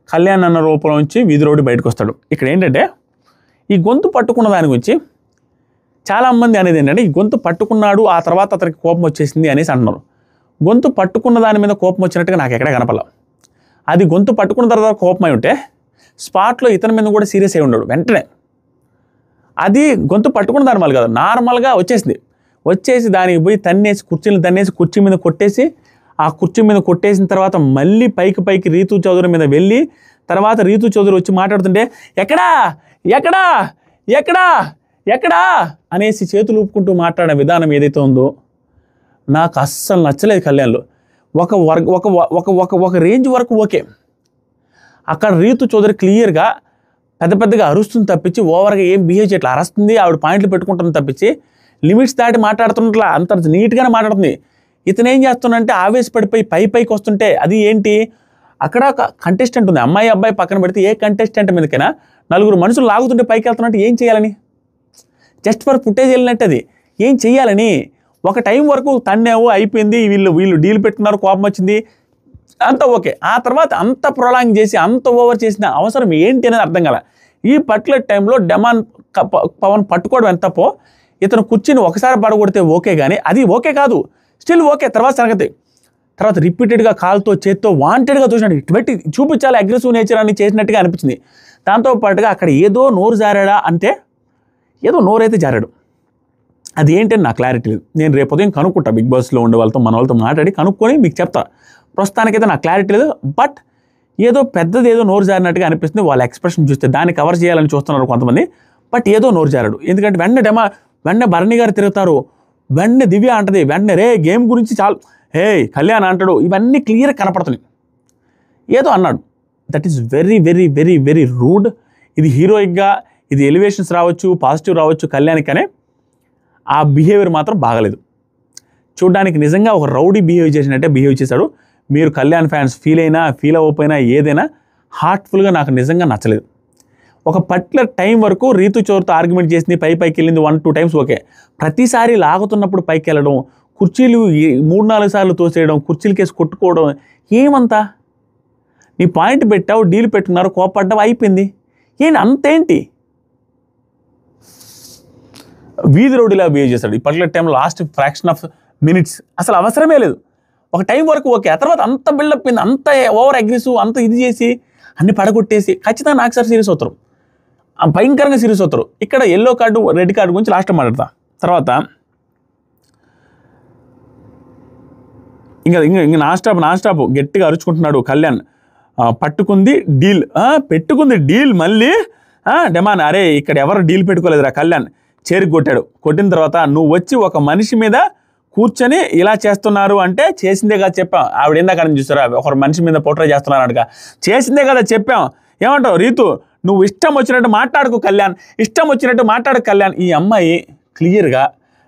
కళ్యాణ్ అన్న రూపంలో నుంచి వీధి రౌడీ బయటకు వస్తాడు. ఇక్కడ ఏంటంటే ఈ గొంతు పట్టుకున్న దాని గురించి చాలామంది అనేది ఏంటంటే ఈ గొంతు పట్టుకున్నాడు ఆ తర్వాత అతనికి కోపం వచ్చేసింది అనేసి అంటున్నారు. గొంతు పట్టుకున్న దాని మీద కోపం వచ్చినట్టుగా నాకు ఎక్కడ కనపడలా. అది గొంతు పట్టుకున్న తర్వాత కోపం అయి ఉంటే స్పాట్లో ఇతని మీద కూడా సీరియస్ అయి ఉన్నాడు వెంటనే. అది గొంతు పట్టుకున్న దాని వల్ల కాదు, నార్మల్గా వచ్చేసి దానికి పోయి కుర్చీని తన్నేసి కుర్చీ మీద కొట్టేసి, ఆ కుర్చీ మీద కొట్టేసిన తర్వాత మళ్ళీ పైకి రీతు చౌదరి మీద వెళ్ళి, తర్వాత రీతు చౌదరి వచ్చి మాట్లాడుతుంటే ఎక్కడా అనేసి చేతులు ఊపుకుంటూ మాట్లాడే విధానం ఏదైతే ఉందో నాకు అస్సలు నచ్చలేదు కళ్యాణ్లో. ఒక రేంజ్ వరకు ఓకే, అక్కడ రీతు చౌదరి క్లియర్గా పెద్దగా అరుస్తుంది తప్పించి ఓవర్గా ఏం బిహేవ్ చేయట్లా. అరుస్తుంది, ఆవిడ పాయింట్లు పెట్టుకుంటుంది తప్పించి లిమిట్స్ దాటి మాట్లాడుతున్నట్లా అంత నీట్గానే మాట్లాడుతుంది. ఇతను ఏం చేస్తున్నాడంటే ఆవేశపడిపోయి పైకి వస్తుంటే అది ఏంటి, అక్కడ ఒక కంటెస్టెంట్ ఉంది, అమ్మాయి అబ్బాయి పక్కన పెడితే ఏ కంటెస్టెంట్ మీదకైనా 4 మనుషులు లాగుతుంటే పైకి వెళ్తున్నట్టు ఏం చేయాలని, జస్ట్ ఫర్ ఫుటేజ్ వెళ్ళినట్టు అది ఏం చెయ్యాలని. ఒక టైం వరకు తన్నేవో అయిపోయింది, వీళ్ళు డీల్ పెట్టుకున్నారు, కోపం వచ్చింది, అంత ఓకే. ఆ తర్వాత అంత ప్రొలాంగ్ చేసి అంత ఓవర్ చేసిన అవసరం ఏంటి అనేది అర్థం కాల. ఈ పర్టికులర్ టైంలో డెమాన్ పవన్ పట్టుకోవడం ఎంత తప్పో, ఇతను కూర్చుని ఒకసారి పడగొడితే ఓకే, కానీ అది ఓకే కాదు, స్టిల్ ఓకే తర్వాత సంగతి. తర్వాత రిపీటెడ్గా కాల్తో చేత్తో వాంటెడ్గా చూసినట్టు పెట్టి చూపించాలి అగ్రెసివ్ నేచర్ అని చేసినట్టుగా అనిపించింది. దాంతోపాటుగా అక్కడ ఏదో నోరు జారాడా అంటే ఏదో నోరైతే జారాడు, అది ఏంటని నాకు క్లారిటీ లేదు. నేను రేపు ఉదయం కనుక్కుంటా, బిగ్ బాస్లో ఉండే వాళ్ళతో మన వాళ్ళతో మాట్లాడి కనుక్కొని మీకు చెప్తా. ప్రస్తుతానికైతే నాకు క్లారిటీ లేదు, బట్ ఏదో పెద్దది ఏదో నోరు జారినట్టుగా అనిపిస్తుంది. వాళ్ళ ఎక్స్ప్రెషన్ చూస్తే దాన్ని కవర్ చేయాలని చూస్తున్నారు కొంతమంది, బట్ ఏదో నోరు జారాడు. ఎందుకంటే వెంటనే భరణి గారు తిరుగుతారు, వెంటనే దివ్య అంటది, వెంటనే రే గేమ్ గురించి చాలు, హే కళ్యాణ్ అంటాడు, ఇవన్నీ క్లియర్ కనపడుతున్నాయి. ఏదో అన్నాడు, that is very very very very rude. ఇది హీరోయిక్గా ఇది ఎలివేషన్స్ రావచ్చు, పాజిటివ్ రావచ్చు కళ్యాణ్, కానీ ఆ బిహేవియర్ మాత్రం బాగలేదు. చూడడానికి నిజంగా ఒక రౌడీ బిహేవ్ చేసినట్టే బిహేవ్ చేశాడు. మీరు కళ్యాణ్ ఫ్యాన్స్ ఫీల్ అవ్వకపోయినా ఏదైనా హార్ట్ఫుల్గా నాకు నిజంగా నచ్చలేదు. ఒక పర్టికులర్ టైం వరకు రీతు చోరుతో ఆర్గ్యుమెంట్ చేసింది, పైకి వెళ్ళింది 1-2 టైమ్స్ ఓకే. ప్రతిసారి లాగుతున్నప్పుడు పైకి వెళ్ళడం, కుర్చీలు 3-4 సార్లు తోసేయడం, కుర్చీల కేసు కొట్టుకోవడం, ఏమంతా నీ పాయింట్ పెట్టావు, డీల్ పెట్టుకున్నారు, కోపడ్డావు, అయిపోయింది. అంతేంటి వీధి రౌడీలా బిహేవ్ చేశాడు. ఈ particular time last fraction of minutes అసలు అవసరమే లేదు. ఒక టైం వరకు ఓకే, ఆ తర్వాత అంత బిల్డప్ అయింది, అంత ఓవర్ అగ్రెసివ్, అంత ఇది చేసి అన్ని పడగొట్టేసి ఖచ్చితంగా నాకు సార్ సీరియస్ అవుతారు, భయంకరంగా సీరియస్ అవుతారు. ఇక్కడ ఎల్లో కార్డు రెడ్ కార్డు గురించి లాస్ట్ మాట్లాడతా. తర్వాత ఇంకా నాన్ స్టాప్ గట్టిగా అరుచుకుంటున్నాడు కళ్యాణ్. పెట్టుకుంది డీల్ మళ్ళీ డెమాన్, అరే ఇక్కడ ఎవరు డీల్ పెట్టుకోలేదురా, కళ్యాణ్ చేరికి కొట్టాడు. కొట్టిన తర్వాత నువ్వు వచ్చి ఒక మనిషి మీద కూర్చొని ఇలా చేస్తున్నారు అంటే చేసిందే కదా చెప్పాం. ఆవిడ ఏందాక చూస్తారా, ఒక మనిషి మీద పోట్రే చేస్తున్నారు అడగా, చేసిందే కదా చెప్పాం. ఏమంటావు రీతు, నువ్వు ఇష్టం వచ్చినట్టు మాట్లాడుకో కళ్యాణ్, ఇష్టం వచ్చినట్టు మాట్లాడు కళ్యాణ్. ఈ అమ్మాయి క్లియర్గా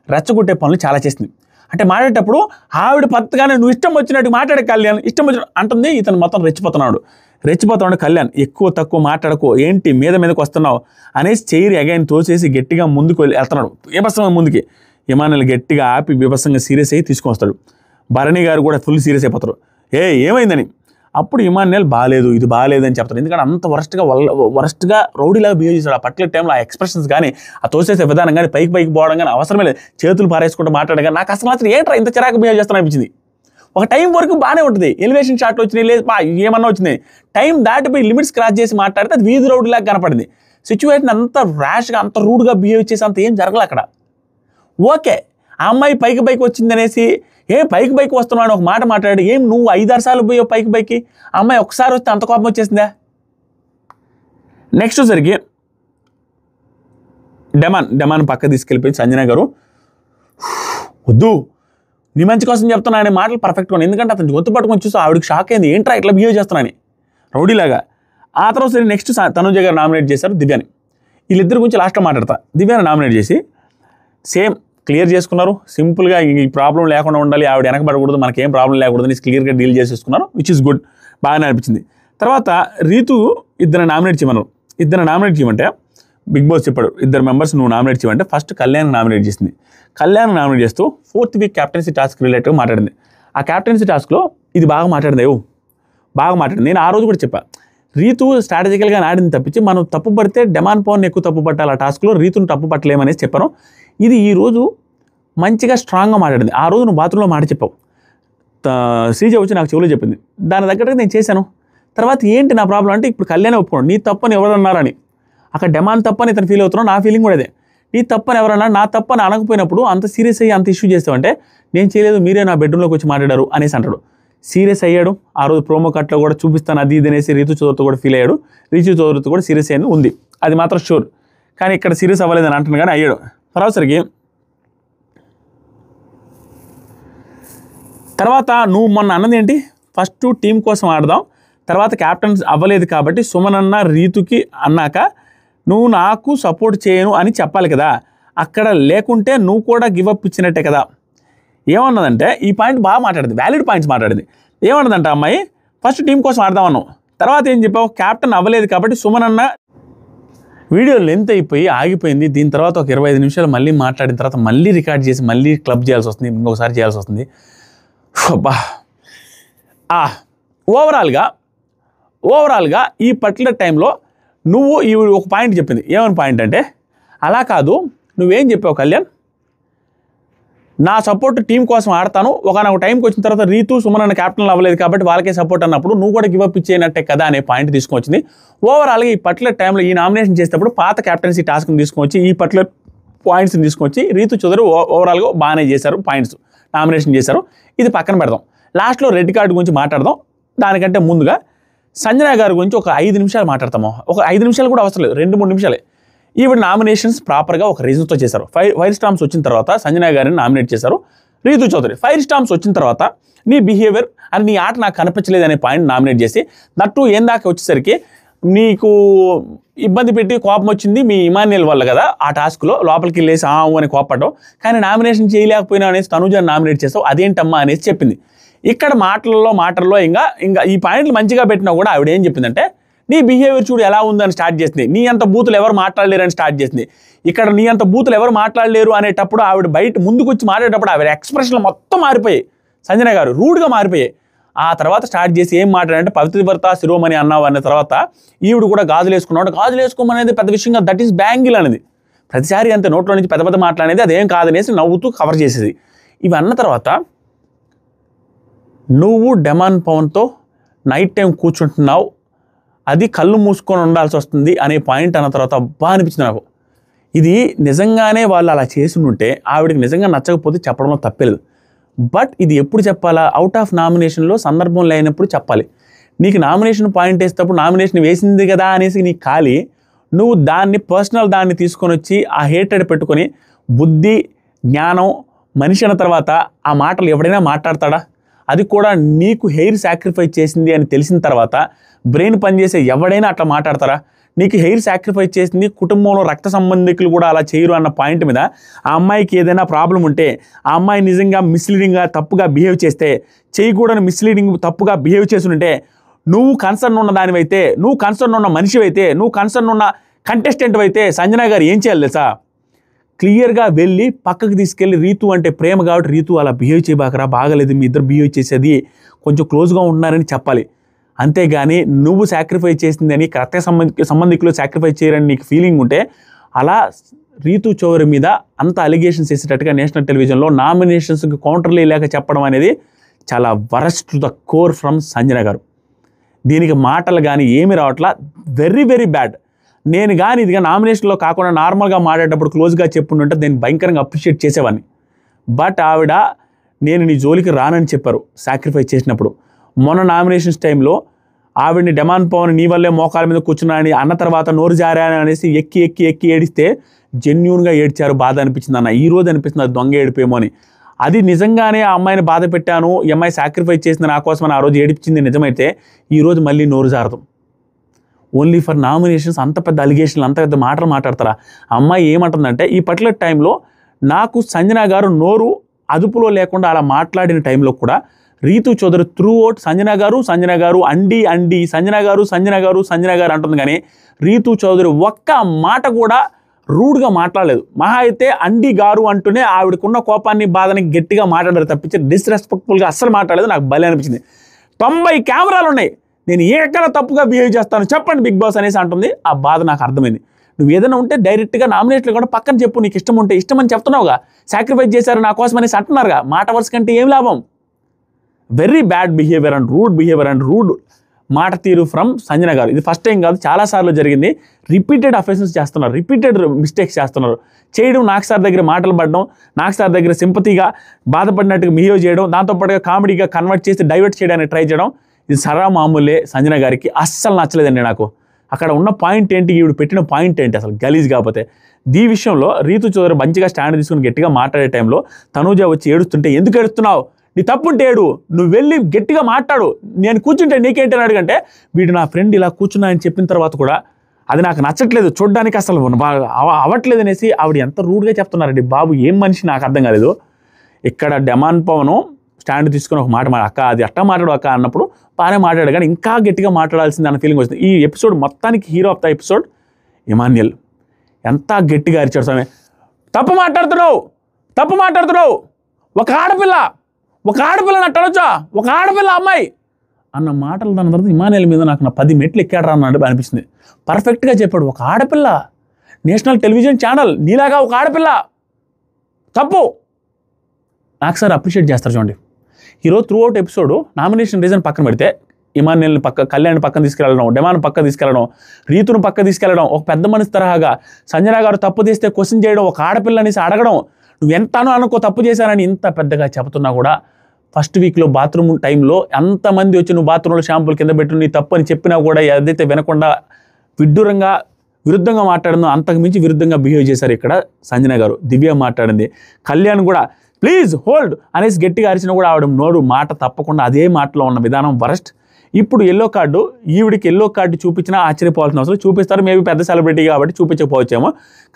రెచ్చగొట్టే పనులు చాలా చేసింది. అంటే మాట్లాడేటప్పుడు ఆవిడ పద్ధతిగానే నువ్వు ఇష్టం వచ్చినట్టు మాట్లాడే కళ్యాణ్, ఇష్టం వచ్చినట్టు అంటుంది. ఇతను మొత్తం రెచ్చిపోతున్నాడు కళ్యాణ్, ఎక్కువ తక్కువ మాట్లాడకు, ఏంటి మీదకి వస్తున్నావు అనేసి చైర్ అగైన్ తోసేసి గట్టిగా ముందుకు వెళ్తున్నాడు, బీభత్సంగా ముందుకి. ఇమానుయల్ గట్టిగా ఆపి బీభత్సంగా సీరియస్ అయ్యి తీసుకొని వస్తాడు. భరణి గారు కూడా ఫుల్ సీరియస్ అయిపోతారు, ఏమైందని. అప్పుడు ఇమానుయల్ బాగాలేదు, ఇది బాగాలేదు అని చెప్తారు. ఎందుకంటే అంత వరస్ట్గా రౌడీలాగా బిహేవ్ చేశాడు. ఆ పర్టికులర్ టైంలో ఆ ఎక్స్ప్రెషన్స్ కానీ, ఆ తోసేసే విధానం కానీ, పైకి పోవడం కానీ అవసరమే లేదు. చేతులు పారేసుకుంటూ మాట్లాడడం కానీ నాకు అసలు మాత్రం ఏంట్రా ఇంత చిరాకు బిహేవ్ చేస్తాను అనిపించింది. ఒక టైం వరకు బాగానే ఉంటుంది, ఎలివేషన్ షాట్లు వచ్చినాయి, లేదు ఏమన్నా వచ్చినాయి, టైం దాటిపోయి లిమిట్స్ క్రాస్ చేసి మాట్లాడితే అది వీధి రౌడీలాగా కనపడింది. సిచ్యువేషన్ అంత ర్యాష్గా అంత రూడ్గా బిహేవ్ చేసి అంత ఏం జరగలే అక్కడ. ఓకే, ఆ అమ్మాయి పైకి వచ్చింది అనేసి పైకి వస్తున్నాడు ఒక మాట మాట్లాడి, నువ్వు 5-6 సార్లు పోయావు పైకి, ఆ అమ్మాయి ఒకసారి వస్తే అంత కోపం వచ్చేసిందా. నెక్స్ట్ సరికి డెమాన్ పక్క తీసుకెళ్ళిపోయి సంజన గారు, వద్దు నీ మంచి కోసం చెప్తున్నా అనే మాటలు పర్ఫెక్ట్గా ఉన్నాయి. ఎందుకంటే అతను గొంతు పట్టుకొని చూస్తే ఆవిడకి షాక్ అయింది, ఏంట్రా ఇట్లా బిహేవ్ చేస్తున్నాను రౌడీలాగా. ఆ తర్వాత సరే నెక్స్ట్ తనుజ గారు నామినేట్ చేశారు దివ్యాని. వీళ్ళిద్దరి గురించి లాస్ట్లో మాట్లాడతా. దివ్యాని నామినేట్ చేసి సేమ్ క్లియర్ చేసుకున్నారు, సింపుల్గా ఈ ప్రాబ్లం లేకుండా ఉండాలి, ఆవిడ వెనకబడకూడదు, మనకేం ప్రాబ్లం లేకూడదు అని క్లియర్గా డీల్ చేసేసుకున్నారు, విచ్ ఇస్ గుడ్, బాగానే అనిపించింది. తర్వాత రీతు ఇద్దరు నామినేట్ చేయమంటే బిగ్ బాస్ చెప్పాడు, 2 మెంబర్స్ నువ్వు నామినేట్ చేయమంటే ఫస్ట్ కళ్యాణ్ నామినేట్ చేసింది. కళ్యాణ్ నామినేట్ చేస్తూ 4th వీక్ క్యాప్టెన్సీ టాస్క్ రిలేటివ్గా మాట్లాడింది. ఆ క్యాప్టెన్సీ టాస్క్లో ఇది బాగా మాట్లాడింది. నేను ఆ రోజు కూడా చెప్పా, రీతు స్ట్రాటజికల్గా ఆడింది తప్పించి మనం తప్పు పడితే డెమాన్ పవన్ ఎక్కువ తప్పు పట్టాలి, ఆ టాస్క్లో రీతును తప్పు పట్టలేమనేసి చెప్పాను. ఇది ఈరోజు మంచిగా స్ట్రాంగ్గా మాట్లాడింది. ఆ రోజు నువ్వు బాత్రూంలో మాట చెప్పావు, శ్రీజ వచ్చి నాకు చెవులో చెప్పింది, దాని తగ్గట్టుగా నేను చేశాను. తర్వాత ఏంటి నా ప్రాబ్లం అంటే ఇప్పుడు కళ్యాణ్ ఒప్పుకోండి, నీ తప్పని ఎవరన్నారని. అక్కడ డెమాన్ తప్పని ఇతను ఫీల్ అవుతున్నావు, నా ఫీలింగ్ కూడా అదే. నీ తప్పని ఎవరన్నా, నా తప్పని అనకపోయినప్పుడు అంత సీరియస్ అయ్యి అంత ఇష్యూ చేస్తావంటే నేను చేయలేదు, మీరే నా బెడ్రూమ్లోకి వచ్చి మాట్లాడారు అనేసి అంటాడు. సీరియస్ అయ్యాడు. ఆ రోజు ప్రోమో కట్లో కూడా చూపిస్తాను అది ఇది అనేసి రీతు చౌదరితో కూడా ఫీల్ అయ్యాడు. రీతు చౌదరితో కూడా సీరియస్ అయ్యింది ఉంది, అది మాత్రం షూర్. కానీ ఇక్కడ సీరియస్ అవ్వలేదని అంటున్నాను, కానీ అయ్యాడు. తర్వాత నువ్వు మొన్న అన్నది ఏంటి, ఫస్ట్ టీం కోసం ఆడదాం, తర్వాత క్యాప్టెన్ అవ్వలేదు కాబట్టి సుమన్ అన్న రీతుకి అన్నాక నువ్వు నాకు సపోర్ట్ చేయను అని చెప్పాలి కదా. అక్కడ లేకుంటే నువ్వు కూడా గివప్ ఇచ్చినట్టే కదా. ఏమన్నదంటే ఈ పాయింట్ బాగా మాట్లాడింది, వ్యాలిడ్ పాయింట్స్ మాట్లాడింది. ఏమన్నదంటే అమ్మాయి, ఫస్ట్ టీం కోసం ఆడదామన్నావు, తర్వాత ఏం చెప్పావు, క్యాప్టెన్ అవ్వలేదు కాబట్టి సుమన్ అన్న వీడియో లెంత్ అయిపోయి ఆగిపోయింది. దీని తర్వాత ఒక 25 నిమిషాలు మళ్ళీ మాట్లాడిన తర్వాత మళ్ళీ రికార్డ్ చేసి మళ్ళీ క్లబ్ చేయాల్సి వస్తుంది, ఇంకొకసారి చేయాల్సి వస్తుంది. బా ఓవరాల్గా ఈ పర్టికులర్ టైంలో నువ్వు ఈ ఒక పాయింట్ చెప్పింది. ఏమని పాయింట్ అంటే, అలా కాదు, నువ్వేం చెప్పావు కళ్యాణ్, నా సపోర్ట్ టీం కోసం ఆడతాను, ఒకనొక టైంకి వచ్చిన తర్వాత రీతు సుమన్ అన్న క్యాప్టెన్లు అవ్వలేదు కాబట్టి వాళ్ళకే సపోర్ట్ అన్నప్పుడు నువ్వు కూడా గివప్ ఇచ్చేయనట్టే కదా అనే పాయింట్ తీసుకొచ్చింది. ఓవరాల్గా ఈ పర్టికులర్ టైంలో ఈ నామినేషన్ చేసేటప్పుడు పాత క్యాప్టెన్సీ టాస్క్ని తీసుకొచ్చి ఈ పర్టికులర్ పాయింట్స్ని తీసుకొచ్చి రీతు చౌదరి ఓవరాల్గా బాగానే చేశారు, పాయింట్స్ నామినేషన్ చేశారు. ఇది పక్కన పెడదాం. లాస్ట్లో రెడ్ కార్డు గురించి మాట్లాడదాం. దానికంటే ముందుగా సంజన గారి గురించి ఒక 5 నిమిషాలు మాట్లాడతాము. ఒక 5 నిమిషాలు కూడా అవసరం లేదు, 2-3 నిమిషాలే. ఈవిడ నామినేషన్స్ ప్రాపర్గా ఒక రీజన్తో చేశారు. ఫైర్ స్టాంప్స్ వచ్చిన తర్వాత సంజన గారిని నామినేట్ చేశారు. రీతు చౌదరి ఫైర్ స్టాంప్స్ వచ్చిన తర్వాత నీ బిహేవియర్ అని నీ ఆట నాకు కనిపించలేదు అనే పాయింట్ నామినేట్ చేసి, నట్టు ఏందాక వచ్చేసరికి నీకు ఇబ్బంది పెట్టి కోపం వచ్చింది మీ ఇమాన్యుయల్ వల్ల కదా ఆ టాస్క్లో, లోపలికి వెళ్ళేసి అని కోపడ్డావు, కానీ నామినేషన్ చేయలేకపోయినా అనేసి తనుజాని నామినేట్ చేస్తావు, అదేంటమ్మా అనేసి చెప్పింది. ఇక్కడ మాటల్లో ఇంకా ఈ పాయింట్లు మంచిగా పెట్టినా కూడా ఆవిడ ఏం చెప్పిందంటే, నీ బిహేవియర్ చూడు ఎలా ఉందని స్టార్ట్ చేసింది, నీ అంత బూతులు ఎవరు మాట్లాడలేరు అని స్టార్ట్ చేసింది. ఇక్కడ నీ అంత బూతులు ఎవరు మాట్లాడలేరు అనేటప్పుడు ఆవిడ బయట ముందుకు వచ్చి మాట్లాడేటప్పుడు ఆవిడ ఎక్స్ప్రెషన్లు మొత్తం మారిపోయాయి, సంజన గారు రూడ్గా మారిపోయాయి. ఆ తర్వాత స్టార్ట్ చేసి ఏం మాట్లాడంటే, పవిత్రభర్త శిరోమణి అన్నావు అన్న తర్వాత ఈవిడ కూడా గాజులు వేసుకున్నాడు. గాజులు వేసుకోమనేది పెద్ద విషయంగా, దట్ ఈస్ బ్యాంగిల్ అనేది ప్రతిసారి అంతే నోట్లో నుంచి పెద్ద మాట్లాడేది, అదేం కాదనేసి నవ్వుతూ కవర్ చేసేది. ఇవి అన్న తర్వాత నువ్వు డెమాన్ పవన్తో నైట్ టైం కూర్చుంటున్నావు, అది కళ్ళు మూసుకొని ఉండాల్సి వస్తుంది అనే పాయింట్ అన్న తర్వాత అబ్బా అనిపించింది నాకు. ఇది నిజంగానే వాళ్ళు అలా చేసి ఉంటే ఆవిడకి నిజంగా నచ్చకపోతే చెప్పడంలో తప్పలేదు. బట్ ఇది ఎప్పుడు చెప్పాలా, అవుట్ ఆఫ్ నామినేషన్లో సందర్భం లేనప్పుడు చెప్పాలి. నీకు నామినేషన్ పాయింట్ వేసేటప్పుడు నామినేషన్ వేసింది కదా అనేసి నీకు ఖాళీ, నువ్వు దాన్ని పర్సనల్ దాన్ని తీసుకొని వచ్చి ఆ హేటెడ్ పెట్టుకొని, బుద్ధి జ్ఞానం మనిషి అన్న తర్వాత ఆ మాటలు ఎవడైనా మాట్లాడతాడా? అది కూడా నీకు హెయిర్ సాక్రిఫైస్ చేసింది అని తెలిసిన తర్వాత బ్రెయిన్ పనిచేసే ఎవడైనా అట్లా మాట్లాడతారా? నీకు హెయిర్ సాక్రిఫైస్ చేసింది, కుటుంబంలో రక్త సంబంధికులు కూడా అలా చేయరు అన్న పాయింట్ మీద ఆ అమ్మాయికి ఏదైనా ప్రాబ్లం ఉంటే, ఆ అమ్మాయి నిజంగా మిస్లీడింగ్గా తప్పుగా బిహేవ్ చేస్తే, చేయకూడని మిస్లీడింగ్ తప్పుగా బిహేవ్ చేస్తుంటే, నువ్వు కన్సర్న్ ఉన్న దానివైతే, నువ్వు కన్సర్న్ ఉన్న మనిషివైతే, నువ్వు కన్సర్న్ ఉన్న కంటెస్టెంట్ అయితే సంజన గారు ఏం చేయాలి తెలుసా? క్లియర్గా వెళ్ళి పక్కకు తీసుకెళ్ళి, రీతు అంటే ప్రేమ కాబట్టి రీతు అలా బిహేవ్ చేయబాకరా, బాగలేదు మీ ఇద్దరు బిహేవ్ చేసేది, కొంచెం క్లోజ్గా ఉన్నారని చెప్పాలి. అంతేగాని నువ్వు సాక్రిఫైస్ చేసిందని రక్త సంబంధికులు సాక్రిఫైస్ చేయరని నీకు ఫీలింగ్ ఉంటే, అలా రీతు చౌదరి మీద అంత అలిగేషన్స్ వేసేటట్టుగా నేషనల్ టెలివిజన్లో నామినేషన్స్కి కౌంటర్లు లేక చెప్పడం అనేది చాలా worst to the core from Sanjana గారు. దీనికి మాటలు కానీ ఏమి రావట్లా, వెరీ వెరీ బ్యాడ్. నేను కానీ ఇదిగా నామినేషన్లో కాకుండా నార్మల్గా మాట్లాడేటప్పుడు క్లోజ్గా చెప్పుంటే నేను భయంకరంగా అప్రిషియేట్ చేసేవాడిని. బట్ ఆవిడ నేను నీ జోలికి రానని చెప్పారు సాక్రిఫైస్ చేసినప్పుడు. మొన్న నామినేషన్స్ టైంలో ఆవిడని డెమాన్ పవన్ నీ వల్లే మోకాల మీద కూర్చున్నానని అన్న తర్వాత నోరు జారాని అనేసి ఎక్కి ఏడిస్తే జెన్యూన్గా ఏడ్చారు, బాధ అనిపించింది అన్న. ఈ రోజు అనిపిస్తుంది అది దొంగ ఏడిపోయేమో అని. అది నిజంగానే ఆ అమ్మాయిని బాధ పెట్టాను, ఈ అమ్మాయి సాక్రిఫైస్ చేసింది నా కోసమని ఆ రోజు ఏడిపించింది నిజమైతే, ఈరోజు మళ్ళీ నోరు జారదు. ఓన్లీ ఫర్ నామినేషన్స్ అంత పెద్ద అలిగేషన్లు, అంత పెద్ద మాటలు మాట్లాడతారా? ఆ అమ్మాయి ఏమంటుందంటే, ఈ పర్టికులర్ టైంలో నాకు సంజన గారు నోరు అదుపులో లేకుండా అలా మాట్లాడిన టైంలో కూడా రీతు చౌదరి త్రూ అవుట్ సంజన గారు అండి సంజన గారు అంటుంది, కానీ రీతు చౌదరి ఒక్క మాట కూడా రూడ్గా మాట్లాడలేదు. మహా అయితే అండి గారు అంటూనే ఆవిడకున్న కోపాన్ని బాధని గట్టిగా మాట్లాడారు తప్పించి డిస్రెస్పెక్ట్ఫుల్గా అస్సలు మాట్లాడలేదు. నాకు భలే అనిపించింది. 90 కెమెరాలు ఉన్నాయి, నేను ఎక్కడ తప్పుగా బిహేవ్ చేస్తాను చెప్పండి బిగ్ బాస్ అనేసి అంటుంది. ఆ బాధ నాకు అర్థమైంది. నువ్వు ఏదైనా ఉంటే డైరెక్ట్గా నామినేట్లు కూడా పక్కన చెప్పు, నీకు ఇష్టం ఉంటే ఇష్టం అని చెప్తున్నావుగా, సాక్రిఫైస్ చేశారు నా కోసం అనేసి అంటున్నారుగా, మాట వరుస కంటే ఏం లాభం? Very bad behaviour and rude మాట తీరు ఫ్రమ్ సంజన గారు. ఇది ఫస్ట్ టైం కాదు, చాలాసార్లు జరిగింది. రిపీటెడ్ అఫెన్సెస్ చేస్తున్నారు, రిపీటెడ్ మిస్టేక్స్ చేస్తున్నారు. చేయడం, నాగ్ సార్ దగ్గర మాటలు పడడం, నాగ్ సార్ దగ్గర సింపతిగా బాధపడినట్టుగా బిహేవ్ చేయడం, దాంతోపాటుగా కామెడీగా కన్వర్ట్ చేసి డైవర్ట్ చేయడానికి ట్రై చేయడం, ఇది సరా మామూలే. సంజన గారికి అస్సలు నచ్చలేదండి నాకు. అక్కడ ఉన్న పాయింట్ ఏంటి, ఈవిడ పెట్టిన పాయింట్ ఏంటి అసలు గలీజ్. కాకపోతే ఈ విషయంలో రీతు చౌదరి మంచిగా స్టాండ్ తీసుకుని గట్టిగా మాట్లాడే టైంలో తనూజ వచ్చి ఏడుస్తుంటే, ఎందుకు ఏడుస్తున్నావు, నీ తప్పుంటే ఏడు, నువ్వు వెళ్ళి గట్టిగా మాట్లాడు, నేను కూర్చుంటే నీకేంటి అని అడిగంటే, వీడు నా ఫ్రెండ్ ఇలా కూర్చున్నా అని చెప్పిన తర్వాత కూడా అది నాకు నచ్చట్లేదు, చూడ్డానికి అసలు అవ్వట్లేదు అనేసి ఆవిడ ఎంత రూడ్గా చెప్తున్నారండి బాబు. ఏం మనిషి నాకు అర్థం కాలేదు. ఇక్కడ డెమాన్ పవన్ స్టాండ్ తీసుకుని ఒక మాట అక్క అది అట్టా మాట్లాడు అక్క అన్నప్పుడు బాగానే మాట్లాడాడు, కానీ ఇంకా గట్టిగా మాట్లాడాల్సింది అన్న ఫీలింగ్ వచ్చింది. ఈ ఎపిసోడ్ మొత్తానికి hero of the episode Emmanuel. ఎంత గట్టిగా అరిచాడు స్వామి, తప్పు మాట్లాడుతున్నావు, ఒక ఆడపిల్లని అట్టడొచ్చా, ఒక ఆడపిల్ల అమ్మాయి అన్న మాటలు దాని తర్వాత ఇమాన్యుయల్ మీద నాకు నా 10 మెట్లు ఎక్కాడరా అన్నట్టు అనిపిస్తుంది. పర్ఫెక్ట్గా చెప్పాడు, ఒక ఆడపిల్ల, నేషనల్ టెలివిజన్ ఛానల్, నీలాగా ఒక ఆడపిల్ల, తప్పు. నాకు సార్ అప్రిషియేట్ చేస్తారు చూడండి. ఈరోజు through out episode nomination reason పక్కన పెడితే ఇమాన్యుయల్ని కళ్యాణ్ పక్కన తీసుకెళ్ళడం, డెమాన్ పక్క తీసుకెళ్ళడం, రీతును పక్క తీసుకెళ్ళడం, ఒక పెద్ద మనిషి తరహాగా సంజన గారు తప్పు చేస్తే క్వశ్చన్ చేయడం, ఒక ఆడపిల్లని అడగడం, నువ్వు ఎంతనో అనుకో తప్పు చేశానని ఇంత పెద్దగా చెబుతున్నా కూడా ఫస్ట్ వీక్లో బాత్రూమ్ టైంలో ఎంతమంది వచ్చి నువ్వు బాత్రూంలో షాంపూలు కింద పెట్టు నీ తప్పు అని చెప్పినా కూడా ఏదైతే వినకుండా విరుద్ధంగా మాట్లాడిందో అంతకు మించి విరుద్ధంగా బిహేవ్ చేశారు ఇక్కడ సంజన గారు. దివ్య మాట్లాడింది, కళ్యాణ్ కూడా ప్లీజ్ హోల్డ్ అనేసి గట్టిగా అరిచినా కూడా ఆవిడ నోరు మాట తప్పకుండా అదే మాటలో ఉన్న విధానం వరస్ట్. ఇప్పుడు ఎల్లో కార్డు, ఈవిడికి ఎల్లో కార్డు చూపించినా ఆశ్చర్యపోవాల్సిన అవసరం, చూపిస్తారు మేబీ పెద్ద సెలబ్రిటీ కాబట్టి చూపించకపోవచ్చేమో,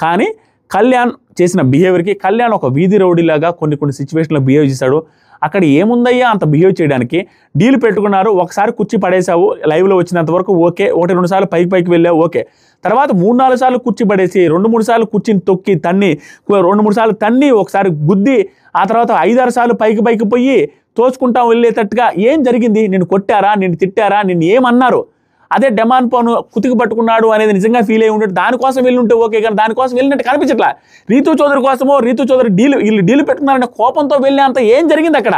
కానీ కళ్యాణ్ చేసిన బిహేవియర్కి కళ్యాణ్ ఒక వీధి రౌడీలాగా కొన్ని సిచ్యువేషన్లో బిహేవ్ చేశాడు. అక్కడ ఏముందయ్యా అంత బిహేవ్ చేయడానికి? డీల్ పెట్టుకున్నారు, ఒకసారి కుర్చీ పడేసావు లైవ్లో వచ్చినంత వరకు ఓకే, 1-2 సార్లు పైకి వెళ్ళావు ఓకే, తర్వాత 3-4 సార్లు కుర్చీ పడేసి 2-3 సార్లు కుర్చీని తొక్కి తన్ని 2-3 సార్లు తన్ని ఒకసారి గుద్ది ఆ తర్వాత 5-6 సార్లు పైకి పోయి తోచుకుంటా వెళ్ళేటట్టుగా ఏం జరిగింది? నిన్ను కొట్టారా, నిన్ను తిట్టారా, నిన్ను ఏమన్నారు? అదే డెమాన్ పవన్ కుతికి పట్టుకున్నాడు అనేది నిజంగా ఫీల్ అయ్యి ఉంటాడు, దానికోసం వెళ్ళుంటే ఓకే, కానీ దానికోసం వెళ్ళినట్టు కనిపించట్లా. రీతు చౌదరి కోసమో రీతు చౌదరి వీళ్ళు డీల్ పెట్టుకున్నారనే కోపంతో వెళ్ళేంత ఏం జరిగింది అక్కడ?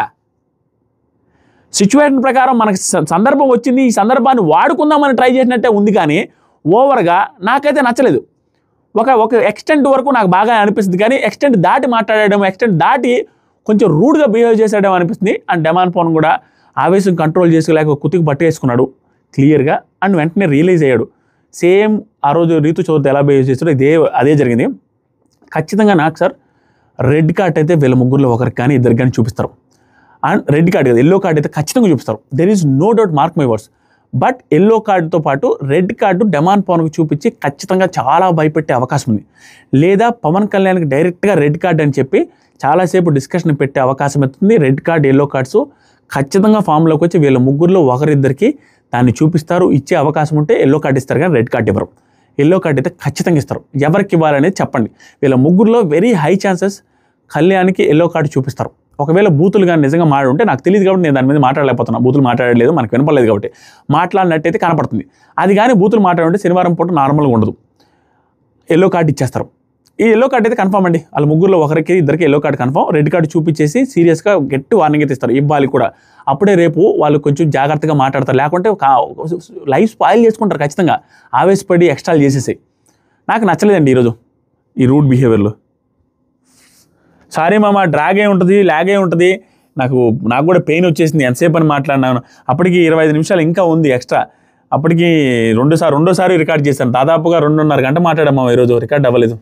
సిచ్యువేషన్ ప్రకారం మనకు సందర్భం వచ్చింది, ఈ సందర్భాన్ని వాడుకుందామని ట్రై చేసినట్టే ఉంది, కానీ ఓవర్గా నాకైతే నచ్చలేదు. ఒక ఎక్స్టెంట్ వరకు నాకు బాగా అనిపిస్తుంది, కానీ ఎక్స్టెంట్ దాటి మాట్లాడడం, ఎక్స్టెంట్ దాటి కొంచెం రూడ్గా బిహేవ్ చేసేయడం అనిపిస్తుంది. అండ్ డెమాన్ పవన్ కూడా ఆవేశం కంట్రోల్ చేసుకోలేక కుతికి పట్టేసుకున్నాడు క్లియర్గా, అండ్ వెంటనే రియలైజ్ అయ్యాడు. సేమ్ ఆ రోజు రీతు చౌదరి ఎలా బిహేవ్ చేస్తాడో అదే జరిగింది. ఖచ్చితంగా నాకు సార్ రెడ్ కార్డ్ అయితే వీళ్ళ ముగ్గురులో ఒకరికి కానీ ఇద్దరికి కానీ చూపిస్తారు. అండ్ రెడ్ కార్డ్ కదా, ఎల్లో కార్డ్ అయితే ఖచ్చితంగా చూపిస్తారు. There is no doubt, mark my words. But yellow కార్డుతో పాటు రెడ్ కార్డు డెమాన్ పవన్కి చూపించి ఖచ్చితంగా చాలా భయపెట్టే అవకాశం ఉంది. లేదా పవన్ కళ్యాణ్కి డైరెక్ట్గా రెడ్ కార్డ్ అని చెప్పి చాలాసేపు డిస్కషన్ పెట్టే అవకాశం అవుతుంది. రెడ్ కార్డ్ ఎల్లో కార్డ్స్ ఖచ్చితంగా ఫామ్లోకి వచ్చి వీళ్ళ ముగ్గురులో ఒకరిద్దరికి దాన్ని చూపిస్తారు. ఇచ్చే అవకాశం ఉంటే ఎల్లో కార్డ్ ఇస్తారు, కానీ రెడ్ కార్డ్ ఇవ్వరు. ఎల్లో కార్డ్ అయితే ఖచ్చితంగా ఇస్తారు. ఎవరికి ఇవ్వాలనేది చెప్పండి. వీళ్ళ ముగ్గురులో వెరీ హై ఛాన్సెస్ కళ్యాణ్కి ఎల్లో కార్డు చూపిస్తారు. ఒకవేళ బూతులు కానీ నిజంగా మాడి ఉంటే నాకు తెలియదు కాబట్టి నేను దాని మీద మాట్లాడలేకపోతున్నా. బూతులు మాట్లాడలేదు, మనకు వినపడలేదు కాబట్టి మాట్లాడినట్టయితే కనపడుతుంది. అది కానీ బూతులు మాట్లాడుంటే శనివారం పూట నార్మల్గా ఉండదు, ఎల్లో కార్డు ఇచ్చేస్తారు. ఈ ఎల్లో కార్డు అయితే కన్ఫర్మ్ అండి. వాళ్ళ ముగ్గురులో ఒకరికి ఇద్దరికి yellow card confirm. Red card చూపించేసి సీరియస్గా గట్టి వార్నింగ్ అయితే ఇస్తారు, ఇవ్వాలి కూడా. అప్పుడే రేపు వాళ్ళు కొంచెం జాగ్రత్తగా మాట్లాడతారు, లేకుంటే లైఫ్ స్పాయిల్ చేసుకుంటారు ఖచ్చితంగా. ఆవేశపడి ఎక్స్ట్రాలు చేసేసి నాకు నచ్చలేదండి ఈరోజు ఈ రూడ్ బిహేవియర్లో. సారీ మామ, డ్రాగే ఉంటుంది, లాగే ఉంటుంది. నాకు కూడా పెయిన్ వచ్చేసింది ఎంతసేపు అని మాట్లాడినాను. అప్పటికి 25 నిమిషాలు ఇంకా ఉంది ఎక్స్ట్రా. అప్పటికి రెండోసారి రికార్డ్ చేశాను. దాదాపుగా 2.5 గంట మాట్లాడాము ఈరోజు, రికార్డ్ అవ్వలేదు.